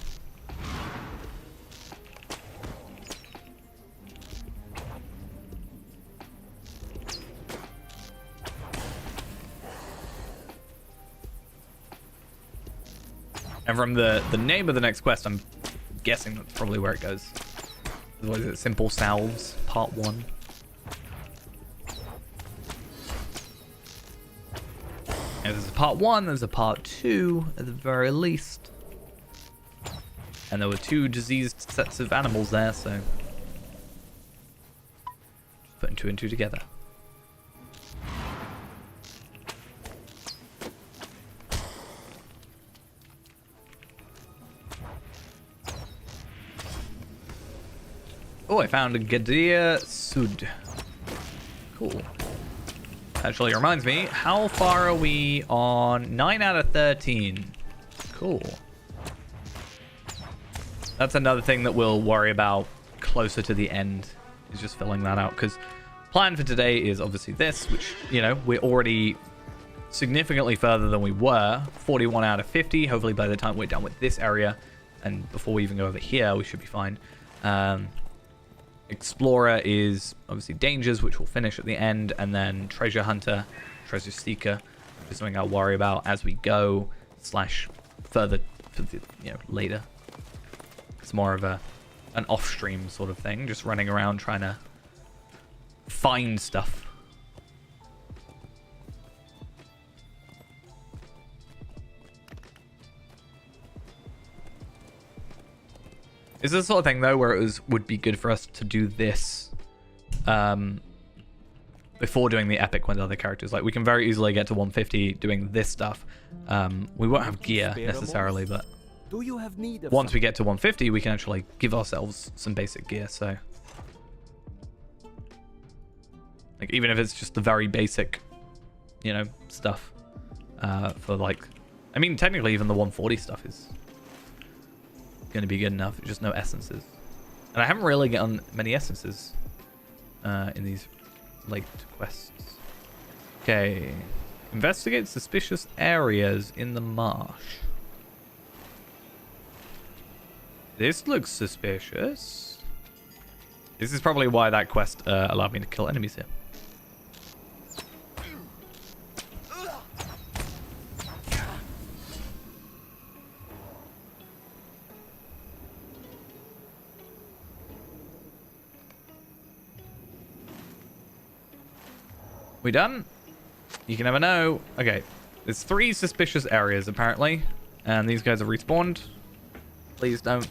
And from the name of the next quest, I'm guessing that's probably where it goes. What is it? Simple Salves, Part 1. And there's a Part 1, there's a Part 2, at the very least. And there were 2 diseased sets of animals there, so... just putting 2 and 2 together. Oh, I found a Gadir Sud. Cool. Actually, reminds me, how far are we on 9 out of 13? Cool. That's another thing that we'll worry about closer to the end, is just filling that out. Because plan for today is obviously this, which, you know, we're already significantly further than we were. 41 out of 50. Hopefully by the time we're done with this area, and before we even go over here, we should be fine. Explorer is obviously Dangers, which we'll finish at the end, and then Treasure Hunter, Treasure Seeker, which is something I'll worry about as we go, slash further, you know, later. It's more of an off-stream sort of thing, just running around trying to find stuff. Is this the sort of thing, though, where it would be good for us to do this before doing the epic with other characters? Like, we can very easily get to 150 doing this stuff. We won't have gear, necessarily, but Do you have need of once we get to 150, we can actually give ourselves some basic gear, so... like, even if it's just the very basic, you know, stuff. For, like... I mean, technically, even the 140 stuff is going to be good enough. Just no essences, and I haven't really gotten many essences in these late quests. Okay, investigate suspicious areas in the marsh. This looks suspicious. This is probably why that quest allowed me to kill enemies here. We done? You can never know. Okay. There's 3 suspicious areas, apparently. And these guys have respawned. Please don't.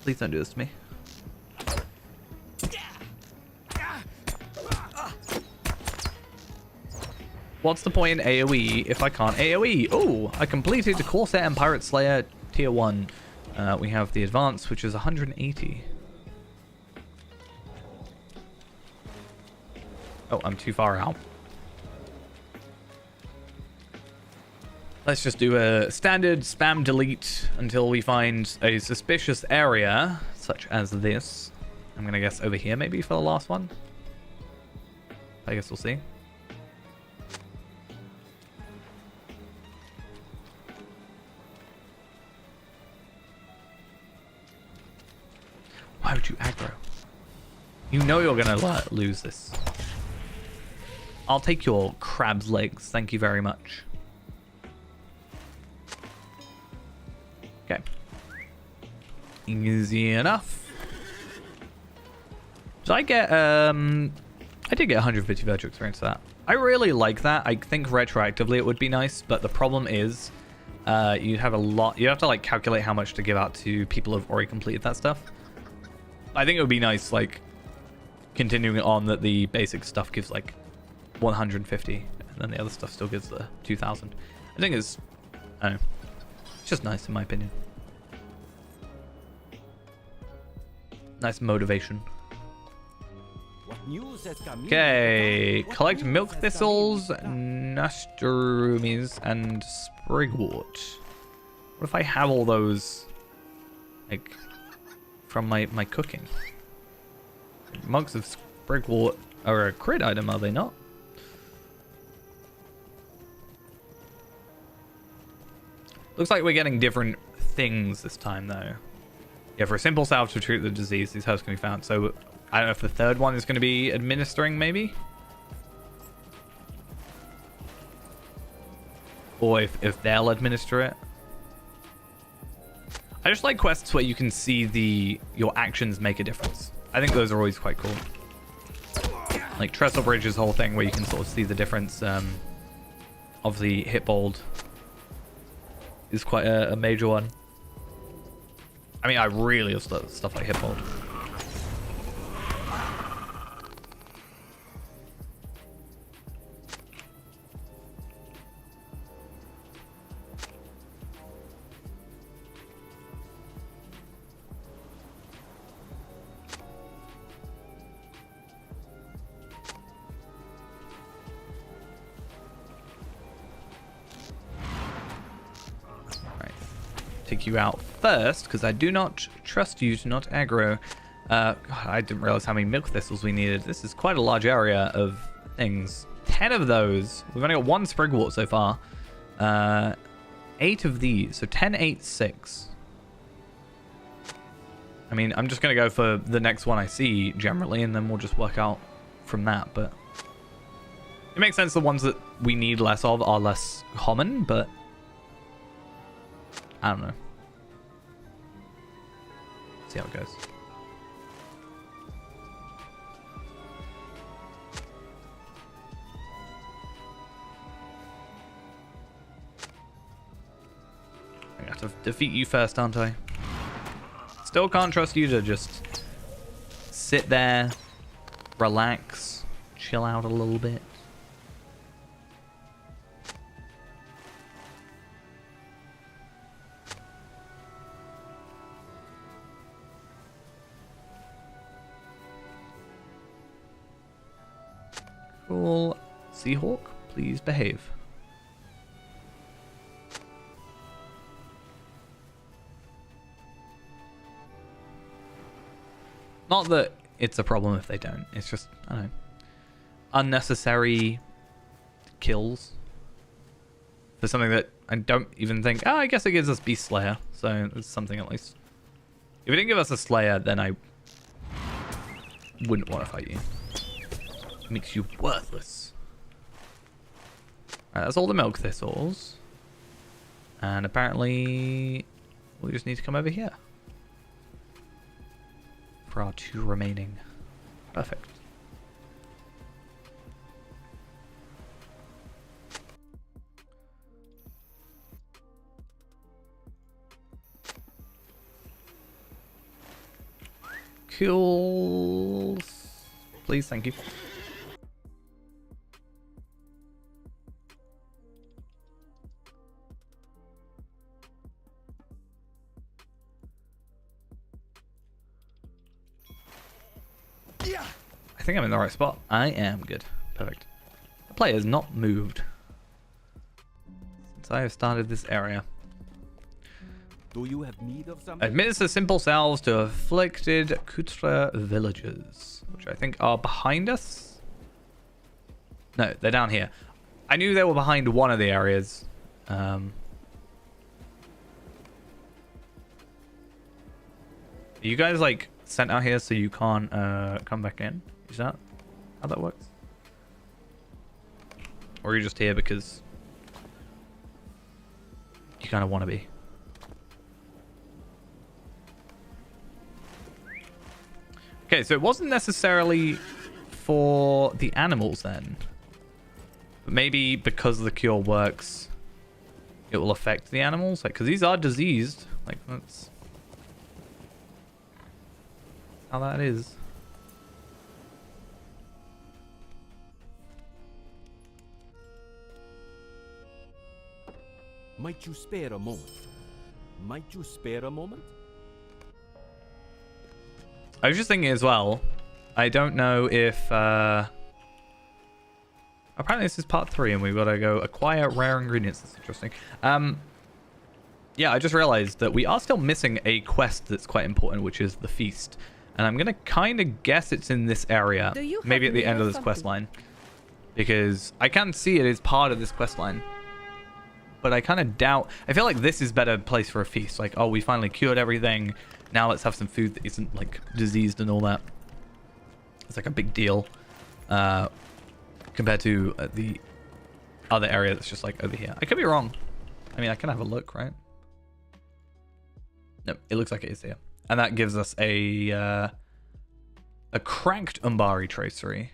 Please don't do this to me. What's the point in AoE if I can't AoE? Oh, I completed the Corsair and Pirate Slayer Tier 1. We have the Advance, which is 180. Oh, I'm too far out. Let's just do a standard spam delete until we find a suspicious area, such as this. I'm going to guess over here maybe for the last one. I guess we'll see. Why would you aggro? You know you're going to lose this. I'll take your crab's legs. Thank you very much. Okay. Easy enough. So I get, I did get 150 virtual experience for that. I really like that. I think retroactively it would be nice, but the problem is, you have to like calculate how much to give out to people who've already completed that stuff. I think it would be nice, like, continuing on that the basic stuff gives like 150, and then the other stuff still gives the 2,000. I think it's, I don't know, it's just nice in my opinion. Nice motivation. Okay, collect milk thistles, nasturtiums, and sprigwort. What if I have all those, like, from my cooking? Mugs of sprigwort are a crit item, are they not? Looks like we're getting different things this time, though. Yeah, for a simple salve to treat the disease, these herbs can be found. So, I don't know if the third one is going to be administering, maybe? Or if they'll administer it. I just like quests where you can see your actions make a difference. I think those are always quite cool. Like Trestle Bridge's whole thing where you can sort of see the difference. Obviously, Hitbold is quite a major one. I mean, I really love stuff like Hitbold. Take you out first because I do not trust you to not aggro. God, I didn't realize how many milk thistles we needed. This is quite a large area of things. 10 of those. We've only got 1 sprigwort so far. 8 of these. So 10, 8, 6. I mean, I'm just going to go for the next one I see generally, and then we'll just work out from that. But it makes sense the ones that we need less of are less common, but I don't know. See how it goes. I have to defeat you first, aren't I? Still can't trust you to just sit there, relax, chill out a little bit. Cool. Seahawk, please behave. Not that it's a problem if they don't. It's just, I don't know, unnecessary kills for something that I don't even think. Oh, I guess it gives us Beast Slayer, so it's something at least. If it didn't give us a Slayer, then I wouldn't want to fight you. Makes you worthless. Alright, that's all the milk thistles. And apparently we just need to come over here for our 2 remaining. Perfect. Cool. Please, thank you. I think I'm in the right spot. I am good. Perfect. The player has not moved since I have started this area. Do you have need of something? Administer simple salves to afflicted Corsair villagers, which I think are behind us. No, they're down here. I knew they were behind one of the areas. Are you guys like sent out here so you can't come back in? Is that how that works? Or are you just here because you kind of want to be? Okay, so it wasn't necessarily for the animals then. But maybe because the cure works, it will affect the animals? Like, because these are diseased. Like, that's how that is. Might you spare a moment? Might you spare a moment? I was just thinking as well, I don't know if apparently this is part 3 and we've got to go acquire rare ingredients. That's interesting. Yeah, I just realized that we are still missing a quest that's quite important, which is the feast. And I'm gonna kind of guess it's in this area, maybe at the end of this quest line, because I can see it is part of this quest line. But I kind of doubt. I feel like this is better place for a feast. Like, oh, we finally cured everything. Now let's have some food that isn't like diseased and all that. It's like a big deal compared to the other area that's just like over here. I could be wrong. I mean, I can have a look, right? No, it looks like it is here, and that gives us a cracked Umbari tracery,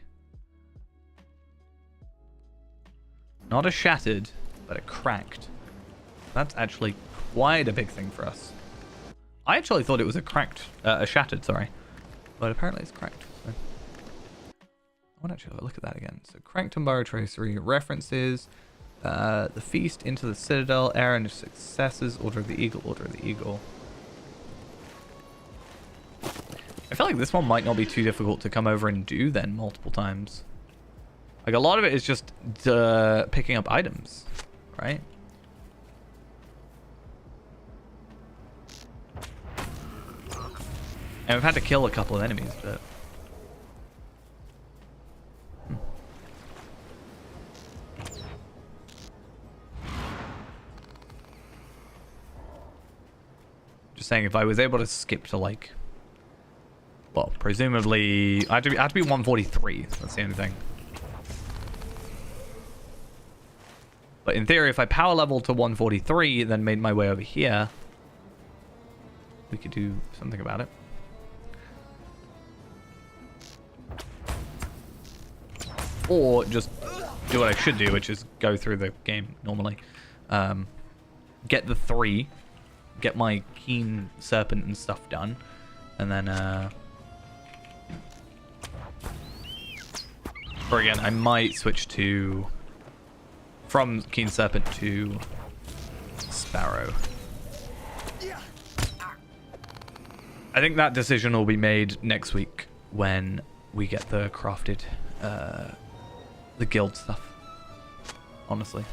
not a shattered, but a cracked. That's actually quite a big thing for us. I actually thought it was a shattered, sorry. But apparently it's cracked. So. I want to actually have a look at that again. So cracked Umbar tracery references the feast into the citadel, errand of successes, order of the eagle, order of the eagle. I feel like this one might not be too difficult to come over and do then multiple times. Like a lot of it is just picking up items, right? And we've had to kill a couple of enemies, but... Just saying, if I was able to skip to, like... Well, presumably... I had to be 143. That's the only thing. But in theory, if I power level to 143, then made my way over here... We could do something about it. Or just do what I should do, which is go through the game normally. Get the 3. Get my keen serpent and stuff done. And then... Or again, I might switch to... From keen serpent to... Sparrow. I think that decision will be made next week when we get the crafted... the guild stuff, honestly.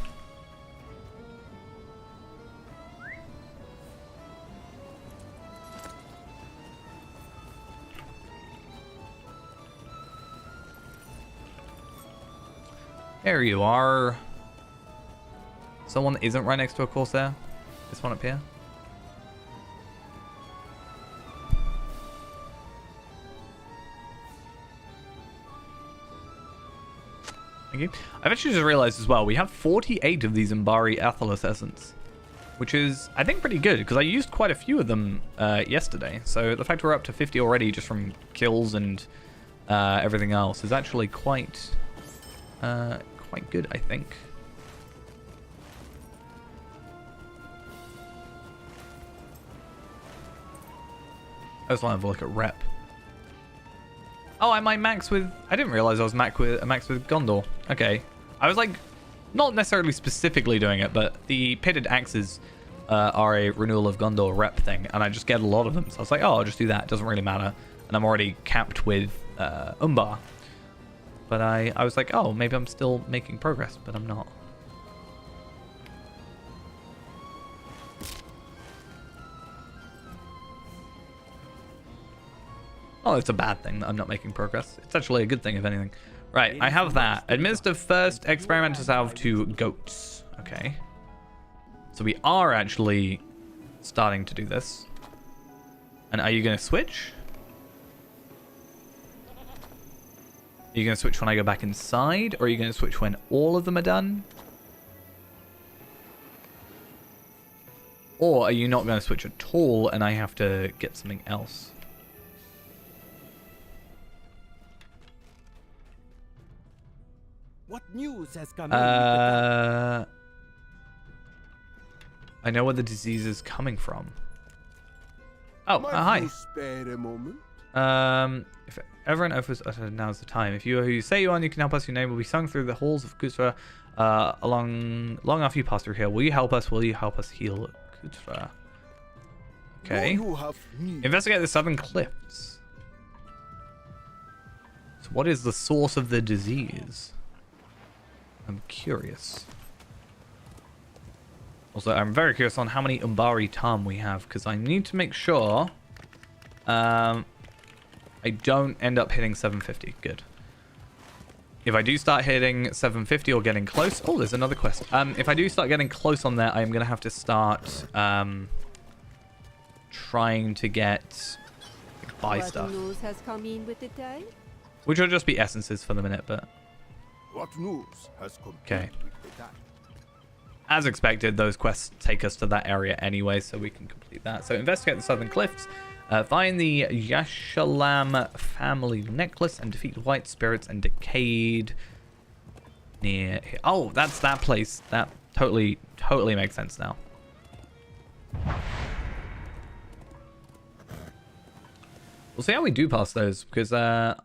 There you are. Someone that isn't right next to a Corsair. This one up here. Thank you. I've actually just realized as well, we have 48 of these Umbari Athelos Essence, which is, I think, pretty good, because I used quite a few of them yesterday. So the fact we're up to 50 already just from kills and everything else is actually quite good, I think. I just want to have a look at rep. Oh, I might max with... I didn't realize I was max with Gondor. Okay. I was like, not necessarily specifically doing it, but the pitted axes are a renewal of Gondor rep thing, and I just get a lot of them. So I was like, oh, I'll just do that. It doesn't really matter. And I'm already capped with Umbar. But I was like, oh, maybe I'm still making progress, but I'm not. Oh, it's a bad thing that I'm not making progress. It's actually a good thing, if anything. Right, I have that. Administer first experimental salve to goats. Okay. So we are actually starting to do this. And are you going to switch? Are you going to switch when I go back inside? Or are you going to switch when all of them are done? Or are you not going to switch at all and I have to get something else? What news has come in with the I know where the disease is coming from. Oh, Might hi. you spare a moment? If everyone offers now's the time. If you are who you say you are, you can help us. Your name will be sung through the halls of Corsair long after you pass through here. Will you help us? Will you help us heal Corsair? Okay. No, you have need. Investigate the southern cliffs. So what is the source of the disease? I'm curious. Also, I'm very curious on how many Umbari Tam we have, because I need to make sure I don't end up hitting 750. Good. If I do start hitting 750 or getting close... Oh, there's another quest. If I do start getting close on that, I'm going to have to start trying to get buy What stuff. news has come in with the day? Which will just be essences for the minute, but... What news has come? Okay. with the time? As expected, those quests take us to that area anyway, so we can complete that. So investigate the southern cliffs, find the Yashalam family necklace, and defeat white spirits and decayed near here. Oh, that's that place. That totally makes sense now. We'll see how we do past those, because I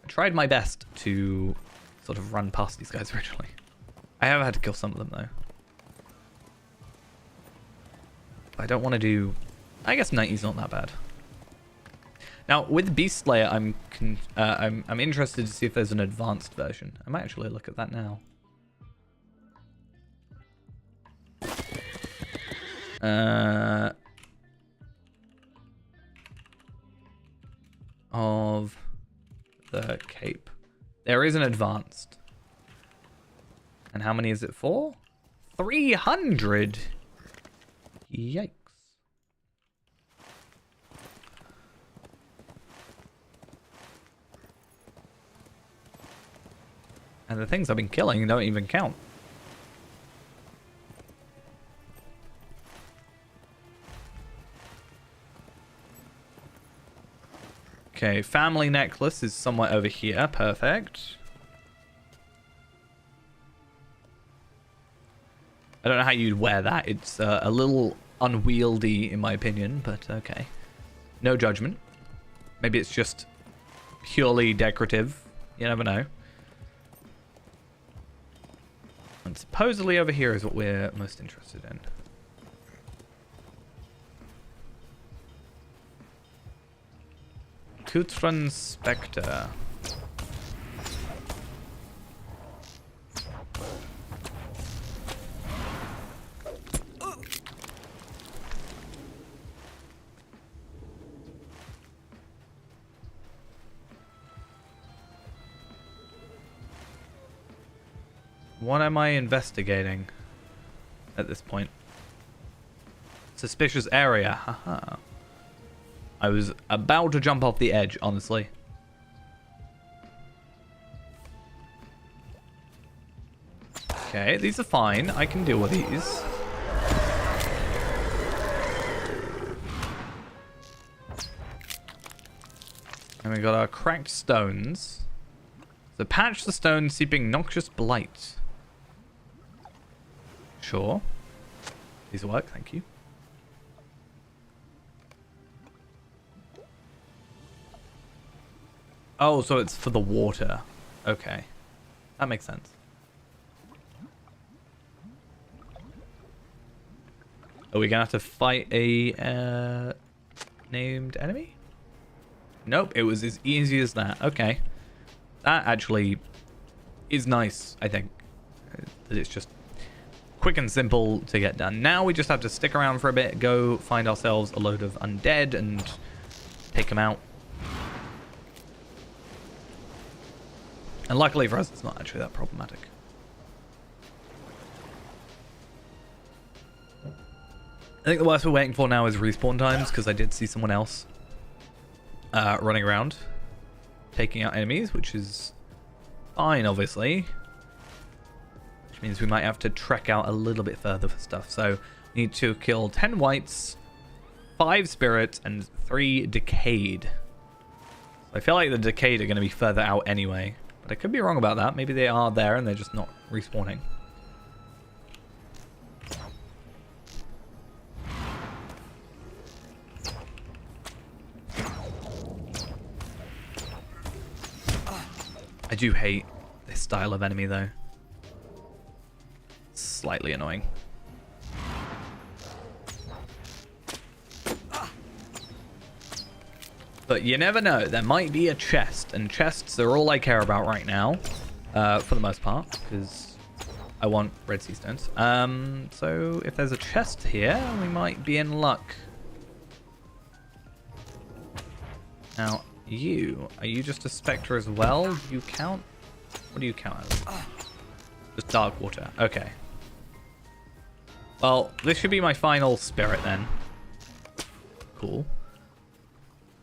tried my best to sort of run past these guys originally. I have had to kill some of them, though. I don't want to do... I guess 90's not that bad. Now, with Beast Slayer, I'm interested to see if there's an advanced version. I might actually look at that now. Of the cape. There is an advanced. And how many is it for? 300! Yikes. And the things I've been killing don't even count. Okay, family necklace is somewhere over here. Perfect. I don't know how you'd wear that. It's a little unwieldy, in my opinion, but okay. No judgment. Maybe it's just purely decorative. You never know. And supposedly over here is what we're most interested in. Kutran Spectre. What am I investigating at this point? Suspicious area. Haha. I was about to jump off the edge, honestly. Okay, these are fine. I can deal with these. And we got our cracked stones. So patch the stone seeping noxious blight. Sure. These work, thank you. Oh, so it's for the water. Okay. That makes sense. Are we gonna have to fight a named enemy? Nope, it was as easy as that. Okay. That actually is nice, I think. That it's just quick and simple to get done. Now we just have to stick around for a bit, go find ourselves a load of undead and take them out. And luckily for us, it's not actually that problematic. I think the worst we're waiting for now is respawn times, because I did see someone else running around taking out enemies, which is fine, obviously. Which means we might have to trek out a little bit further for stuff. So we need to kill 10 whites, 5 spirits, and 3 decayed. So I feel like the decayed are going to be further out anyway. But I could be wrong about that. Maybe they are there and they're just not respawning. I do hate this style of enemy though. It's slightly annoying. But you never know, there might be a chest, and chests are all I care about right now, for the most part, because I want red sea stones. So if there's a chest here, we might be in luck. Now, are you just a spectre as well? Do you count? What do you count as? Just dark water, okay. Well, this should be my final spirit then. Cool.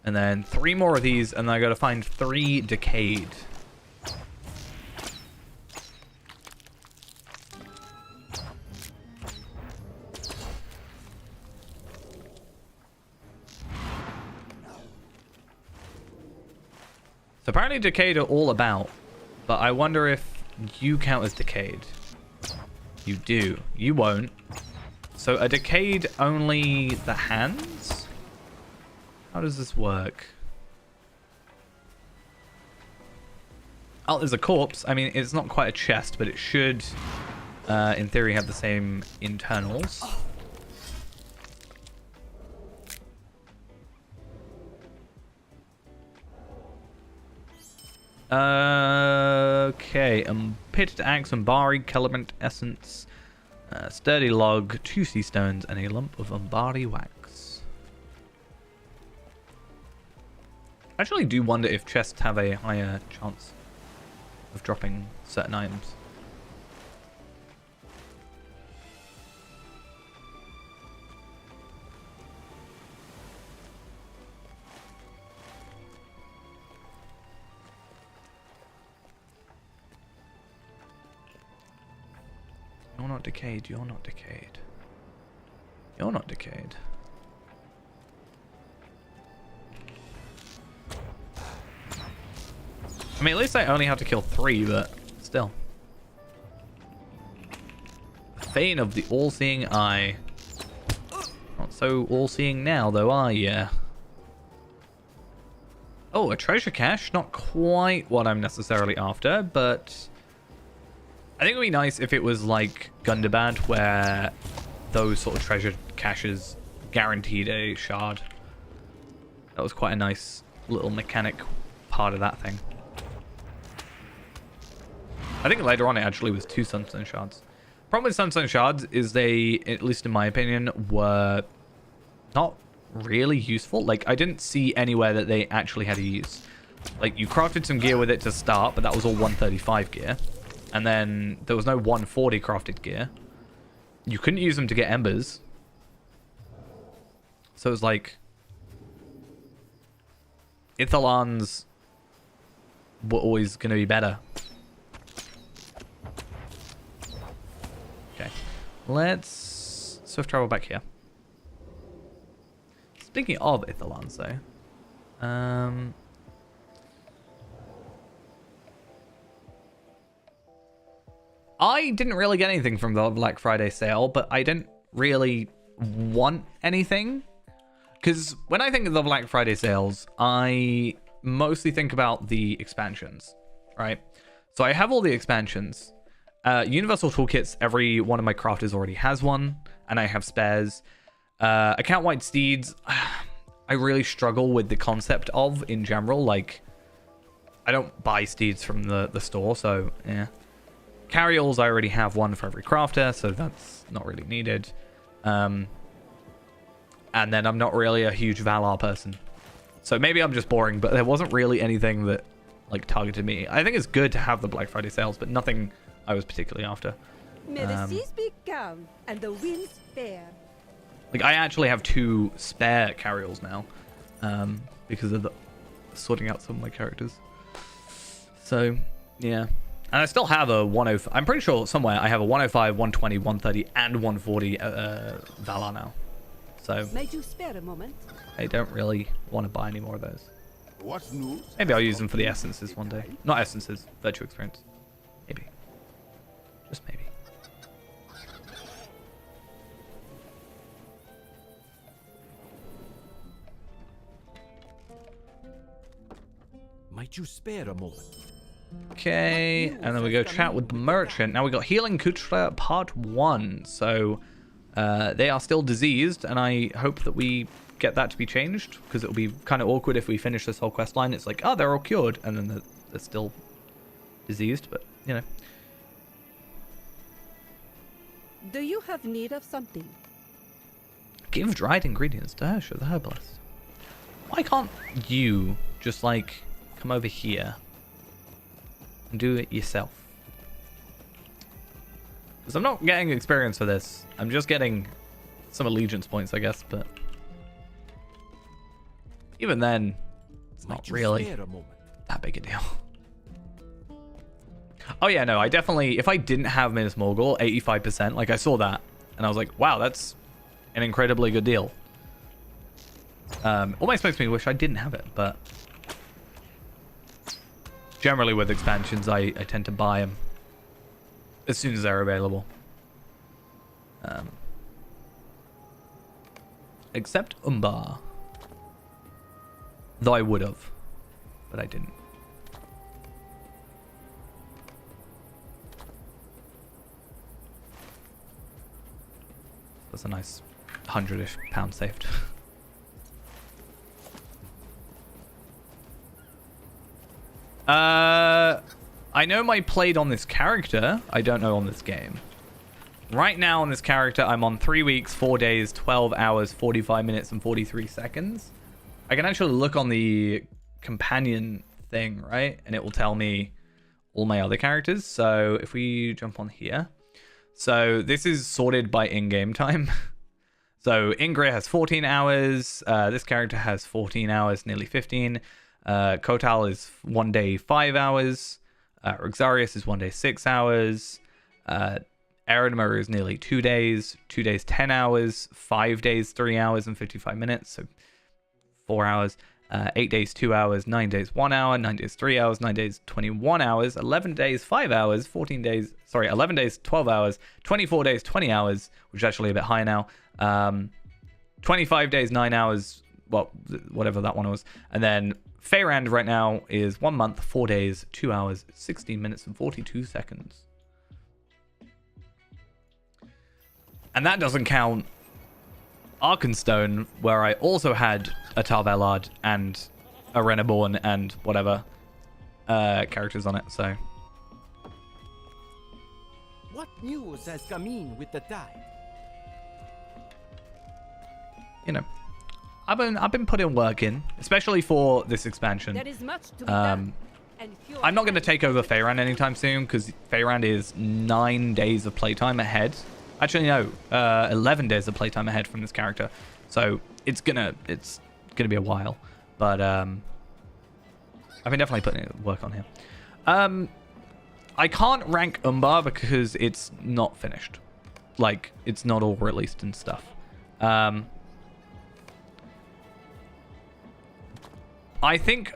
And then 3 more of these, and then I gotta find 3 decayed. So apparently decayed are all about, but I wonder if you count as decayed. You do. You won't. So are decayed only the hands? How does this work? Oh, there's a corpse. I mean, it's not quite a chest, but it should, in theory, have the same internals. Okay. Pitted axe, Umbari, Celebrant essence, sturdy log, 2 sea stones, and a lump of Umbari wax. I actually do wonder if chests have a higher chance of dropping certain items. You're not decayed, you're not decayed. You're not decayed. I mean, at least I only have to kill 3, but still. Thane of the all-seeing eye. Not so all-seeing now, though, are ya? Oh, a treasure cache. Not quite what I'm necessarily after, but I think it would be nice if it was like Gundabad, where those sort of treasure caches guaranteed a shard. That was quite a nice little mechanic part of that thing. I think later on it actually was 2 sunstone shards. Problem with sunstone shards is they, at least in my opinion, were not really useful. Like, I didn't see anywhere that they actually had a use. Like, you crafted some gear with it to start, but that was all 135 gear. And then there was no 140 crafted gear. You couldn't use them to get embers. So it was like Ithalans were always going to be better. Okay. Let's swift travel back here. Speaking of Ithalans, though. I didn't really get anything from the Black Friday sale, but I didn't really want anything. Because when I think of the Black Friday sales, I mostly think about the expansions, right? So I have all the expansions. Universal Toolkits, every one of my crafters already has one, and I have spares. Account White Steeds, I really struggle with the concept of in general. Like, I don't buy steeds from the store, so yeah. Carryalls, I already have one for every crafter, so that's not really needed. And then I'm not really a huge Valar person. So maybe I'm just boring, but there wasn't really anything that like targeted me. I think it's good to have the Black Friday sales, but nothing I was particularly after. May the seas be calm and the winds fair. Like I actually have 2 spare carryalls now, because of the sorting out some of my characters. So yeah, and I still have a 105. I'm pretty sure somewhere I have a 105, 120, 130, and 140 Valar now. So Might you spare a moment? I don't really want to buy any more of those. What news? Maybe I'll use them for the essences one day. Not essences, virtual experience. Maybe. Just maybe. Might you spare a moment? Okay, and then we go chat with the merchant. Now we got Healing Kutra Part 1. So they are still diseased, and I hope that we get that to be changed, because it'll be kind of awkward if we finish this whole quest line. It's like, oh, they're all cured, and then they're still diseased, but you know. Do you have need of something? Give dried ingredients to Hersher, the herbalist. Why can't you just like come over here and do it yourself? Because I'm not getting experience for this. I'm just getting some allegiance points, I guess, but even then, it's not really that big a deal. Oh yeah, no, I definitely, if I didn't have Minas Morgul, 85%, like I saw that, and I was like, wow, that's an incredibly good deal. Almost makes me wish I didn't have it, but generally with expansions, I tend to buy them as soon as they're available. Except Umbar. Though I would have, but I didn't. That's a nice 100-ish pound saved. I know my played on this character. I don't know on this game. Right now on this character, I'm on 3 weeks, 4 days, 12 hours, 45 minutes, and 43 seconds. I can actually look on the companion thing, right? And it will tell me all my other characters. So if we jump on here. So this is sorted by in-game time. So Ingrid has 14 hours. This character has 14 hours, nearly 15. Kotal is 1 day, 5 hours. Roxarius is 1 day, 6 hours. Erenmer is nearly 2 days. 2 days, 10 hours. 5 days, 3 hours and 55 minutes. So 4 hours. 8 days, 2 hours. 9 days, 1 hour. 9 days, 3 hours. 9 days, 21 hours. 11 days, 5 hours. 11 days, 12 hours. 24 days, 20 hours, which is actually a bit higher now. 25 days, 9 hours. Well, whatever that one was. And then Feyrand right now is 1 month, 4 days, 2 hours, 16 minutes, and 42 seconds. And that doesn't count Arkenstone, where I also had a Tarvelard and a Reneborn and whatever characters on it, so. What news has come in with the tide? You know, I've been putting work in, especially for this expansion. There is much to be done. I'm not going to take over Feyrand anytime soon, because Feyrand is 9 days of playtime ahead. Actually, no, 11 days of playtime ahead from this character. So it's gonna be a while. But I've been definitely putting work on here. I can't rank Umbar because it's not finished. Like, it's not all released and stuff. I think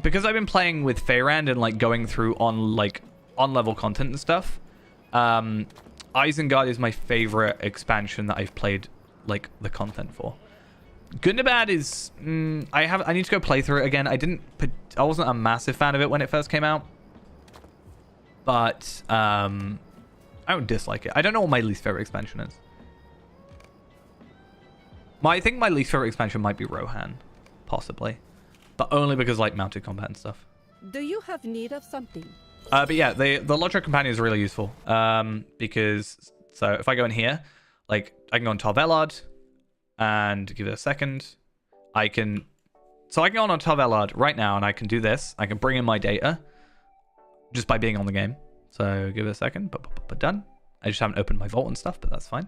because I've been playing with Feyrand and like going through on level content and stuff, Isengard is my favorite expansion that I've played like the content for. Gundabad is I need to go play through it again. I wasn't a massive fan of it when it first came out, but I don't dislike it. I don't know what my least favorite expansion is. I think my least favorite expansion might be Rohan, possibly. But only because like mounted combat and stuff. Do you have need of something? But yeah, the Lottery Companion is really useful. Because so if I go in here, like I can go on Tarvelard and give it a second. I can go on Tarvelard right now and I can do this. I can bring in my data just by being on the game. So give it a second, but done. I just haven't opened my vault and stuff, but that's fine.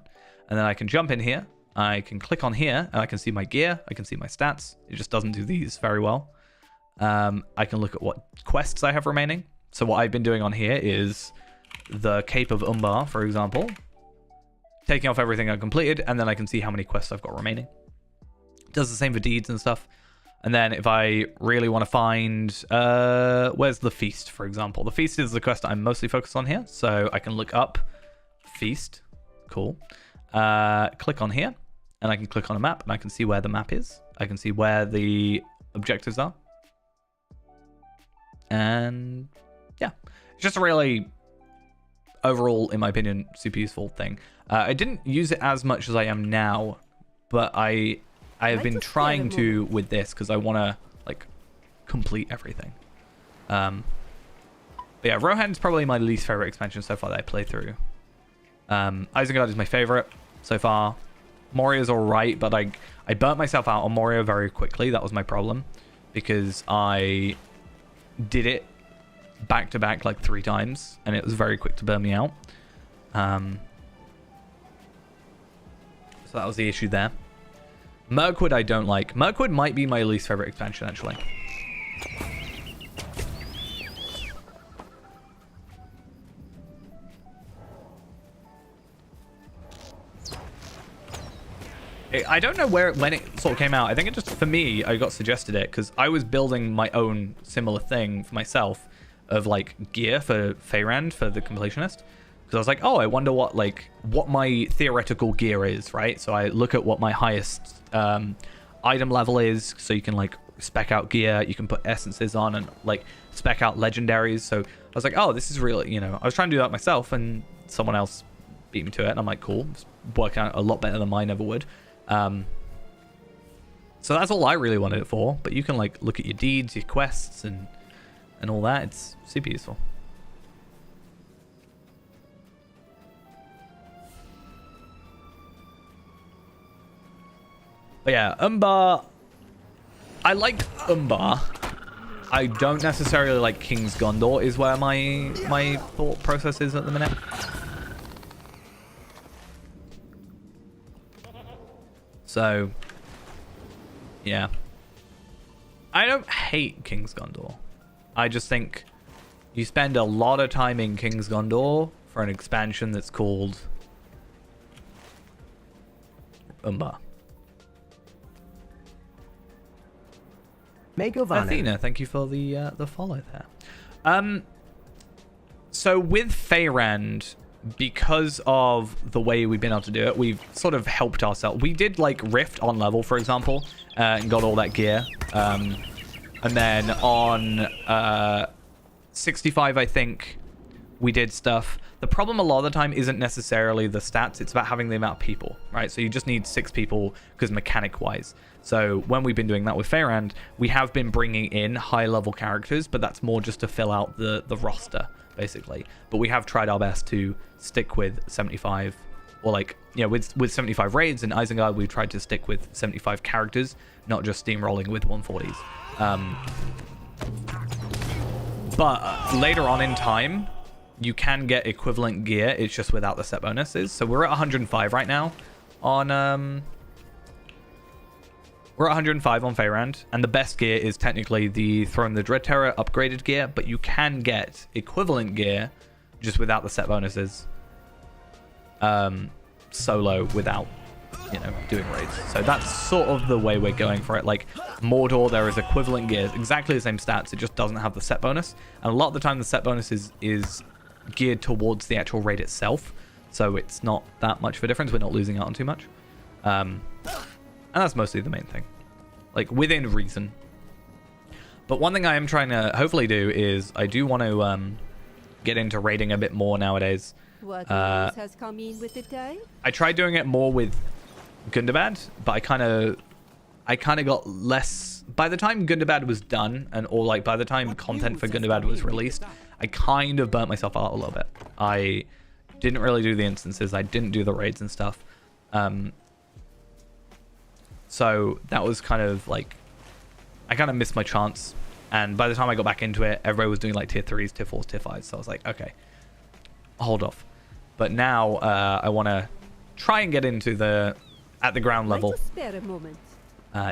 And then I can jump in here. I can click on here and I can see my gear. I can see my stats. It just doesn't do these very well. I can look at what quests I have remaining. So what I've been doing on here is the Cape of Umbar, for example, taking off everything I've completed, and then I can see how many quests I've got remaining. It does the same for deeds and stuff. And then if I really want to find, where's the feast, for example? The feast is the quest that I'm mostly focused on here. So I can look up feast. Cool. Click on here and I can click on a map and I can see where the map is. I can see where the objectives are. And yeah, it's just a really overall, in my opinion, super useful thing. I didn't use it as much as I am now, but I have been trying to with this because I want to like complete everything. But yeah, Rohan's probably my least favorite expansion so far that I played through. Isengard is my favorite so far. Moria's alright, but I burnt myself out on Moria very quickly. That was my problem because I did it back to back like 3 times and it was very quick to burn me out. So that was the issue there. Mirkwood I don't like. Mirkwood might be my least favorite expansion actually. I don't know when it sort of came out. I think it just, for me, I got suggested it because I was building my own similar thing for myself of like gear for Feyrand for the completionist. Because I was like, oh, I wonder what my theoretical gear is, right? So I look at what my highest item level is, so you can like spec out gear, you can put essences on and like spec out legendaries. So I was like, oh, this is really, you know, I was trying to do that myself and someone else beat me to it and I'm like, cool, it's working out a lot better than mine ever would. So that's all I really wanted it for, but you can like look at your deeds, your quests and all that. It's super useful. But yeah, Umbar, I like Umbar. I don't necessarily like King's Gondor is where my thought process is at the minute. So, yeah. I don't hate King's Gondor. I just think you spend a lot of time in King's Gondor for an expansion that's called Umbar. Athena, thank you for the follow there. So with Feyrand, because of the way we've been able to do it, we've sort of helped ourselves. We did like Rift on level, for example, and got all that gear. And then on 65, I think we did stuff. The problem a lot of the time isn't necessarily the stats. It's about having the amount of people, right? So you just need 6 people because mechanic-wise. So when we've been doing that with Feyrand, we have been bringing in high-level characters, but that's more just to fill out the roster, basically. But we have tried our best to stick with 75, or like, you know, with 75 raids in Isengard, we've tried to stick with 75 characters, not just steamrolling with 140s. But later on in time, you can get equivalent gear. It's just without the set bonuses. So we're at 105 right now on we're at 105 on Feyrand, and the best gear is technically the Throne of the Dread Terror upgraded gear, but you can get equivalent gear just without the set bonuses solo without, you know, doing raids. So that's sort of the way we're going for it. Like Mordor, there is equivalent gear, exactly the same stats, it just doesn't have the set bonus, and a lot of the time the set bonus is geared towards the actual raid itself, so it's not that much of a difference. We're not losing out on too much, and that's mostly the main thing, like within reason. But one thing I am trying to hopefully do is I do want to get into raiding a bit more nowadays. What news has come in with the day? I tried doing it more with Gundabad, but I kind of got less by the time Gundabad was done, or like by the time content for Gundabad was released, I kind of burnt myself out a little bit. I didn't really do the instances. I didn't do the raids and stuff. So that was kind of like, I kind of missed my chance. And by the time I got back into it, everybody was doing like tier 3s, tier 4s, tier 5s. So I was like, okay, hold off. But now I want to try and get into at the ground level. Spare a moment.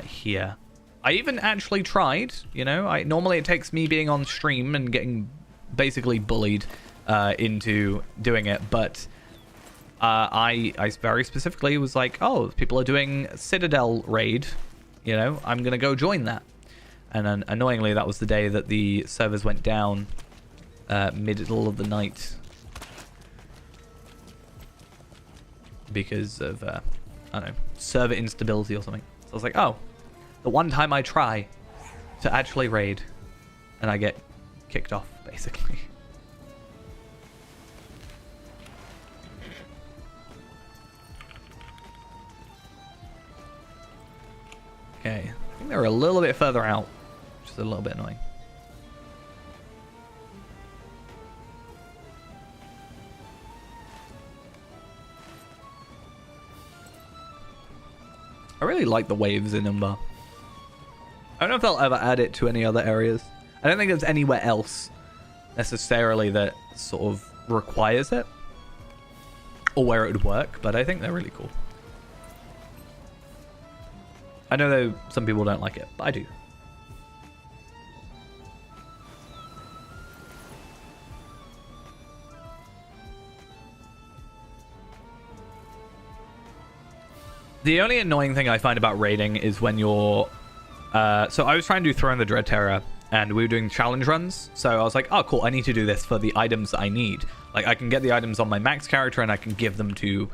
Here. I even actually tried, you know, normally it takes me being on stream and getting basically bullied into doing it, but I very specifically was like, oh, people are doing Citadel raid, you know, I'm gonna go join that. And then annoyingly, that was the day that the servers went down middle of the night because of I don't know, server instability or something. So I was like, oh, the one time I try to actually raid and I get kicked off, basically. Okay, I think they're a little bit further out, which is a little bit annoying. I really like the waves in Umbar. I don't know if they'll ever add it to any other areas. I don't think there's anywhere else necessarily that sort of requires it or where it would work, but I think they're really cool. I know though some people don't like it, but I do. The only annoying thing I find about raiding is when you're... so I was trying to do Throne of the Dread Terror, and we were doing challenge runs. So I was like, oh, cool, I need to do this for the items I need. Like, I can get the items on my max character, and I can give them to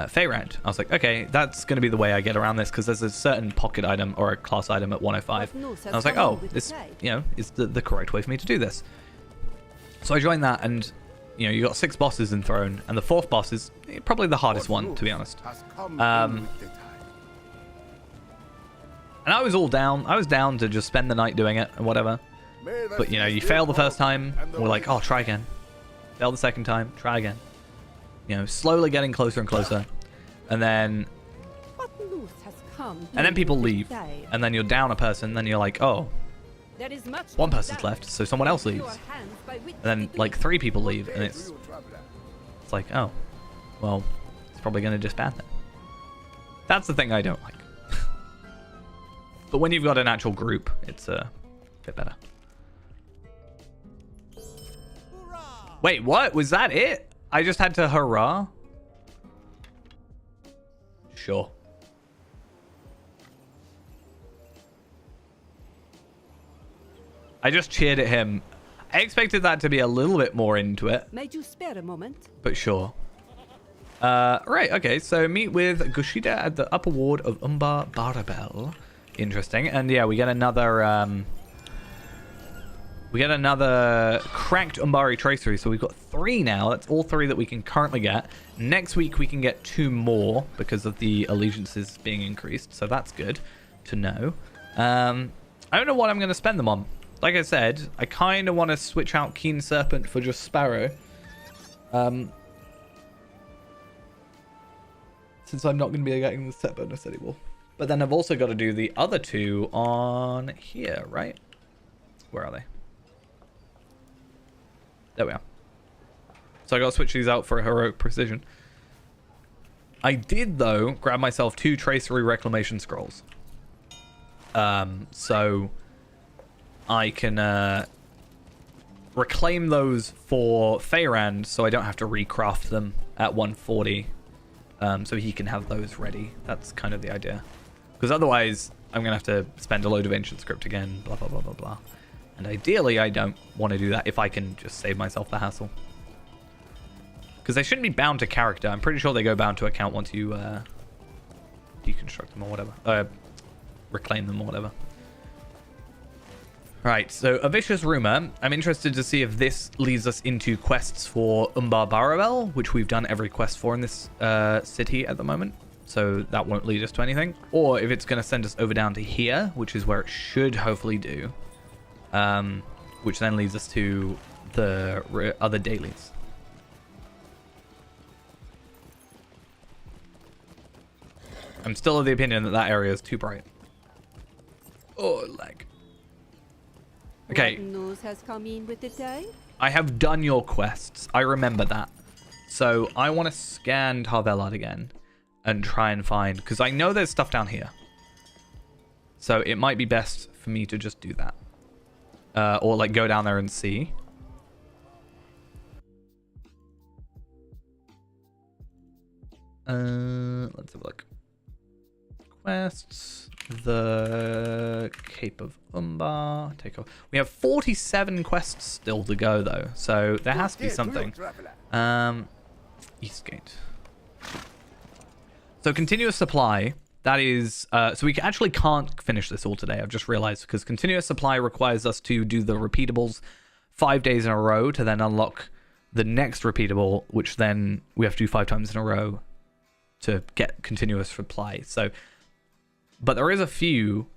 Feyrand. I was like, okay, that's going to be the way I get around this, because there's a certain pocket item or a class item at 105. And I was like, oh, this, you know, is the correct way for me to do this. So I joined that, and... you know, you got 6 bosses in Throne, and the 4th boss is probably the hardest one, to be honest. And I was all down. I was down to just spend the night doing it and whatever. But, you know, you fail the first time, we're like, oh, try again. Fail the second time, try again. You know, slowly getting closer and closer. And then... and then people leave. And then you're down a person, then you're like, oh... one person's left, so someone else leaves. And then, like, 3 people leave, and it's like, oh, well, it's probably going to disband then. That's the thing I don't like. But when you've got an actual group, it's a bit better. Wait, what? Was that it? I just had to hurrah? Sure. I just cheered at him. I expected that to be a little bit more into it. May you spare a moment? But sure. Right, okay, so meet with Gushida at the upper ward of Umbar Barabel. Interesting. And yeah, we get another cracked Umbari tracery. So we've got 3 now. That's all 3 that we can currently get. Next week we can get 2 more because of the allegiances being increased. So that's good to know. I don't know what I'm going to spend them on. Like I said, I kind of want to switch out Keen Serpent for just Sparrow. Since I'm not going to be getting the set bonus anymore. But then I've also got to do the other 2 on here, right? Where are they? There we are. So I got to switch these out for a Heroic Precision. I did, though, grab myself 2 Tracery Reclamation Scrolls. So... I can reclaim those for Feyrand so I don't have to recraft them at 140. So he can have those ready. That's kind of the idea. Because otherwise, I'm going to have to spend a load of Ancient Script again, blah, blah, blah, blah, blah. And ideally, I don't want to do that if I can just save myself the hassle. Because they shouldn't be bound to character. I'm pretty sure they go bound to account once you deconstruct them or whatever. Reclaim them or whatever. Right, so a vicious rumor. I'm interested to see if this leads us into quests for Umbar Barabel, which we've done every quest for in this city at the moment. So that won't lead us to anything. Or if it's going to send us over down to here, which is where it should hopefully do, which then leads us to the other dailies. I'm still of the opinion that that area is too bright. Oh, lag. Okay. What news has come in with the day? I have done your quests. I remember that. So I want to scan Tarvelad again and try and find... Because I know there's stuff down here. So it might be best for me to just do that. Or like go down there and see. Let's have a look. Quests. The Cape of Umbar. Take off. We have 47 quests still to go though. So there has to be something. Eastgate. So continuous supply. That is, so we actually can't finish this all today. I've just realized because continuous supply requires us to do the repeatables 5 days in a row to then unlock the next repeatable, which then we have to do 5 times in a row to get continuous supply. So, but there is a few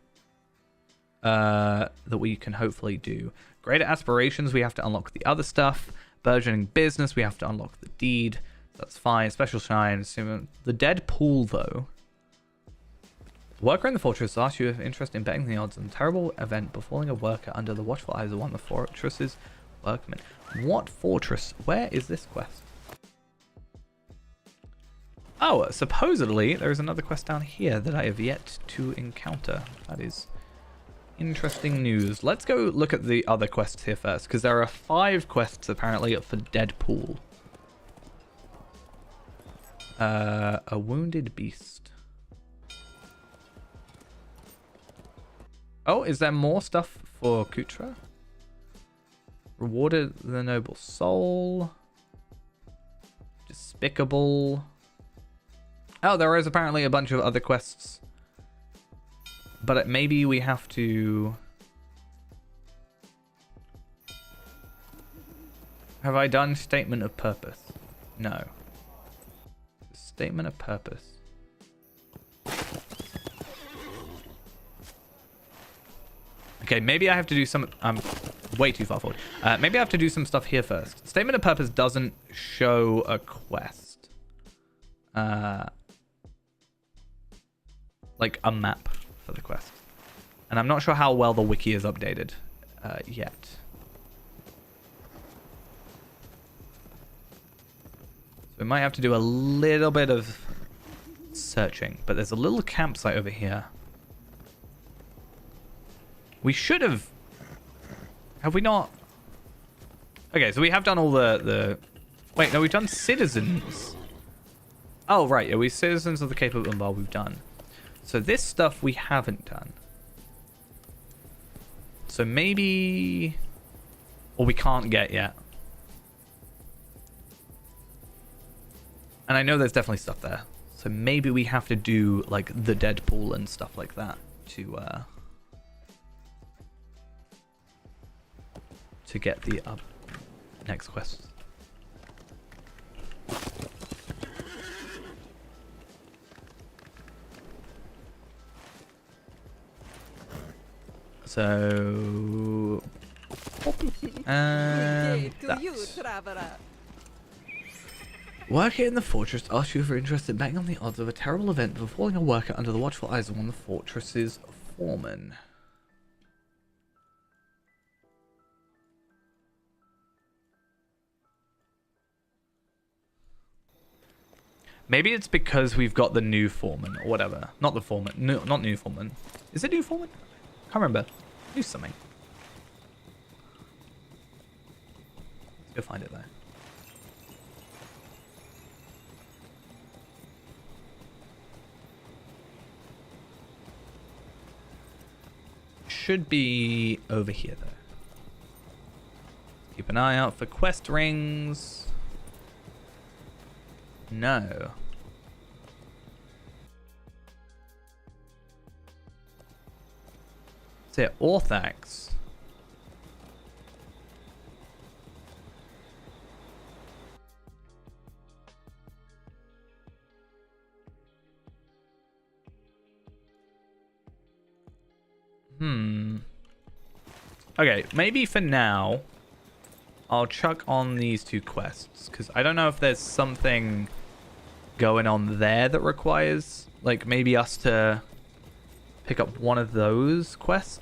that we can hopefully do. Greater aspirations, we have to unlock the other stuff. Burgeoning business, we have to unlock the deed. That's fine. Special shine. The dead pool, though. Worker in the fortress asks you if interest in betting the odds on a terrible event befalling a worker under the watchful eyes of one of the fortress's workmen. What fortress? Where is this quest? Oh, supposedly there is another quest down here that I have yet to encounter. That is interesting news. Let's go look at the other quests here first, because there are 5 quests apparently for Deadpool. A wounded beast. Oh, is there more stuff for Kutra? Rewarded the noble soul. Despicable. Oh, there is apparently a bunch of other quests. But maybe we have to... Have I done statement of purpose? No. Statement of purpose. Okay, maybe I have to do some... I'm way too far forward. Maybe I have to do some stuff here first. Statement of purpose doesn't show a quest. Like a map for the quest. And I'm not sure how well the wiki is updated yet. So we might have to do a little bit of searching. But there's a little campsite over here. We should have... Have we not? Okay, so we have done all the... Wait, no, we've done citizens. Oh, right. Yeah, we citizens of the Cape of Umbar we've done. So this stuff we haven't done. So maybe... Or we can't get yet. And I know there's definitely stuff there. So maybe we have to do, like, the Deadpool and stuff like that to get the next quest. So, and Good day to you, traveler. Worker in the fortress asks you if you're interested in betting on the odds of a terrible event befalling a worker under the watchful eyes of one of the fortress's foremen. Maybe it's because we've got the new foreman or whatever. Not the foreman. No, not new foreman. Is it new foreman? Can't remember. New something. Let's go find it though. Should be over here though. Keep an eye out for quest rings. No. It's here, Orthax. Okay, maybe for now, I'll chuck on these 2 quests. Because I don't know if there's something going on there that requires, like, maybe us to pick up one of those quests.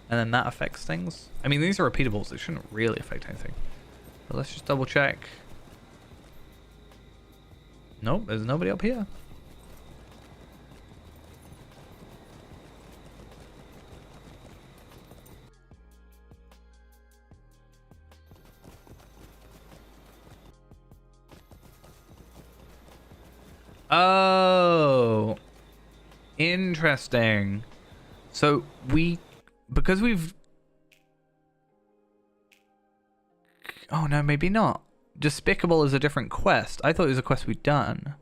And then that affects things. I mean, these are repeatables. It shouldn't really affect anything. But let's just double check. Nope, there's nobody up here. Oh, interesting. So because we've... Oh, no, maybe not. Despicable is a different quest. I thought it was a quest we'd done.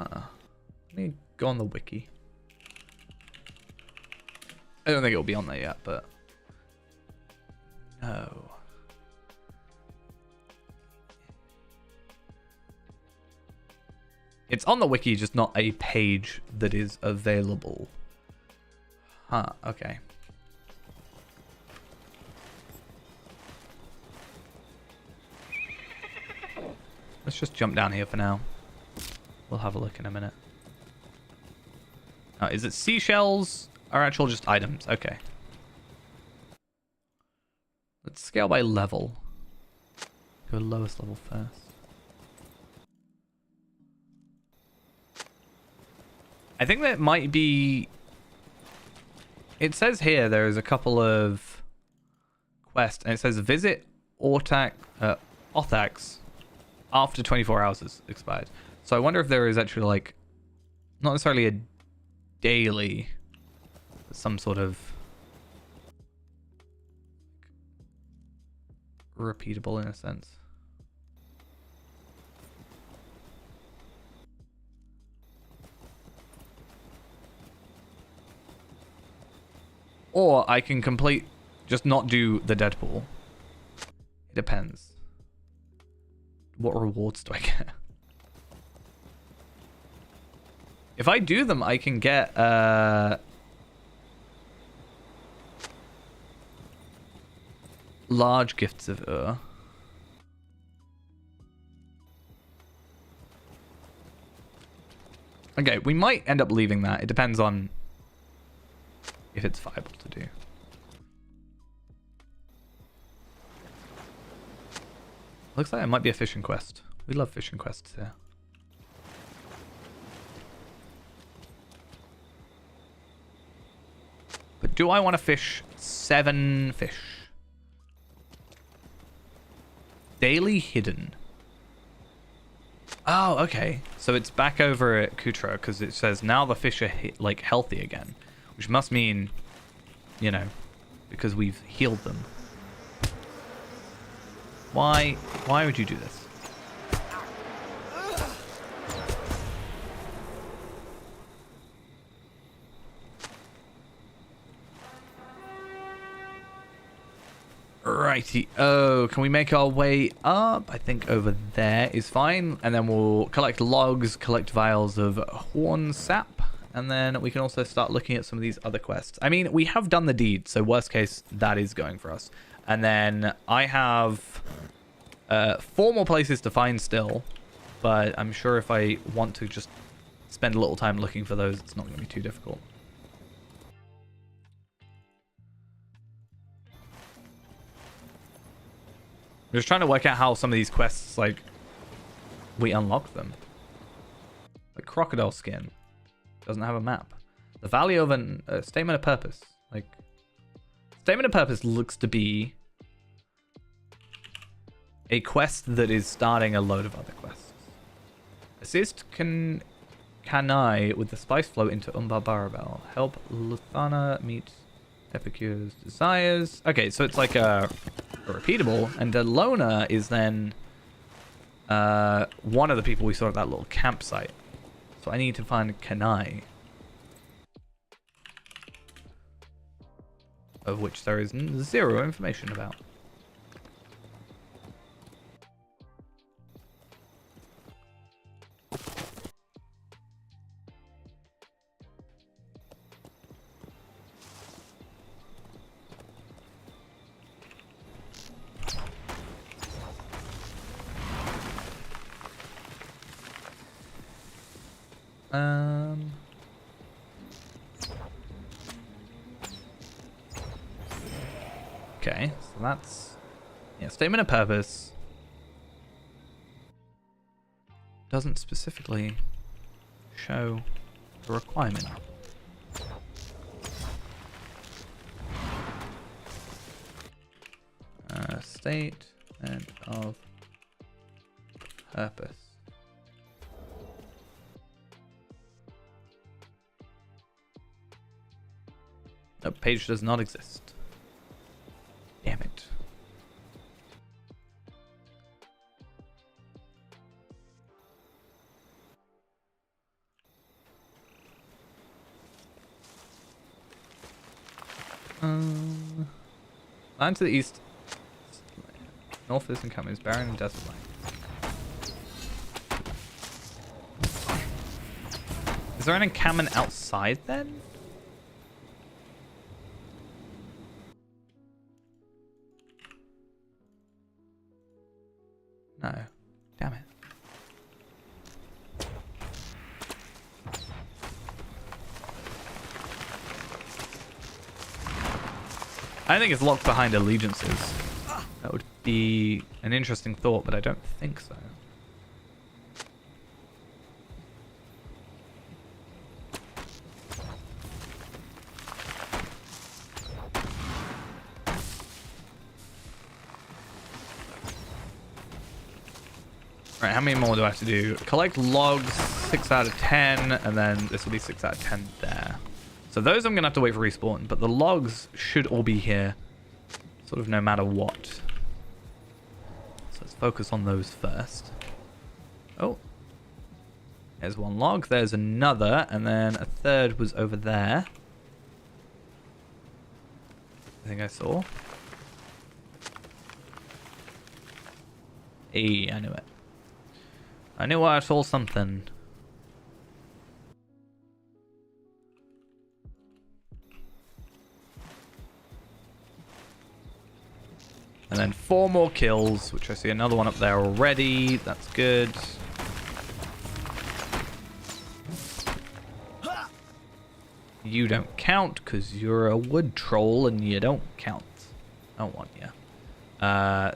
Let me go on the wiki. I don't think it'll be on there yet, but... No. It's on the wiki, just not a page that is available. Huh, okay. Let's just jump down here for now. We'll have a look in a minute. Oh, is it seashells or actual just items? Okay. Let's scale by level. Go lowest level first. I think that might be... It says here there is a couple of quests, and it says visit Othax after 24 hours has expired. So I wonder if there is actually, like, not necessarily a daily, but some sort of repeatable in a sense. Or I can just not do the Deadpool. It depends. What rewards do I get? If I do them, I can get, large gifts of Ur. Okay, we might end up leaving that. It depends on if it's viable to do. Looks like it might be a fishing quest. We love fishing quests here. But do I want to fish 7 fish? Daily hidden. Oh, okay. So it's back over at Kutra because it says now the fish are like healthy again, which must mean, you know, because we've healed them. Why would you do this? Righty. Oh, can we make our way up? I think over there is fine. And then we'll collect logs, collect vials of horn sap. And then we can also start looking at some of these other quests. I mean, we have done the deed, so worst case, that is going for us. And then I have 4 more places to find still. But I'm sure if I want to just spend a little time looking for those, it's not going to be too difficult. I'm just trying to work out how some of these quests, like, we unlock them. Like crocodile skin. Doesn't have a map. The value of a statement of purpose. Like, statement of purpose looks to be a quest that is starting a load of other quests. Assist Kanai with the spice flow into Umbar Barabel. Help Luthana meet Epicure's desires. Okay, so it's like a repeatable, and Delona is then one of the people we saw at that little campsite. So I need to find Kanai, of which there is 0 information about. Okay, so that's... Yeah, statement of purpose. Doesn't specifically show the requirement. Statement of purpose. No, page does not exist. Damn it. Land to the east. North of this encampment is barren and desert land. Is there an encampment outside then? No. Damn it. I think it's locked behind allegiances. That would be an interesting thought, but I don't think so. Right, how many more do I have to do? Collect logs, 6 out of 10, and then this will be 6 out of 10 there. So those I'm going to have to wait for respawn, but the logs should all be here, sort of no matter what. So let's focus on those first. Oh. There's one log, there's another, and then a third was over there. I think I saw. Hey, I knew it. I knew I saw something. And then 4 more kills, which I see another one up there already. That's good. You don't count because you're a wood troll and you don't count. I don't want you.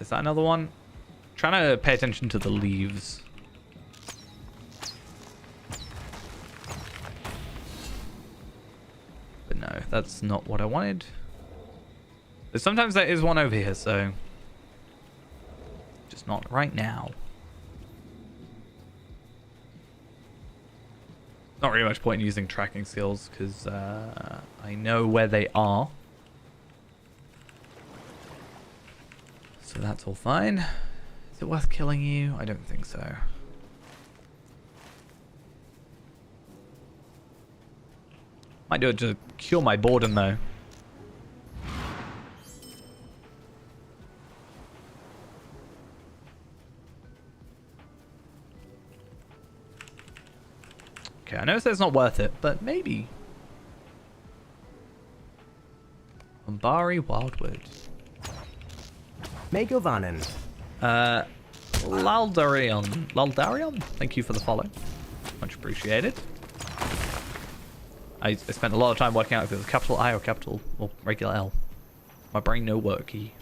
Is that another one? I'm trying to pay attention to the leaves. But no, that's not what I wanted. But sometimes there is one over here, so just not right now. Not really much point in using tracking skills because I know where they are. So that's all fine. Is it worth killing you? I don't think so. Might do it to cure my boredom though. Okay, I know it says it's not worth it, but maybe. Umbari Wildwood. Megovanen. Laldarion, thank you for the follow. Much appreciated. I spent a lot of time working out if it was capital I or capital or regular L. My brain no worky.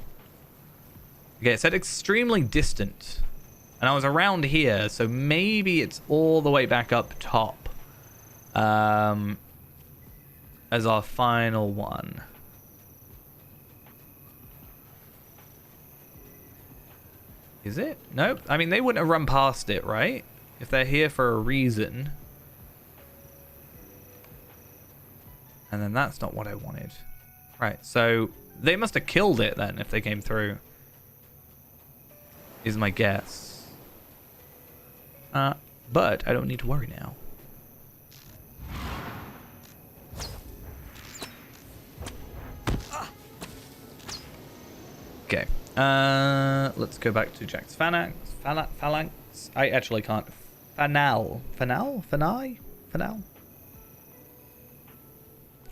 Okay, it said extremely distant. And I was around here, so maybe it's all the way back up top. As our final one. Is it? Nope. I mean, they wouldn't have run past it, right? If they're here for a reason. And then that's not what I wanted. Right, so they must have killed it then if they came through. Is my guess. But I don't need to worry now. Okay. Let's go back to Jack's phalanx. I actually can't. Fanal.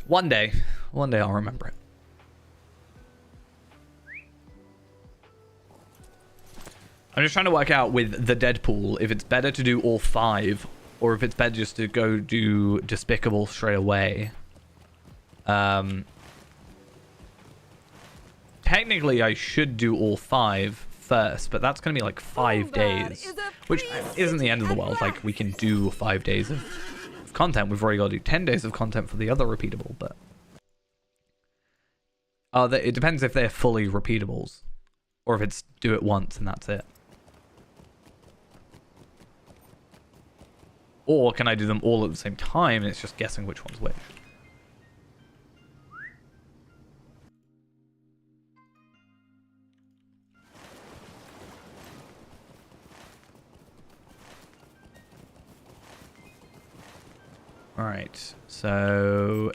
One day I'll remember it. I'm just trying to work out with the Deadpool if it's better to do all 5 or if it's better just to go do Despicable straight away. Technically, I should do all 5 first, but that's going to be like 5 days, which isn't the end of the world. Like, we can do 5 days of content. We've already got to do 10 days of content for the other repeatable, but it depends if they're fully repeatables, or if it's do it once and that's it. Or can I do them all at the same time and it's just guessing which one's which? Alright, so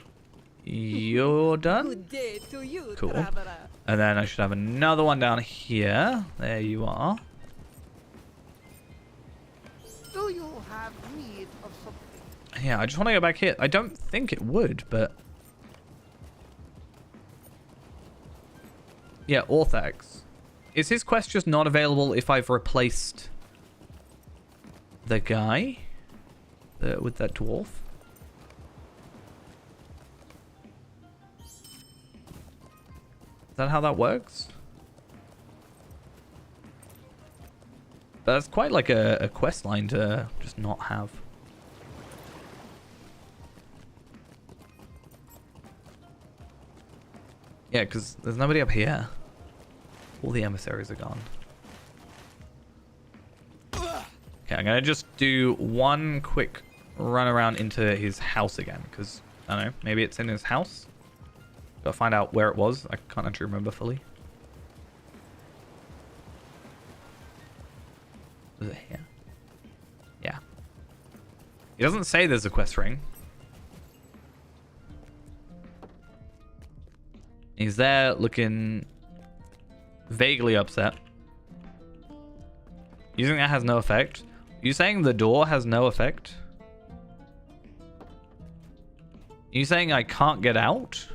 you're done? Good day to you, Cool. traveler. And then I should have another one down here. There you are. Do you have need of something? Yeah, I just want to go back here. I don't think it would, but... Yeah, Orthax. Is his quest just not available if I've replaced the guy with that dwarf? Is that how that works? But that's quite like a quest line to just not have. Yeah, because there's nobody up here. All the emissaries are gone. Okay, I'm going to just do one quick run around into his house again. Because, I don't know, maybe it's in his house? Gotta find out where it was. I can't actually remember fully. Is it here? Yeah. He doesn't say there's a quest ring. He's there looking vaguely upset. You think that has no effect? Are you saying the door has no effect? Are you saying I can't get out?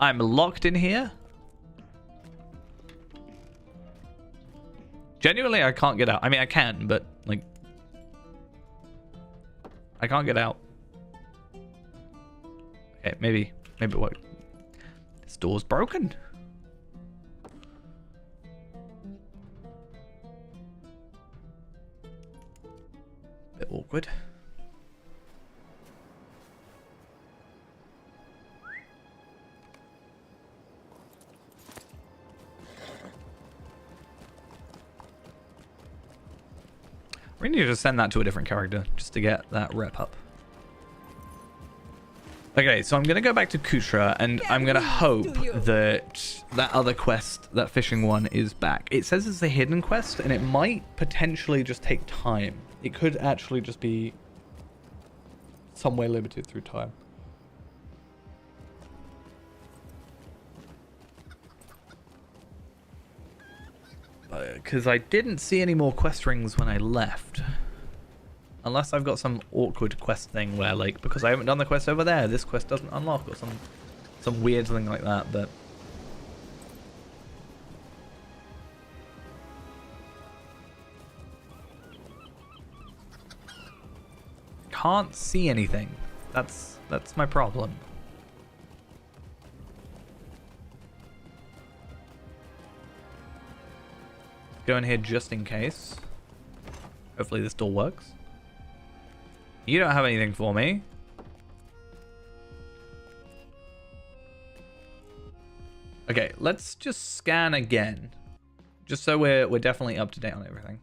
I'm locked in here? Genuinely, I can't get out. I mean, I can, but, like... I can't get out. Okay, maybe it won't. This door's broken. Bit awkward. We need to send that to a different character just to get that rep up. Okay, so I'm going to go back to Kutra and I'm going to hope that that other quest, that fishing one, is back. It says it's a hidden quest and it might potentially just take time. It could actually just be some way limited through time. Because I didn't see any more quest rings when I left. Unless I've got some awkward quest thing where, like, because I haven't done the quest over there, this quest doesn't unlock, or some weird thing like that, but... Can't see anything. That's my problem. Go in here just in case. Hopefully this door works. You don't have anything for me. Okay, let's just scan again. Just so we're definitely up to date on everything.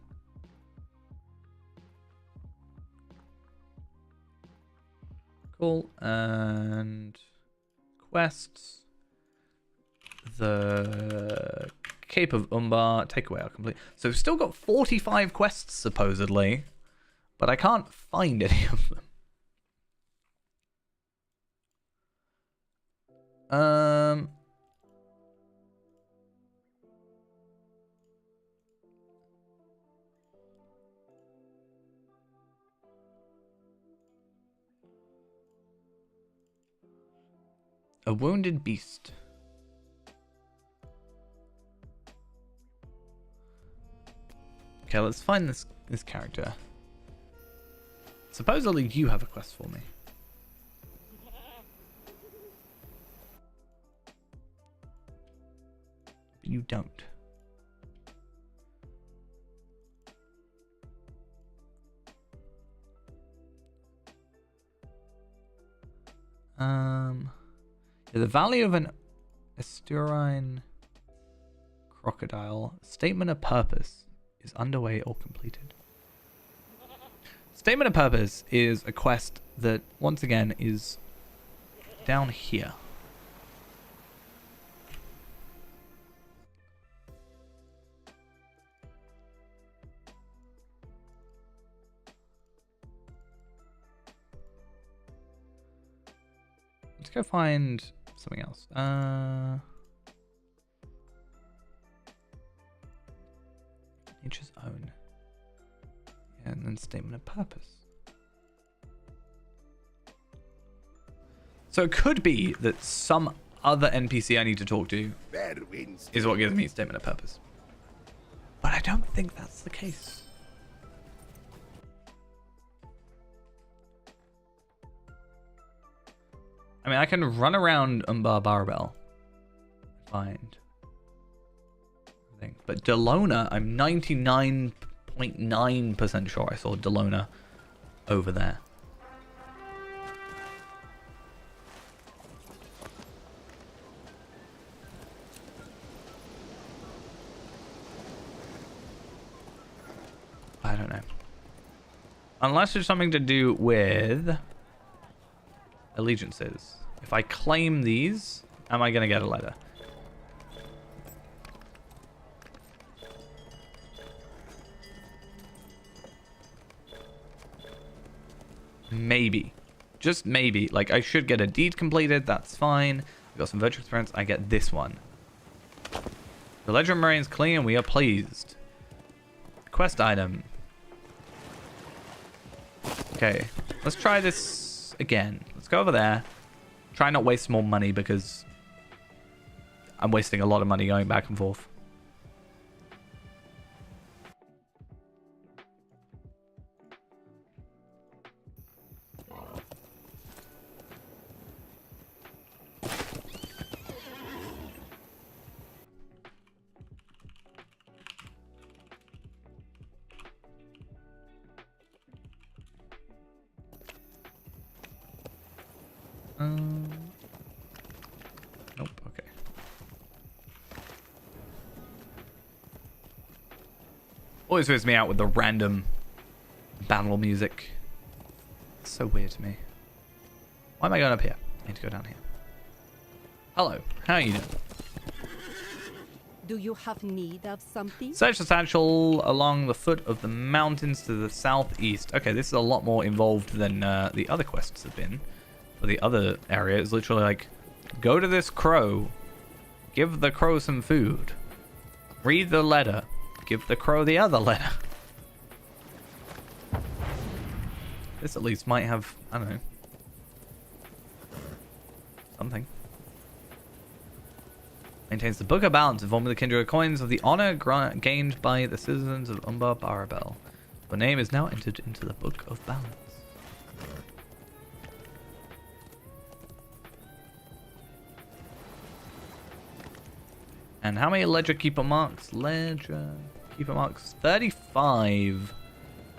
Cool. And quests. The Cape of Umbar, take away our complete. So we've still got 45 quests supposedly, but I can't find any of them. A wounded beast. Okay, let's find this character. Supposedly you have a quest for me. You don't. The value of an estuarine crocodile. Statement of purpose is underway or completed. Statement of purpose is a quest that, once again, is down here. Let's go find something else. Nature's own. Yeah, and then statement of purpose. So it could be that some other NPC I need to talk to is what gives me statement of purpose. But I don't think that's the case. I mean, I can run around Umbar Barbell. Find thing. But Delona, I'm 99.9% sure I saw Delona over there. I don't know. Unless there's something to do with allegiances. If I claim these, am I going to get a letter? Maybe. Just maybe. Like, I should get a deed completed. That's fine. I got some virtual experience. I get this one. The Legend Marines clean. We are pleased. Quest item. Okay. Let's try this again. Let's go over there. Try not waste more money because I'm wasting a lot of money going back and forth. Nope, okay. Always weirds me out with the random battle music. It's so weird to me. Why am I going up here? I need to go down here. Hello, how are you doing? Do you have need of something? Search the satchel along the foot of the mountains to the southeast. Okay, this is a lot more involved than the other quests have been. For the other area, it's literally like, go to this crow, give the crow some food, read the letter, give the crow the other letter. This at least might have, I don't know, something. Maintains the book of balance, informing the kindred coins of the honor gained by the citizens of Umbar Barabel. Your name is now entered into the book of balance. And how many ledger keeper marks? Ledger keeper marks 35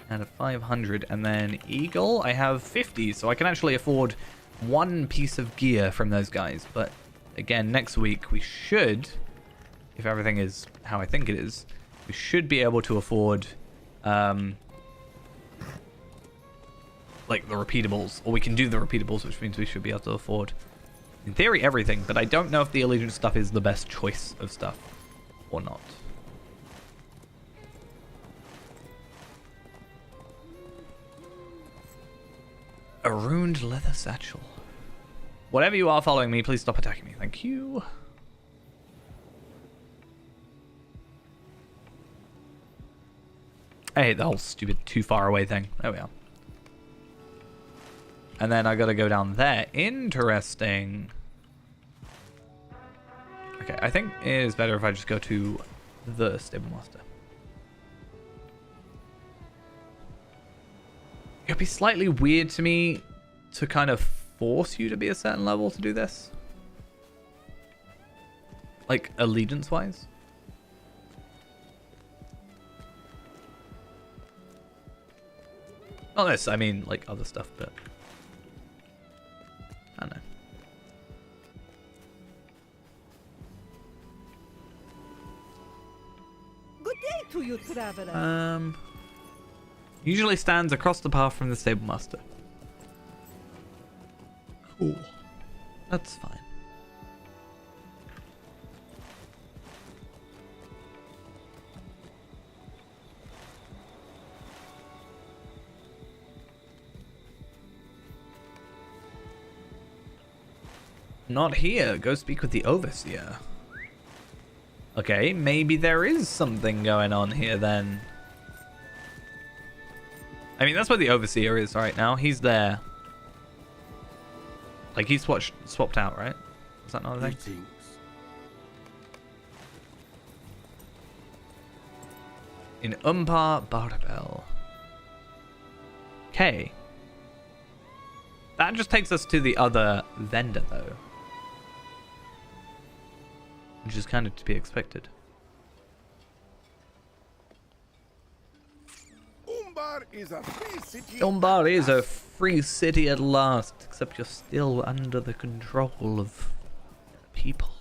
out of 500. And then eagle, I have 50. So I can actually afford one piece of gear from those guys. But again, next week we should, if everything is how I think it is, we should be able to afford like the repeatables. Or we can do the repeatables, which means we should be able to afford, in theory, everything, but I don't know if the allegiance stuff is the best choice of stuff or not. A ruined leather satchel. Whatever you are following me, please stop attacking me. Thank you. I hate the whole stupid too far away thing. There we are. And then I gotta go down there. Interesting. Okay, I think it is better if I just go to the stable master. It'd be slightly weird to me to kind of force you to be a certain level to do this. Like, allegiance-wise. Not this, I mean, like, other stuff, but... I don't know. Good day to you, traveler. Usually stands across the path from the stable master. Cool. That's fine. Not here. Go speak with the overseer. Okay, maybe there is something going on here then. I mean, that's where the overseer is right now. He's there. Like, he's swapped out, right? Is that not a thing? Greetings. In Umbar Barbel. Okay. That just takes us to the other vendor, though. Which is kind of to be expected. Umbar is a free city. Umbar is a free city at last, except you're still under the control of people.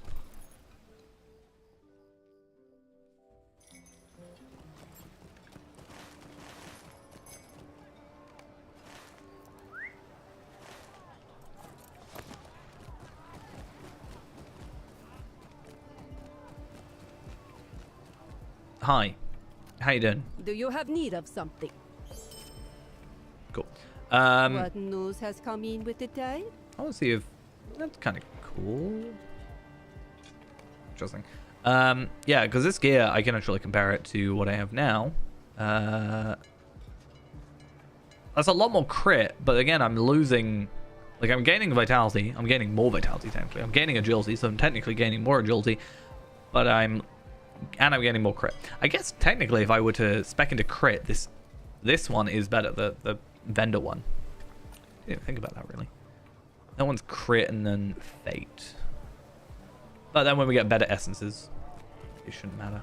Hi. How you doing? Do you have need of something? Cool. What news has come in with the tide? I want to see if that's kind of cool. Interesting. Yeah, because this gear I can actually compare it to what I have now. That's a lot more crit, but again, I'm losing. Like, I'm gaining vitality. I'm gaining more vitality technically. I'm gaining agility, so I'm technically gaining more agility, but I'm gaining more crit. I guess technically, if I were to spec into crit, this one is better. The vendor one. Didn't think about that really. That one's crit and then fate. But then when we get better essences, it shouldn't matter.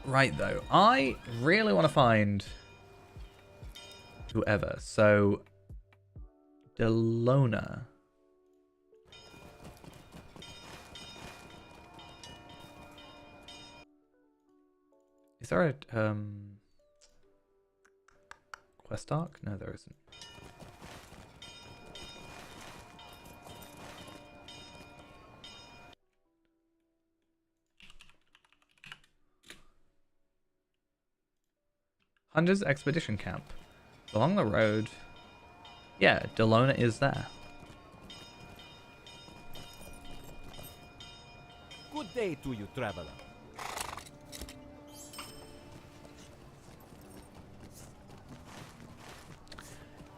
Right though, I really want to find whoever. So Delona. Is there a quest arc? No, there isn't. Hunter's Expedition Camp. Along the road. Yeah, Delona is there. Good day to you, traveler.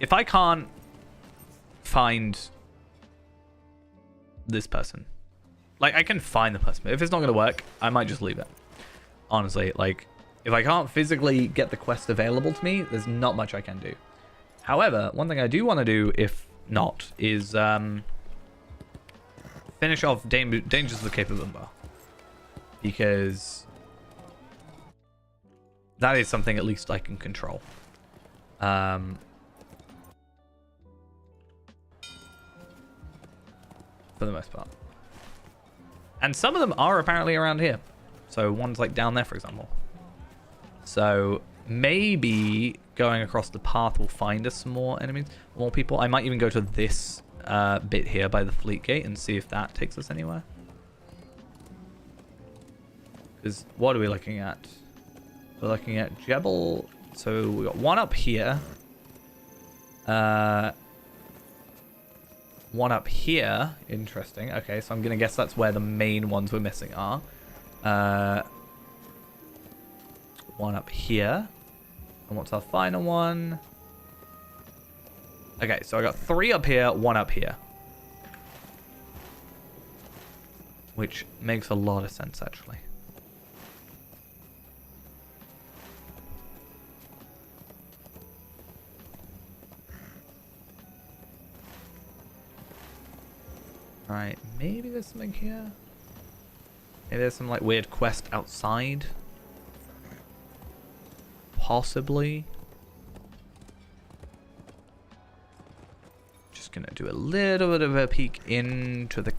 If I can't find this person, like, I can find the person, but if it's not going to work, I might just leave it. Honestly, like, if I can't physically get the quest available to me, there's not much I can do. However, one thing I do want to do, if not, is finish off Dangers of the Cape of Umbar. Because that is something at least I can control. For the most part. And some of them are apparently around here. So one's like down there, for example. So maybe going across the path will find us some more enemies, more people. I might even go to this bit here by the fleet gate and see if that takes us anywhere. Because what are we looking at? We're looking at Jebel. So we got one up here. One up here. Interesting. Okay, so I'm going to guess that's where the main ones we're missing are. One up here. And what's our final one? Okay, so I got 3 up here, 1 up here. Which makes a lot of sense, actually. Alright, maybe there's something here. Maybe there's some like weird quest outside. Possibly. Just gonna do a little bit of a peek into the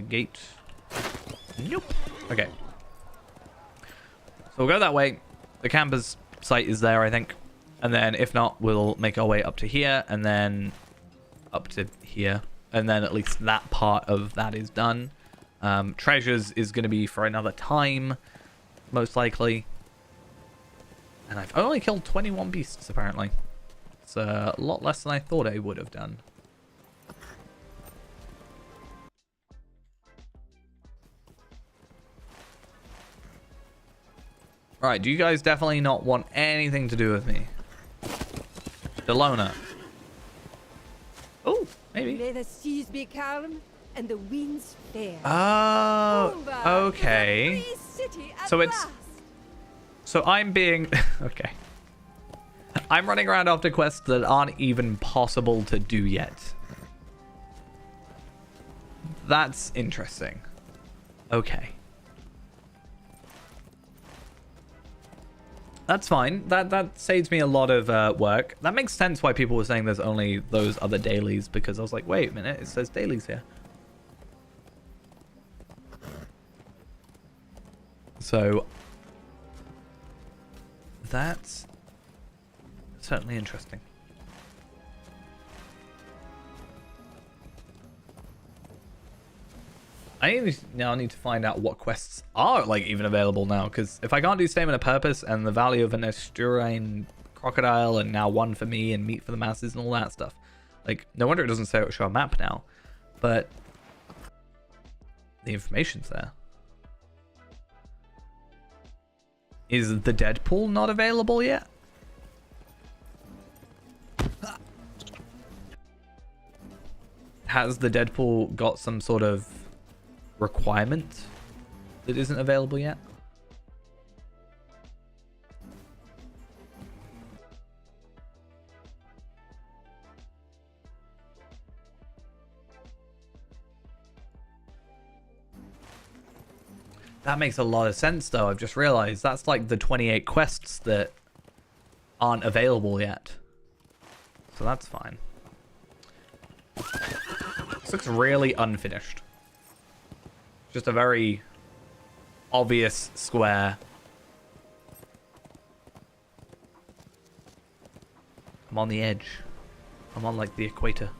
gate. Nope. Okay. So we'll go that way. The camper's site is there, I think. And then if not, we'll make our way up to here and then up to here. And then at least that part of that is done. Treasures is going to be for another time, most likely. And I've only killed 21 beasts, apparently. It's a lot less than I thought I would have done. Alright, do you guys definitely not want anything to do with me? Delona. Oh, maybe. May the seas be calm and the winds fair. Oh, Umbar okay. is a free city at So it's... last. So I'm being... okay. I'm running around after quests that aren't even possible to do yet. That's interesting. Okay. That's fine. That saves me a lot of work. That makes sense why people were saying there's only those other dailies, because I was like, wait a minute, it says dailies here. So that's certainly interesting. I now need to find out what quests are like even available now, because if I can't do Statement of Purpose and the Value of an Estuarine Crocodile and now one for me and Meat for the Masses and all that stuff, like no wonder it doesn't show a map now, but the information's there. Is the Deadpool not available yet? Has the Deadpool got some sort of requirement that isn't available yet? That makes a lot of sense though. I've just realized that's like the 28 quests that aren't available yet. So that's fine. This looks really unfinished. Just a very obvious square. I'm on the edge. I'm on like the equator.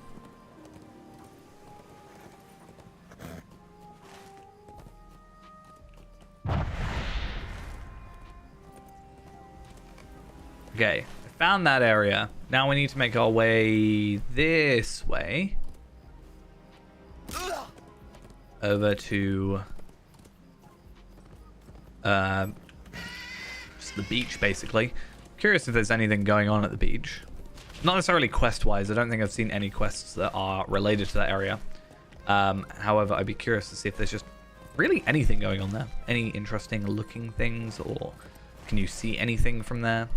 Okay, I found that area. Now we need to make our way this way. Over to just the beach, basically. Curious if there's anything going on at the beach. Not necessarily quest-wise. I don't think I've seen any quests that are related to that area. However, I'd be curious to see if there's just really anything going on there. Any interesting looking things, or can you see anything from there?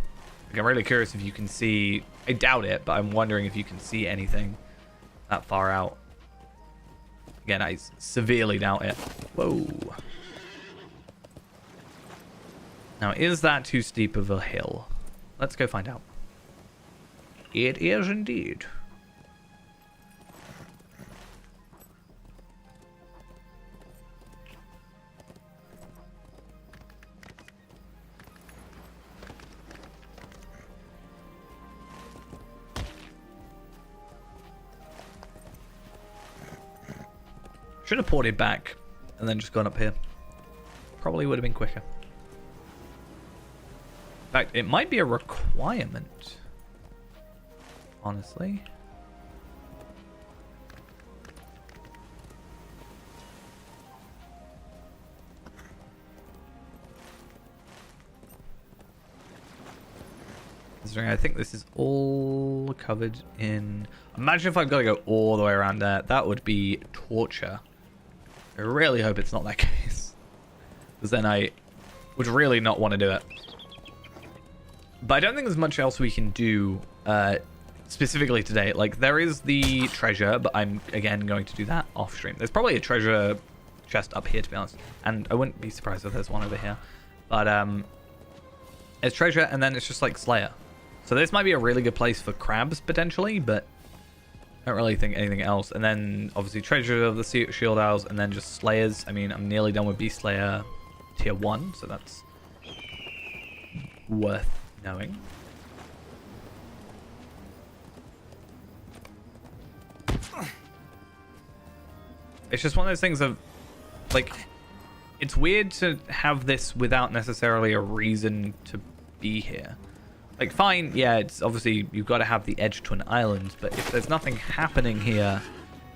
Like, I'm really curious if you can see... I doubt it, but I'm wondering if you can see anything that far out. Again, I severely doubt it. Whoa. Now, is that too steep of a hill? Let's go find out. It is indeed. Should have ported back and then just gone up here. Probably would have been quicker. In fact, it might be a requirement. Honestly. Considering I think this is all covered in... Imagine if I've got to go all the way around there. That would be torture. I really hope it's not that case. Because then I would really not want to do it. But I don't think there's much else we can do specifically today. Like, there is the treasure, but I'm, again, going to do that off stream. There's probably a treasure chest up here, to be honest. And I wouldn't be surprised if there's one over here. But, it's treasure, and then it's just, like, Slayer. So this might be a really good place for crabs, potentially, but I don't really think anything else. And then, obviously, treasure of the shield owls, and then just Slayers. I mean, I'm nearly done with Beast Slayer tier 1, so that's worth knowing. It's just one of those things of, like, it's weird to have this without necessarily a reason to be here. Like, fine, yeah, it's obviously, you've got to have the edge to an island, but if there's nothing happening here,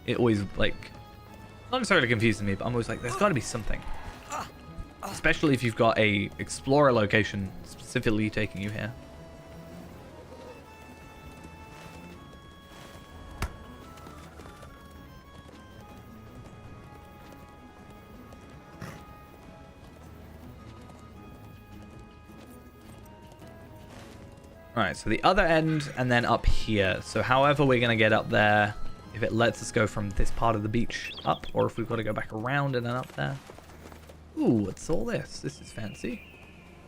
it always, like, not necessarily confuses me, but I'm always like, there's got to be something. Especially if you've got a explorer location specifically taking you here. Alright, so the other end and then up here. So however we're going to get up there, if it lets us go from this part of the beach up, or if we've got to go back around and then up there. Ooh, what's all this? This is fancy.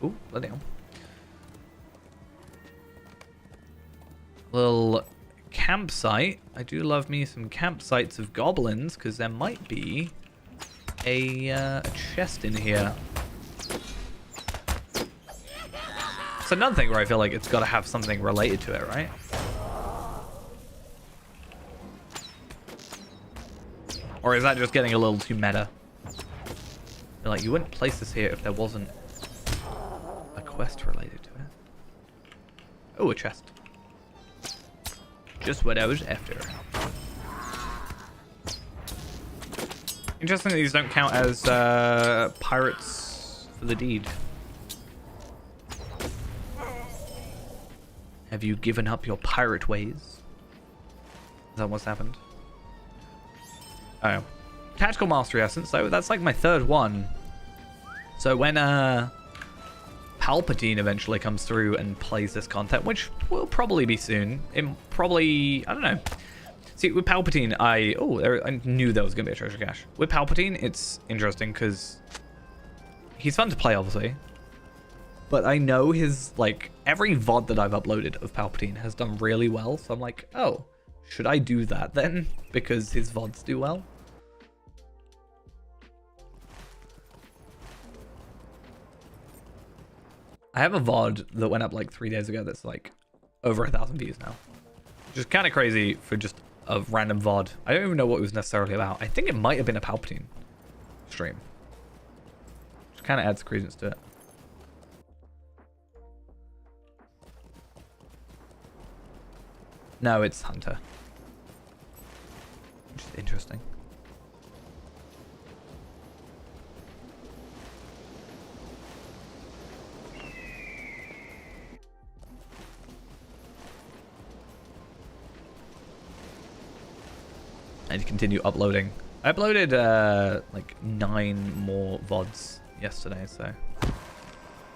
Ooh, bloody hell. Little campsite. I do love me some campsites of goblins, because there might be a chest in here. It's another thing where I feel like it's got to have something related to it, right? Or is that just getting a little too meta? Like, you wouldn't place this here if there wasn't a quest related to it. Oh, a chest. Just what I was after. Interesting that these don't count as pirates for the deed. Have you given up your pirate ways? Is that what's happened? Oh. Tactical Mastery Essence, though. That's like my third one. So when Palpatine eventually comes through and plays this content, which will probably be soon. It probably... I don't know. See, with Palpatine, I knew there was going to be a treasure cache. With Palpatine, it's interesting because he's fun to play, obviously. But I know his, like, every VOD that I've uploaded of Palpatine has done really well. So I'm like, oh, should I do that then? Because his VODs do well. I have a VOD that went up like 3 days ago that's like over 1,000 views now. Which is kind of crazy for just a random VOD. I don't even know what it was necessarily about. I think it might have been a Palpatine stream. Which kind of adds credence to it. No, it's Hunter. Which is interesting. I need to continue uploading. I uploaded like 9 more VODs yesterday, so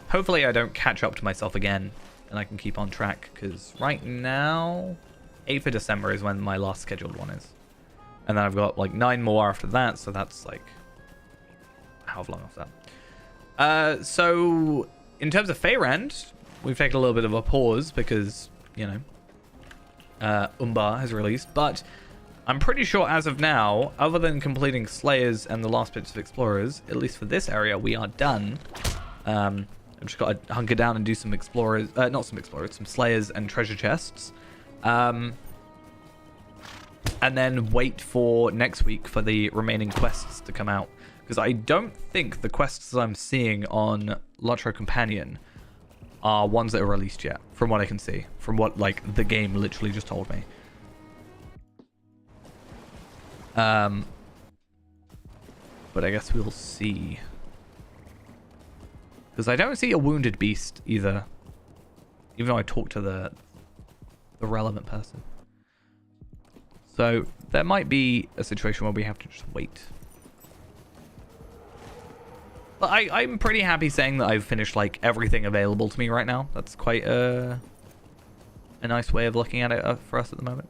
hopefully I don't catch up to myself again and I can keep on track, because right now 8th of December is when my last scheduled one is, and then I've got like 9 more after that, so that's like however long after that. So in terms of Feyrand, we've taken a little bit of a pause because, you know, Umbar has released, but I'm pretty sure as of now, other than completing Slayers and the last bits of Explorers, at least for this area, we are done. I've just got to hunker down and do some Explorers, not some Explorers, some Slayers and treasure chests. And then wait for next week for the remaining quests to come out. Because I don't think the quests I'm seeing on Lotro Companion are ones that are released yet, from what I can see. From what, like, the game literally just told me. But I guess we'll see. Because I don't see a wounded beast either. Even though I talked to the relevant person. So there might be a situation where we have to just wait. But I'm pretty happy saying that I've finished like everything available to me right now. That's quite a nice way of looking at it for us at the moment.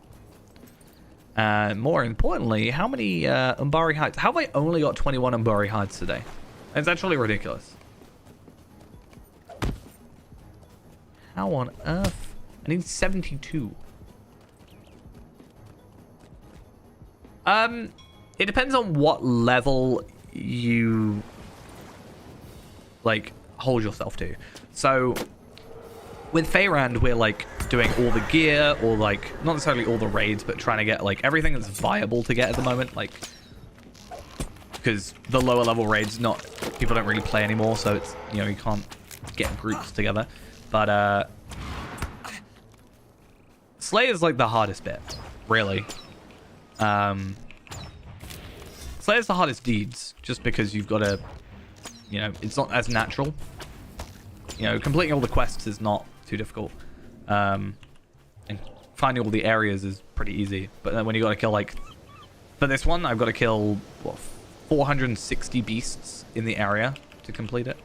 More importantly, how many Umbari hides? How have I only got 21 Umbari hides today? It's actually ridiculous. How on earth? I need 72. It depends on what level you like hold yourself to. So with Feyrand, we're like doing all the gear, or like not necessarily all the raids, but trying to get like everything that's viable to get at the moment, like because the lower level raids, people don't really play anymore, so it's, you know, you can't get groups together. But Slayer's like the hardest bit, really. Slayer's the hardest deeds, just because you've got to, you know, it's not as natural. You know, completing all the quests is not too difficult. And finding all the areas is pretty easy. But then when you got to kill, like, for this one, I've got to kill, what, 460 beasts in the area to complete it.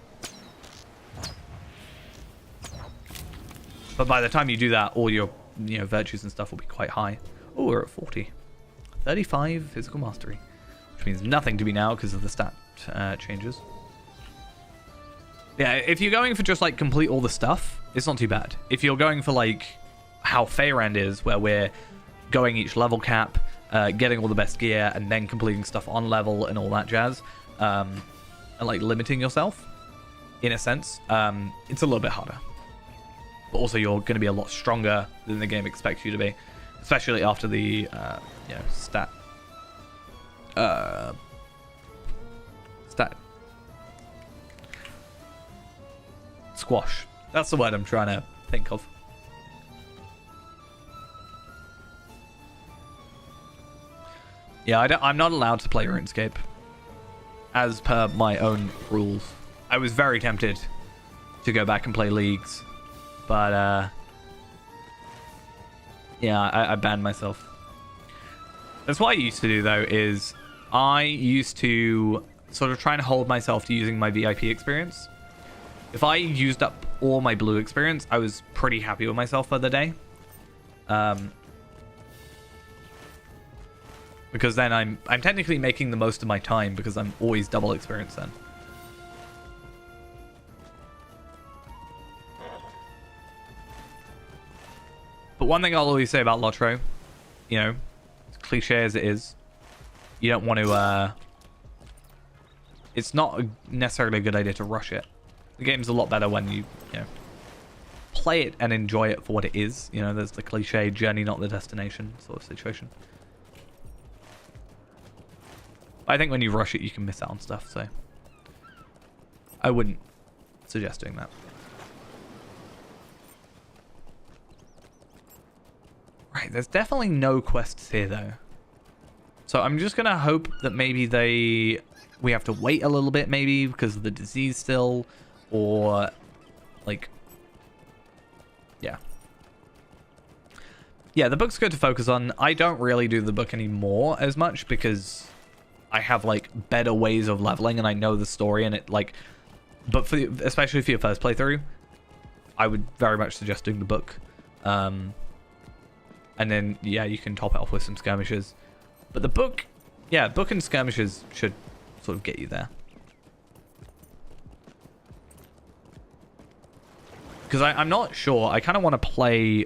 But by the time you do that, all your, you know, virtues and stuff will be quite high. Oh, we're at 40. 35 physical mastery, which means nothing to me now because of the stat changes. Yeah, if you're going for just like complete all the stuff, it's not too bad. If you're going for like how Feyrand is, where we're going each level cap, getting all the best gear, and then completing stuff on level and all that jazz, and like limiting yourself, in a sense, it's a little bit harder. But also you're going to be a lot stronger than the game expects you to be, especially after the you know, stat squash. That's the word I'm trying to think of. Yeah, I'm not allowed to play RuneScape as per my own rules. I was very tempted to go back and play Leagues, but yeah, I banned myself. That's what I used to do, though, is I used to sort of try and hold myself to using my VIP experience. If I used up all my blue experience, I was pretty happy with myself for the day. Because then I'm technically making the most of my time, because I'm always double experience then. But one thing I'll always say about Lotro, you know, as cliche as it is, you don't want to, it's not necessarily a good idea to rush it. The game's a lot better when you know, play it and enjoy it for what it is. You know, there's the cliche journey, not the destination sort of situation. I think when you rush it, you can miss out on stuff, so I wouldn't suggest doing that. Right, there's definitely no quests here, though. So I'm just going to hope that maybe we have to wait a little bit, maybe, because of the disease still, or, like, yeah. Yeah, the book's good to focus on. I don't really do the book anymore as much, because I have, like, better ways of leveling, and I know the story, and it, like, but especially for your first playthrough, I would very much suggest doing the book. And then, yeah, you can top it off with some skirmishes. But the book, yeah, book and skirmishes should sort of get you there. Because I'm not sure. I kind of want to play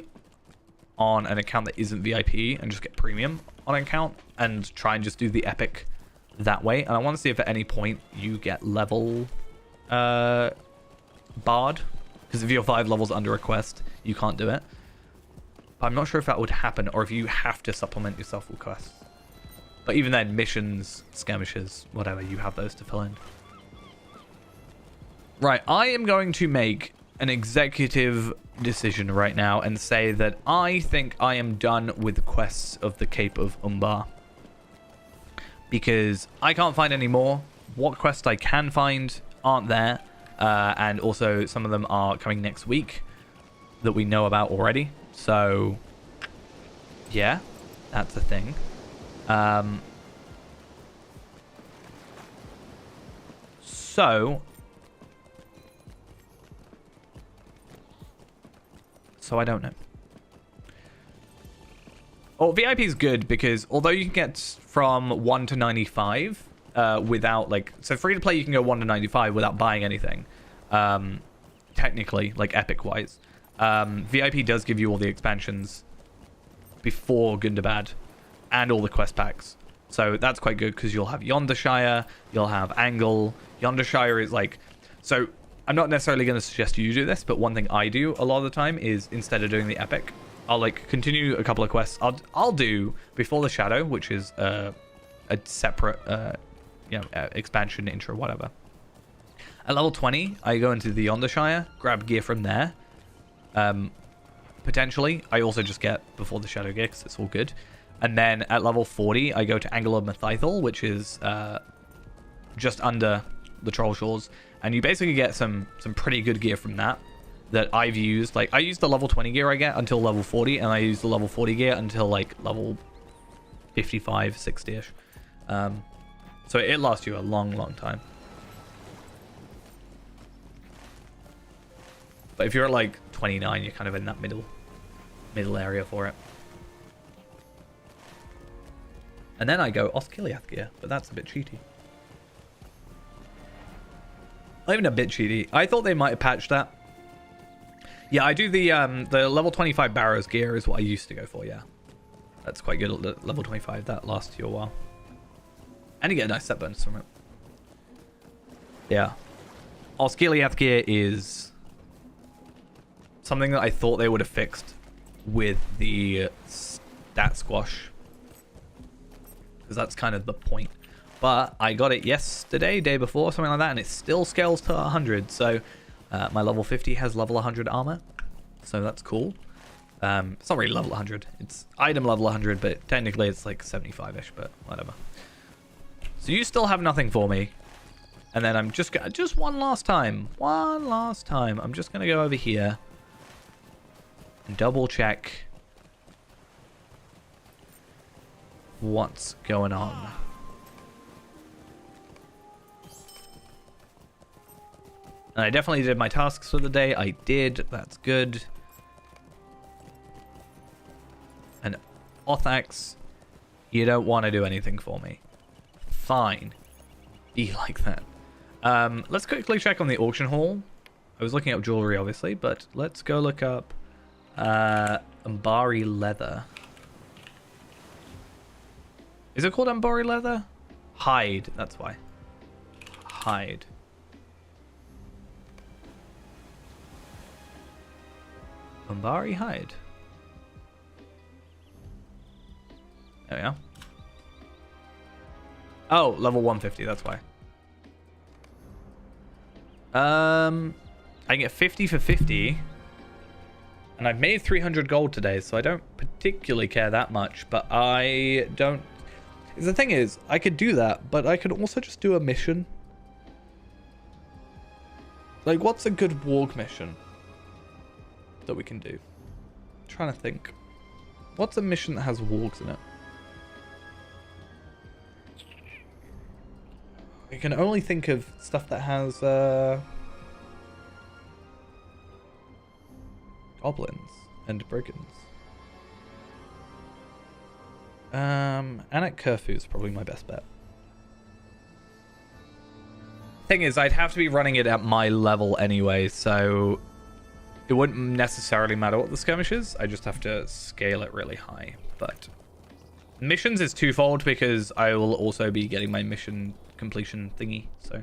on an account that isn't VIP and just get premium on an account and try and just do the epic that way. And I want to see if at any point you get level barred. Because if you're 5 levels under a quest, you can't do it. But I'm not sure if that would happen or if you have to supplement yourself with quests. But even then, missions, skirmishes, whatever, you have those to fill in. Right, I am going to make an executive decision right now and say that I think I am done with the quests of the Cape of Umbar. Because I can't find any more. What quests I can find aren't there. And also, some of them are coming next week that we know about already. So, yeah, that's the thing. So I don't know. Oh, VIP is good because although you can get from 1 to 95 without like, so free to play you can go 1 to 95 without buying anything. Technically, like epic wise. VIP does give you all the expansions before Gundabad and all the quest packs. So that's quite good because you'll have Yondershire, you'll have Angle. Yondershire is like, so I'm not necessarily going to suggest you do this, but one thing I do a lot of the time is instead of doing the epic, I'll like continue a couple of quests. I'll do Before the Shadow, which is a separate expansion intro, whatever. At level 20, I go into the Yondershire, grab gear from there. Potentially, I also just get Before the Shadow gear because it's all good. And then at level 40, I go to Angle of Mathithel, which is just under the Troll Shores. And you basically get some pretty good gear from that I've used. Like, I use the level 20 gear I get until level 40, and I use the level 40 gear until, like, level 55, 60-ish. So it lasts you a long, long time. But if you're at, like, 29, you're kind of in that middle area for it. And then I go Osgiliath gear, but that's a bit cheaty. Not even a bit cheaty. I thought they might have patched that. Yeah, I do the level 25 Barrows gear is what I used to go for, yeah. That's quite good at level 25. That lasts you a while. And you get a nice set bonus from it. Yeah. Osgiliath gear is something that I thought they would have fixed with the stat squash. Because that's kind of the point. But I got it yesterday, day before, something like that, and it still scales to 100. So my level 50 has level 100 armor. So that's cool. It's not really level 100. It's item level 100, but technically it's like 75-ish, but whatever. So you still have nothing for me. And then I'm just one last time. I'm just going to go over here and double check what's going on. And I definitely did my tasks for the day. I did. That's good. And Othax, you don't want to do anything for me. Fine. Be like that. Let's quickly check on the auction hall. I was looking up jewelry, obviously, but let's go look up Umbari leather. Is it called Umbari leather? Hide, that's why. Hide. Umbari hide. There we are. Oh, level 150, that's why. I can get 50 for 50. And I've made 300 gold today, so I don't particularly care that much. But I don't... The thing is, I could do that, but I could also just do a mission. Like, what's a good warg mission that we can do? I'm trying to think. What's a mission that has wargs in it? I can only think of stuff that has goblins and brigands. Anak Kerfu is probably my best bet. Thing is, I'd have to be running it at my level anyway, so it wouldn't necessarily matter what the skirmish is. I just have to scale it really high. But missions is twofold because I will also be getting my mission completion thingy. So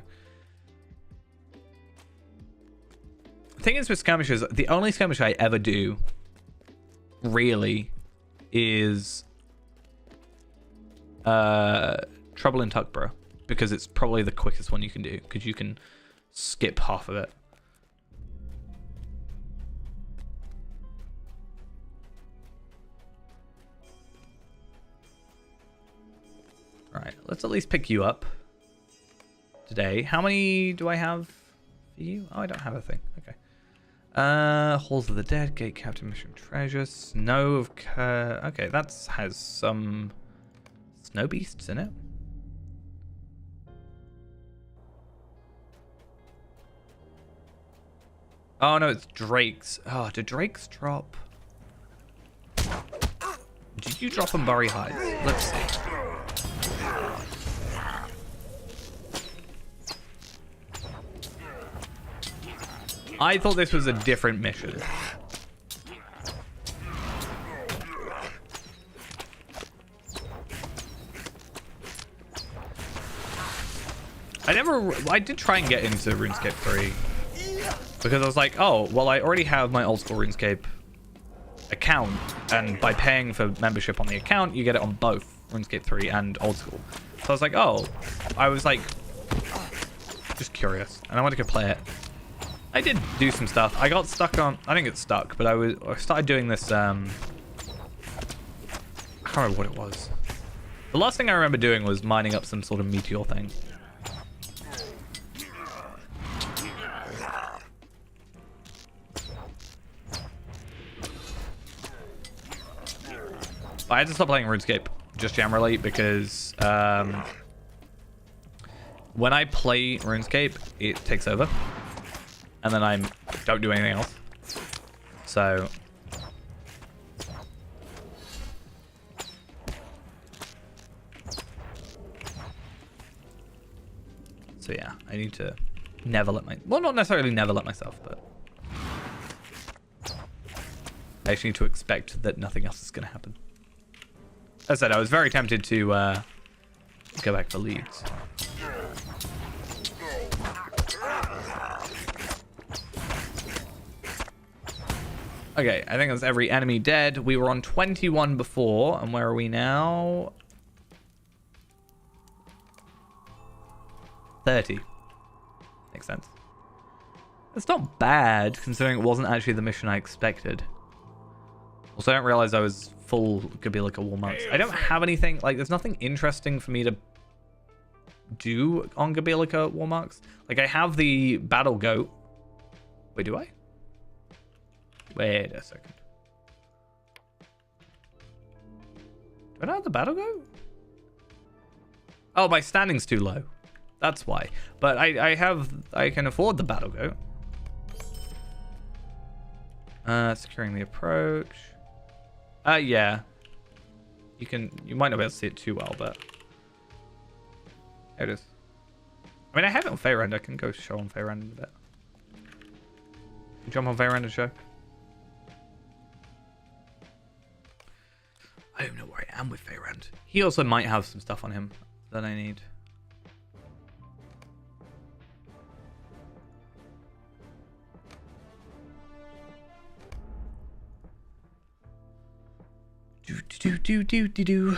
the thing is with skirmishes, the only skirmish I ever do really is Trouble in Tuckborough, because it's probably the quickest one you can do because you can skip half of it. Alright, let's at least pick you up today. How many do I have for you? Oh, I don't have a thing. Okay. Halls of the Dead, Gate Captain Mission Treasure, Snow of okay, that has some snow beasts in it. Oh no, it's drakes. Oh, do drakes drop? Did you drop Umbari hides? Let's see. I thought this was a different mission. I did try and get into RuneScape 3 because I was like, oh, well, I already have my old school RuneScape account, and by paying for membership on the account, you get it on both RuneScape 3 and old school. So I was like, oh, I was like, just curious, and I wanted to go play it. I did do some stuff. I got stuck on, I didn't get stuck, but I started doing this, I can't remember what it was. The last thing I remember doing was mining up some sort of meteor thing. I had to stop playing RuneScape just generally because when I play RuneScape, it takes over, and then I don't do anything else. So yeah, I need to never let well, not necessarily never let myself, but I actually need to expect that nothing else is going to happen. As I said, I was very tempted to go back for leads. Okay, I think that's every enemy dead. We were on 21 before, and where are we now? 30. Makes sense. It's not bad, considering it wasn't actually the mission I expected. Also, I didn't realize I was full Gabilica War Monks. I don't have anything, like, there's nothing interesting for me to do on Gabilica War Monks. Like, I have the Battle Goat. Wait, do I? Wait a second. Do I not have the Battle Goat? Oh, my standing's too low. That's why. But I can afford the Battle Goat. Securing the approach. Yeah. You might not be able to see it too well, but there it is. I mean, I have it on Faerend. I can go show on Faerend in a bit. Jump on Faerend and show. I don't know where I am with Faerend. He also might have some stuff on him that I need. Do. This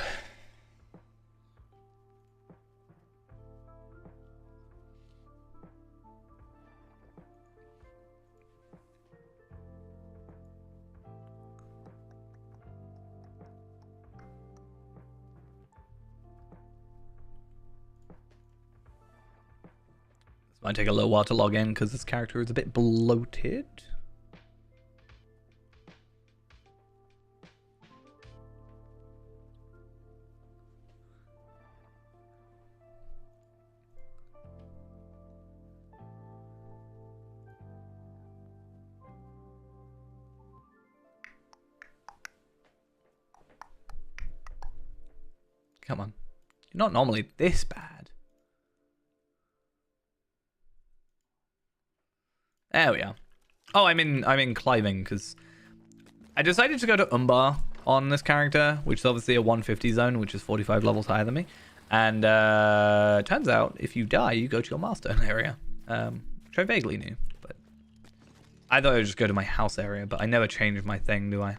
might take a little while to log in because this character is a bit bloated. Come on. You're not normally this bad. There we are. Oh, I'm in climbing because I decided to go to Umbar on this character, which is obviously a 150 zone, which is 45 levels higher than me. And turns out if you die, you go to your master area, which I vaguely knew, but I thought I would just go to my house area, but I never changed my thing, do I?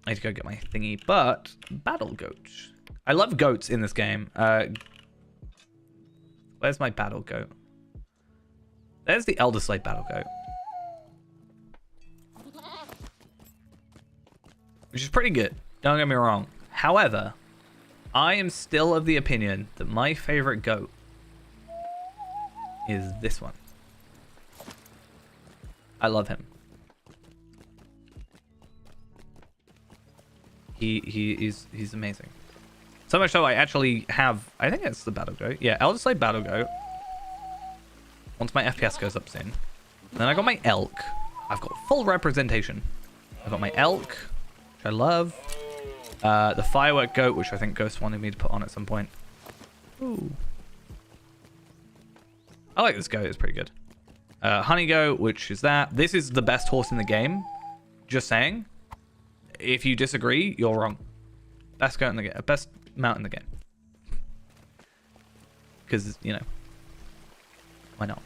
I need to go get my thingy, but battle goats. I love goats in this game. Where's my battle goat? There's the Elder Slate battle goat. Which is pretty good. Don't get me wrong. However, I am still of the opinion that my favorite goat is this one. I love him. He's amazing. So much so I actually have, I think it's the battle goat. Yeah, Elder Slate battle goat. Once my FPS goes up soon. Then I got my elk. I've got full representation. I've got my elk. which I love. The firework goat, which I think Ghost wanted me to put on at some point. Ooh. I like this goat. It's pretty good. Honey goat, which is that. This is the best horse in the game. Just saying. If you disagree, you're wrong. Best goat in the game. Best mount in the game. Because, you know, why not?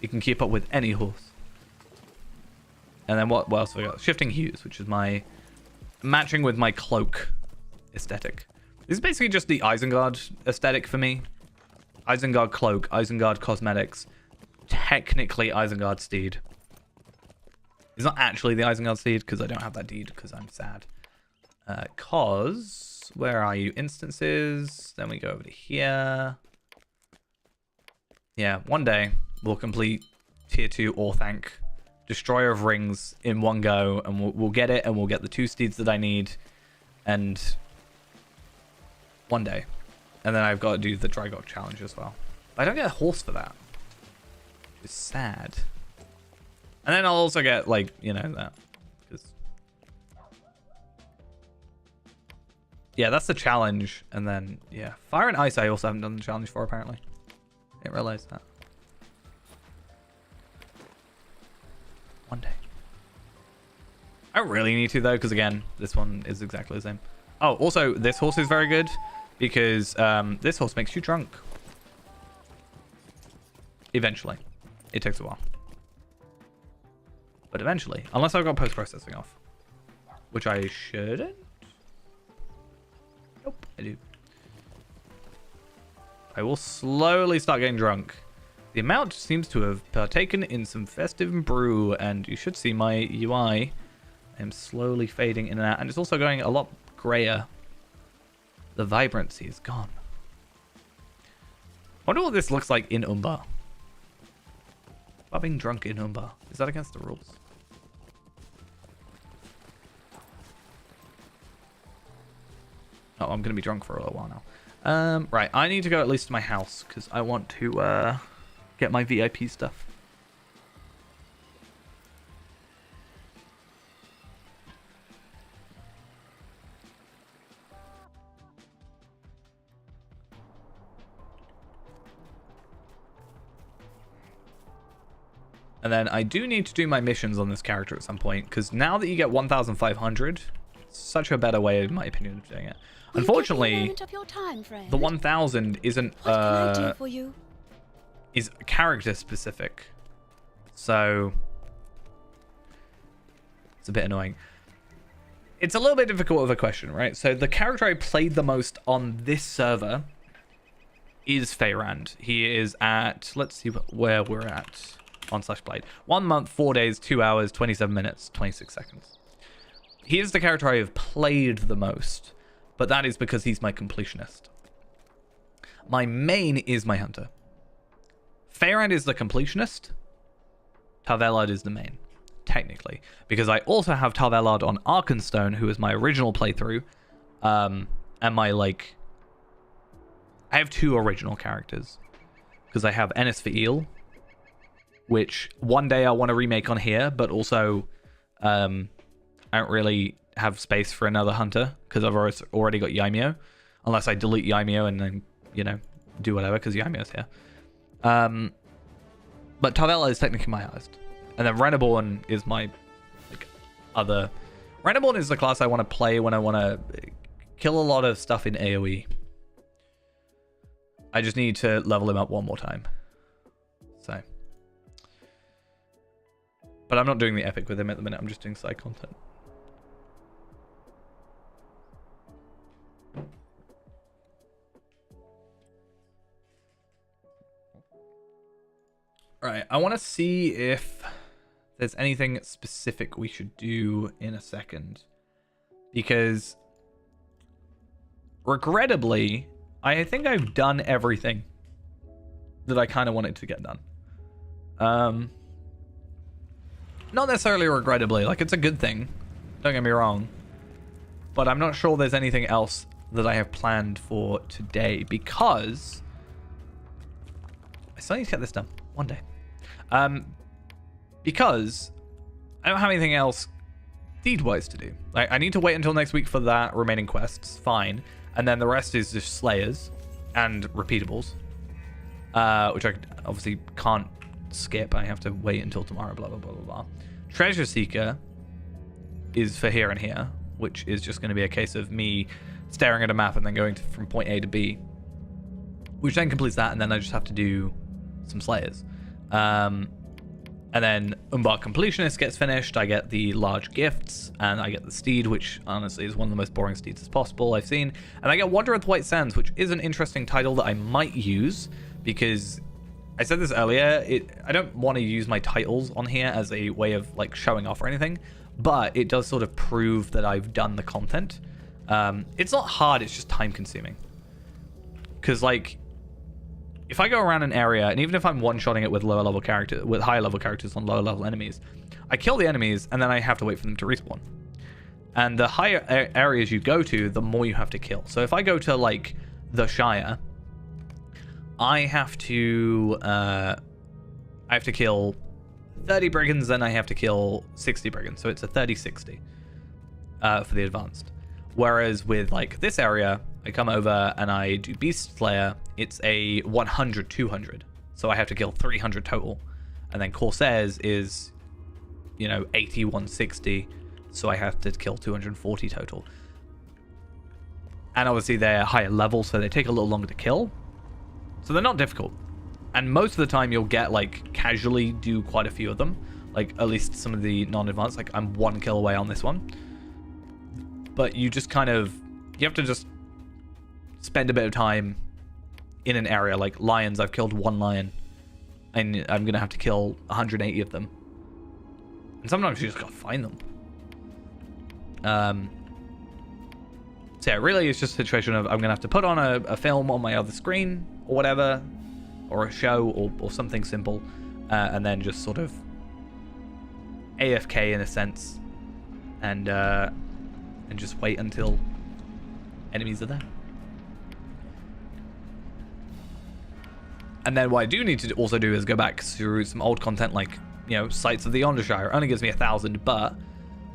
You can keep up with any horse. And then what else have we got? Shifting hues, which is my matching with my cloak aesthetic. This is basically just the Isengard aesthetic for me. Isengard cloak, Isengard cosmetics, technically Isengard steed. It's not actually the Isengard steed because I don't have that deed because I'm sad. Where are you? Instances. Then we go over to here. Yeah, one day we'll complete tier 2 Orthanc, Destroyer of Rings in one go, and we'll get it, and we'll get the 2 steeds that I need, and one day. And then I've got to do the Drygok challenge as well. But I don't get a horse for that. It's sad. And then I'll also get, like, you know, that. Yeah, that's the challenge. And then, yeah. Fire and Ice I also haven't done the challenge for, apparently. Didn't realize that. One day. I don't really need to, though, because, again, this one is exactly the same. Oh, also, this horse is very good because this horse makes you drunk. Eventually. It takes a while. But eventually. Unless I've got post-processing off. Which I shouldn't. Nope, I do. I will slowly start getting drunk. The amount seems to have partaken in some festive brew, and you should see my UI. I am slowly fading in and out, and it's also going a lot grayer. The vibrancy is gone. I wonder what this looks like in Umbar. About being drunk in Umbar. Is that against the rules? Oh, I'm going to be drunk for a little while now. Right, I need to go at least to my house because I want to get my VIP stuff. And then I do need to do my missions on this character at some point because now that you get 1,500, it's such a better way, in my opinion, of doing it. Unfortunately, the 1,000 isn't is character specific, so it's a bit annoying. It's a little bit difficult of a question, right? So the character I played the most on this server is Feyrand. He is at, let's see where we're at on /played. 1 month, 4 days, 2 hours, 27 minutes, 26 seconds. He is the character I have played the most. But that is because he's my completionist. My main is my hunter. Feyrand is the completionist. Tarvelard is the main, technically. Because I also have Tarvelard on Arkenstone, who is my original playthrough. And my, like... I have 2 original characters. Because I have Ennis for Eel, which one day I want to remake on here, but also I don't really have space for another hunter because I've already got Ymeo, unless I delete Ymeo and then, you know, do whatever because Ymeo's here. But Tarvela is technically my highest, and then Reneborn is my like other. Reneborn is the class I want to play when I want to kill a lot of stuff in AoE. I just need to level him up one more time. So, but I'm not doing the epic with him at the minute. I'm just doing side content. Right, I want to see if there's anything specific we should do in a second. Because, regrettably, I think I've done everything that I kind of wanted to get done. Not necessarily regrettably, like it's a good thing. Don't get me wrong. But I'm not sure there's anything else that I have planned for today because I still need to get this done one day. because I don't have anything else deed-wise to do. Like, I need to wait until next week for that remaining quests, fine. And then the rest is just Slayers and Repeatables, which I obviously can't skip. I have to wait until tomorrow, blah, blah, blah, blah, blah. Treasure Seeker is for here and here, which is just going to be a case of me staring at a map and then going from point A to B, which then completes that, and then I just have to do some Slayers. And then Umbar Completionist gets finished. I get the large gifts, and I get the steed, which honestly is one of the most boring steeds as possible I've seen. And I get Wanderer of White Sands, which is an interesting title that I might use, because I said this earlier, I don't want to use my titles on here as a way of like showing off or anything, but it does sort of prove that I've done the content. It's not hard, it's just time consuming. Because like, if I go around an area, and even if I'm one-shotting it with higher level characters on lower level enemies, I kill the enemies and then I have to wait for them to respawn. And the higher areas you go to, the more you have to kill. So if I go to like the Shire, I have to kill 30 brigands, then I have to kill 60 brigands. So it's a 30-60 for the advanced. Whereas with like this area, I come over and I do Beast Slayer. It's a 100-200. So I have to kill 300 total. And then Corsairs is, 80-160. So I have to kill 240 total. And obviously they're higher level, so they take a little longer to kill. So they're not difficult. And most of the time you'll get like casually do quite a few of them. Like at least some of the non-advanced, like I'm 1 kill away on this one. But you just you have to just spend a bit of time in an area. Like lions, I've killed 1 lion. And I'm going to have to kill 180 of them. And sometimes you just got to find them. So yeah, really it's just a situation of I'm going to have to put on a film on my other screen or whatever. Or a show or something simple. And then just sort of AFK in a sense. And just wait until enemies are there. And then what I do need to also do is go back through some old content like, Sights of the Yondershire. It only gives me 1,000, but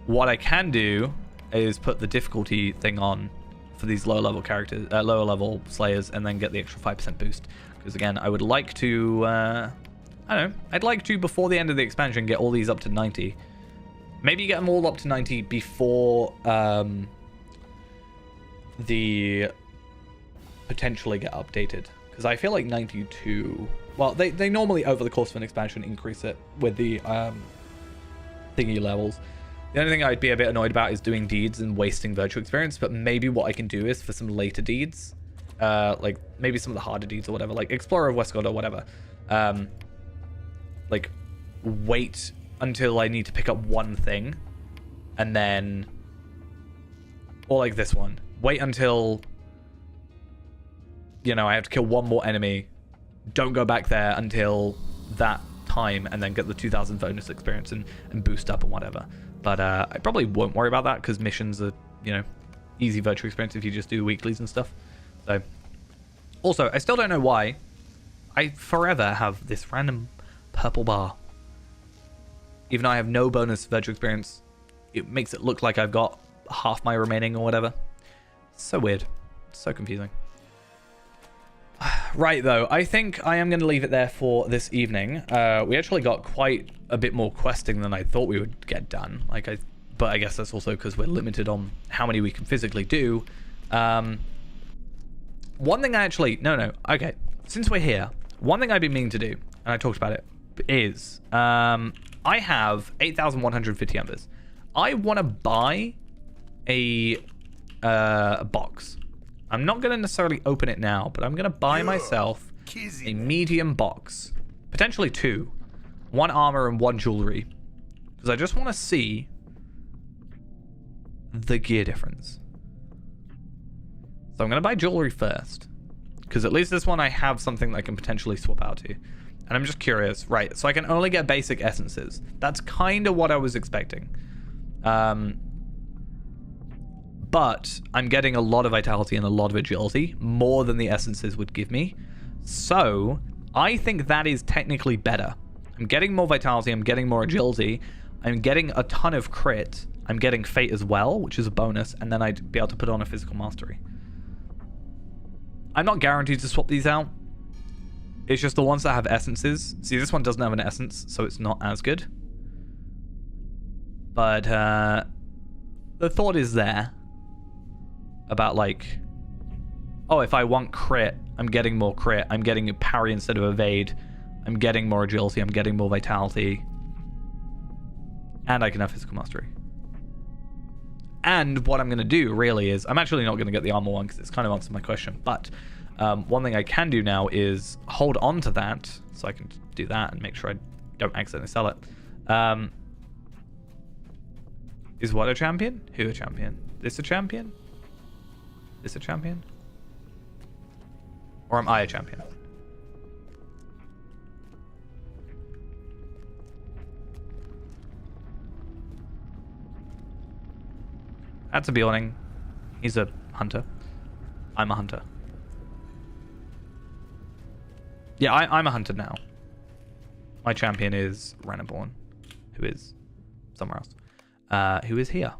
what I can do is put the difficulty thing on for these lower level characters, lower level Slayers, and then get the extra 5% boost. Because again, I would like to, I'd like to, before the end of the expansion, get all these up to 90. Maybe get them all up to 90 before the potentially get updated. Because I feel like 92... Well, they normally, over the course of an expansion, increase it with the thingy levels. The only thing I'd be a bit annoyed about is doing deeds and wasting virtual experience. But maybe what I can do is for some later deeds, like maybe some of the harder deeds or whatever, like Explorer of Westgard or whatever, like wait until I need to pick up one thing, and then, or like this one, wait until, I have to kill one more enemy, don't go back there until that time, and then get the 2,000 bonus experience and boost up and whatever. But I probably won't worry about that, because missions are, easy virtual experience if you just do weeklies and stuff. So, also, I still don't know why I forever have this random purple bar. Even though I have no bonus virtual experience, it makes it look like I've got half my remaining or whatever. So weird. So confusing. Right, though. I think I am going to leave it there for this evening. We actually got quite a bit more questing than I thought we would get done. But I guess that's also because we're limited on how many we can physically do. One thing I actually... No. Okay. Since we're here, one thing I've been meaning to do, and I talked about it, is... I have 8,150 embers. I want to buy a box. I'm not going to necessarily open it now, but I'm going to buy myself a medium box. Potentially 2. 1 armor and 1 jewelry. Because I just want to see the gear difference. So I'm going to buy jewelry first. Because at least this one I have something that I can potentially swap out to. And I'm just curious. Right, so I can only get basic essences. That's kind of what I was expecting. But I'm getting a lot of vitality and a lot of agility. More than the essences would give me. So, I think that is technically better. I'm getting more vitality. I'm getting more agility. I'm getting a ton of crit. I'm getting fate as well, which is a bonus. And then I'd be able to put on a physical mastery. I'm not guaranteed to swap these out. It's just the ones that have essences. See, this one doesn't have an essence, so it's not as good. But the thought is there about like, oh, if I want crit, I'm getting more crit. I'm getting a parry instead of evade. I'm getting more agility. I'm getting more vitality. And I can have physical mastery. And what I'm going to do really is, I'm actually not going to get the armor one because it's kind of answered my question. But one thing I can do now is hold on to that. So I can do that and make sure I don't accidentally sell it. Is what a champion? Who a champion? This a champion? This a champion? Or am I a champion? That's a Bjorning. He's a hunter. I'm a hunter. Yeah, I'm a hunter now. My champion is Renaborn, who is somewhere else. Who is here.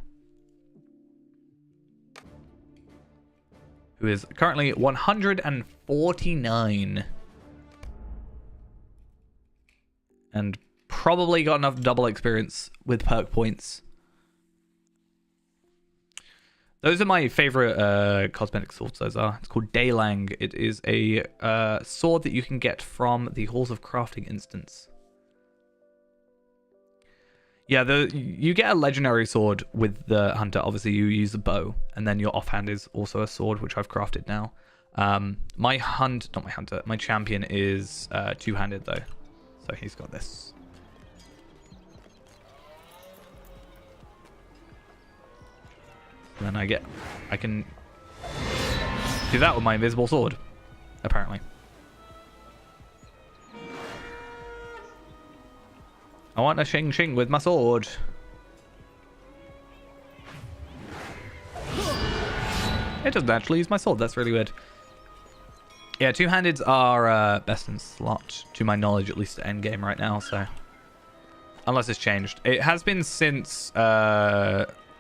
Who is currently 149. And probably got enough double experience with perk points. Those are my favorite cosmetic swords, those are. It's called Daylang. It is a sword that you can get from the Halls of Crafting instance. Yeah, you get a legendary sword with the hunter. Obviously, you use a bow, and then your offhand is also a sword, which I've crafted now. My champion is two-handed though, so he's got this. And then I can do that with my invisible sword, apparently. I want a shing shing with my sword. It doesn't actually use my sword. That's really weird. Yeah, two-handeds are best in slot, to my knowledge, at least at endgame right now. So, unless it's changed, it has been since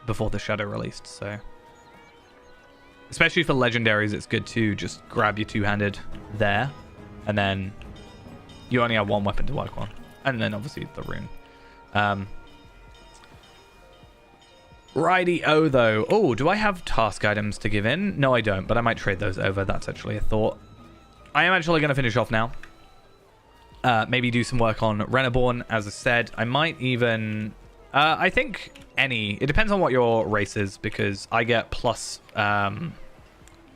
before the Shadow released. So, especially for legendaries, it's good to just grab your two-handed there, and then you only have one weapon to work on. And then obviously the rune. Righty-o though. Oh, do I have task items to give in? No, I don't, but I might trade those over. That's actually a thought. I am actually going to finish off now. Maybe do some work on Renaborn, as I said. I might even... I think any... It depends on what your race is, because I get plus... I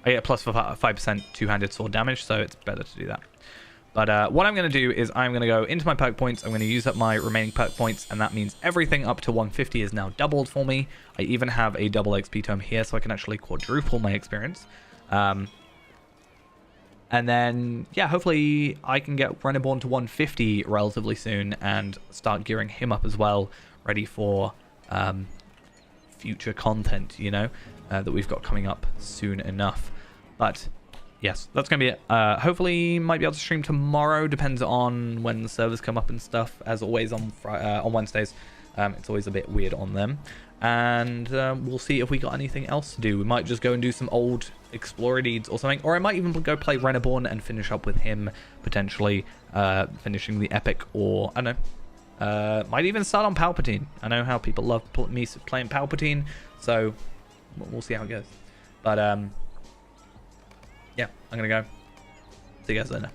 get plus for 5% two-handed sword damage, so it's better to do that. But what I'm going to do is I'm going to go into my perk points. I'm going to use up my remaining perk points, and that means everything up to 150 is now doubled for me. I even have a double XP tome here, so I can actually quadruple my experience. And then, yeah, hopefully I can get Renaborn to 150 relatively soon and start gearing him up as well, ready for future content, you know, that we've got coming up soon enough. But... yes, that's going to be it. Hopefully, might be able to stream tomorrow. Depends on when the servers come up and stuff. As always, on Wednesdays, it's always a bit weird on them. And we'll see if we got anything else to do. We might just go and do some old Explorer deeds or something. Or I might even go play Renaborn and finish up with him, potentially finishing the epic. Or, I don't know, might even start on Palpatine. I know how people love me playing Palpatine. So, we'll see how it goes. But, yeah, I'm going to go. See you guys later.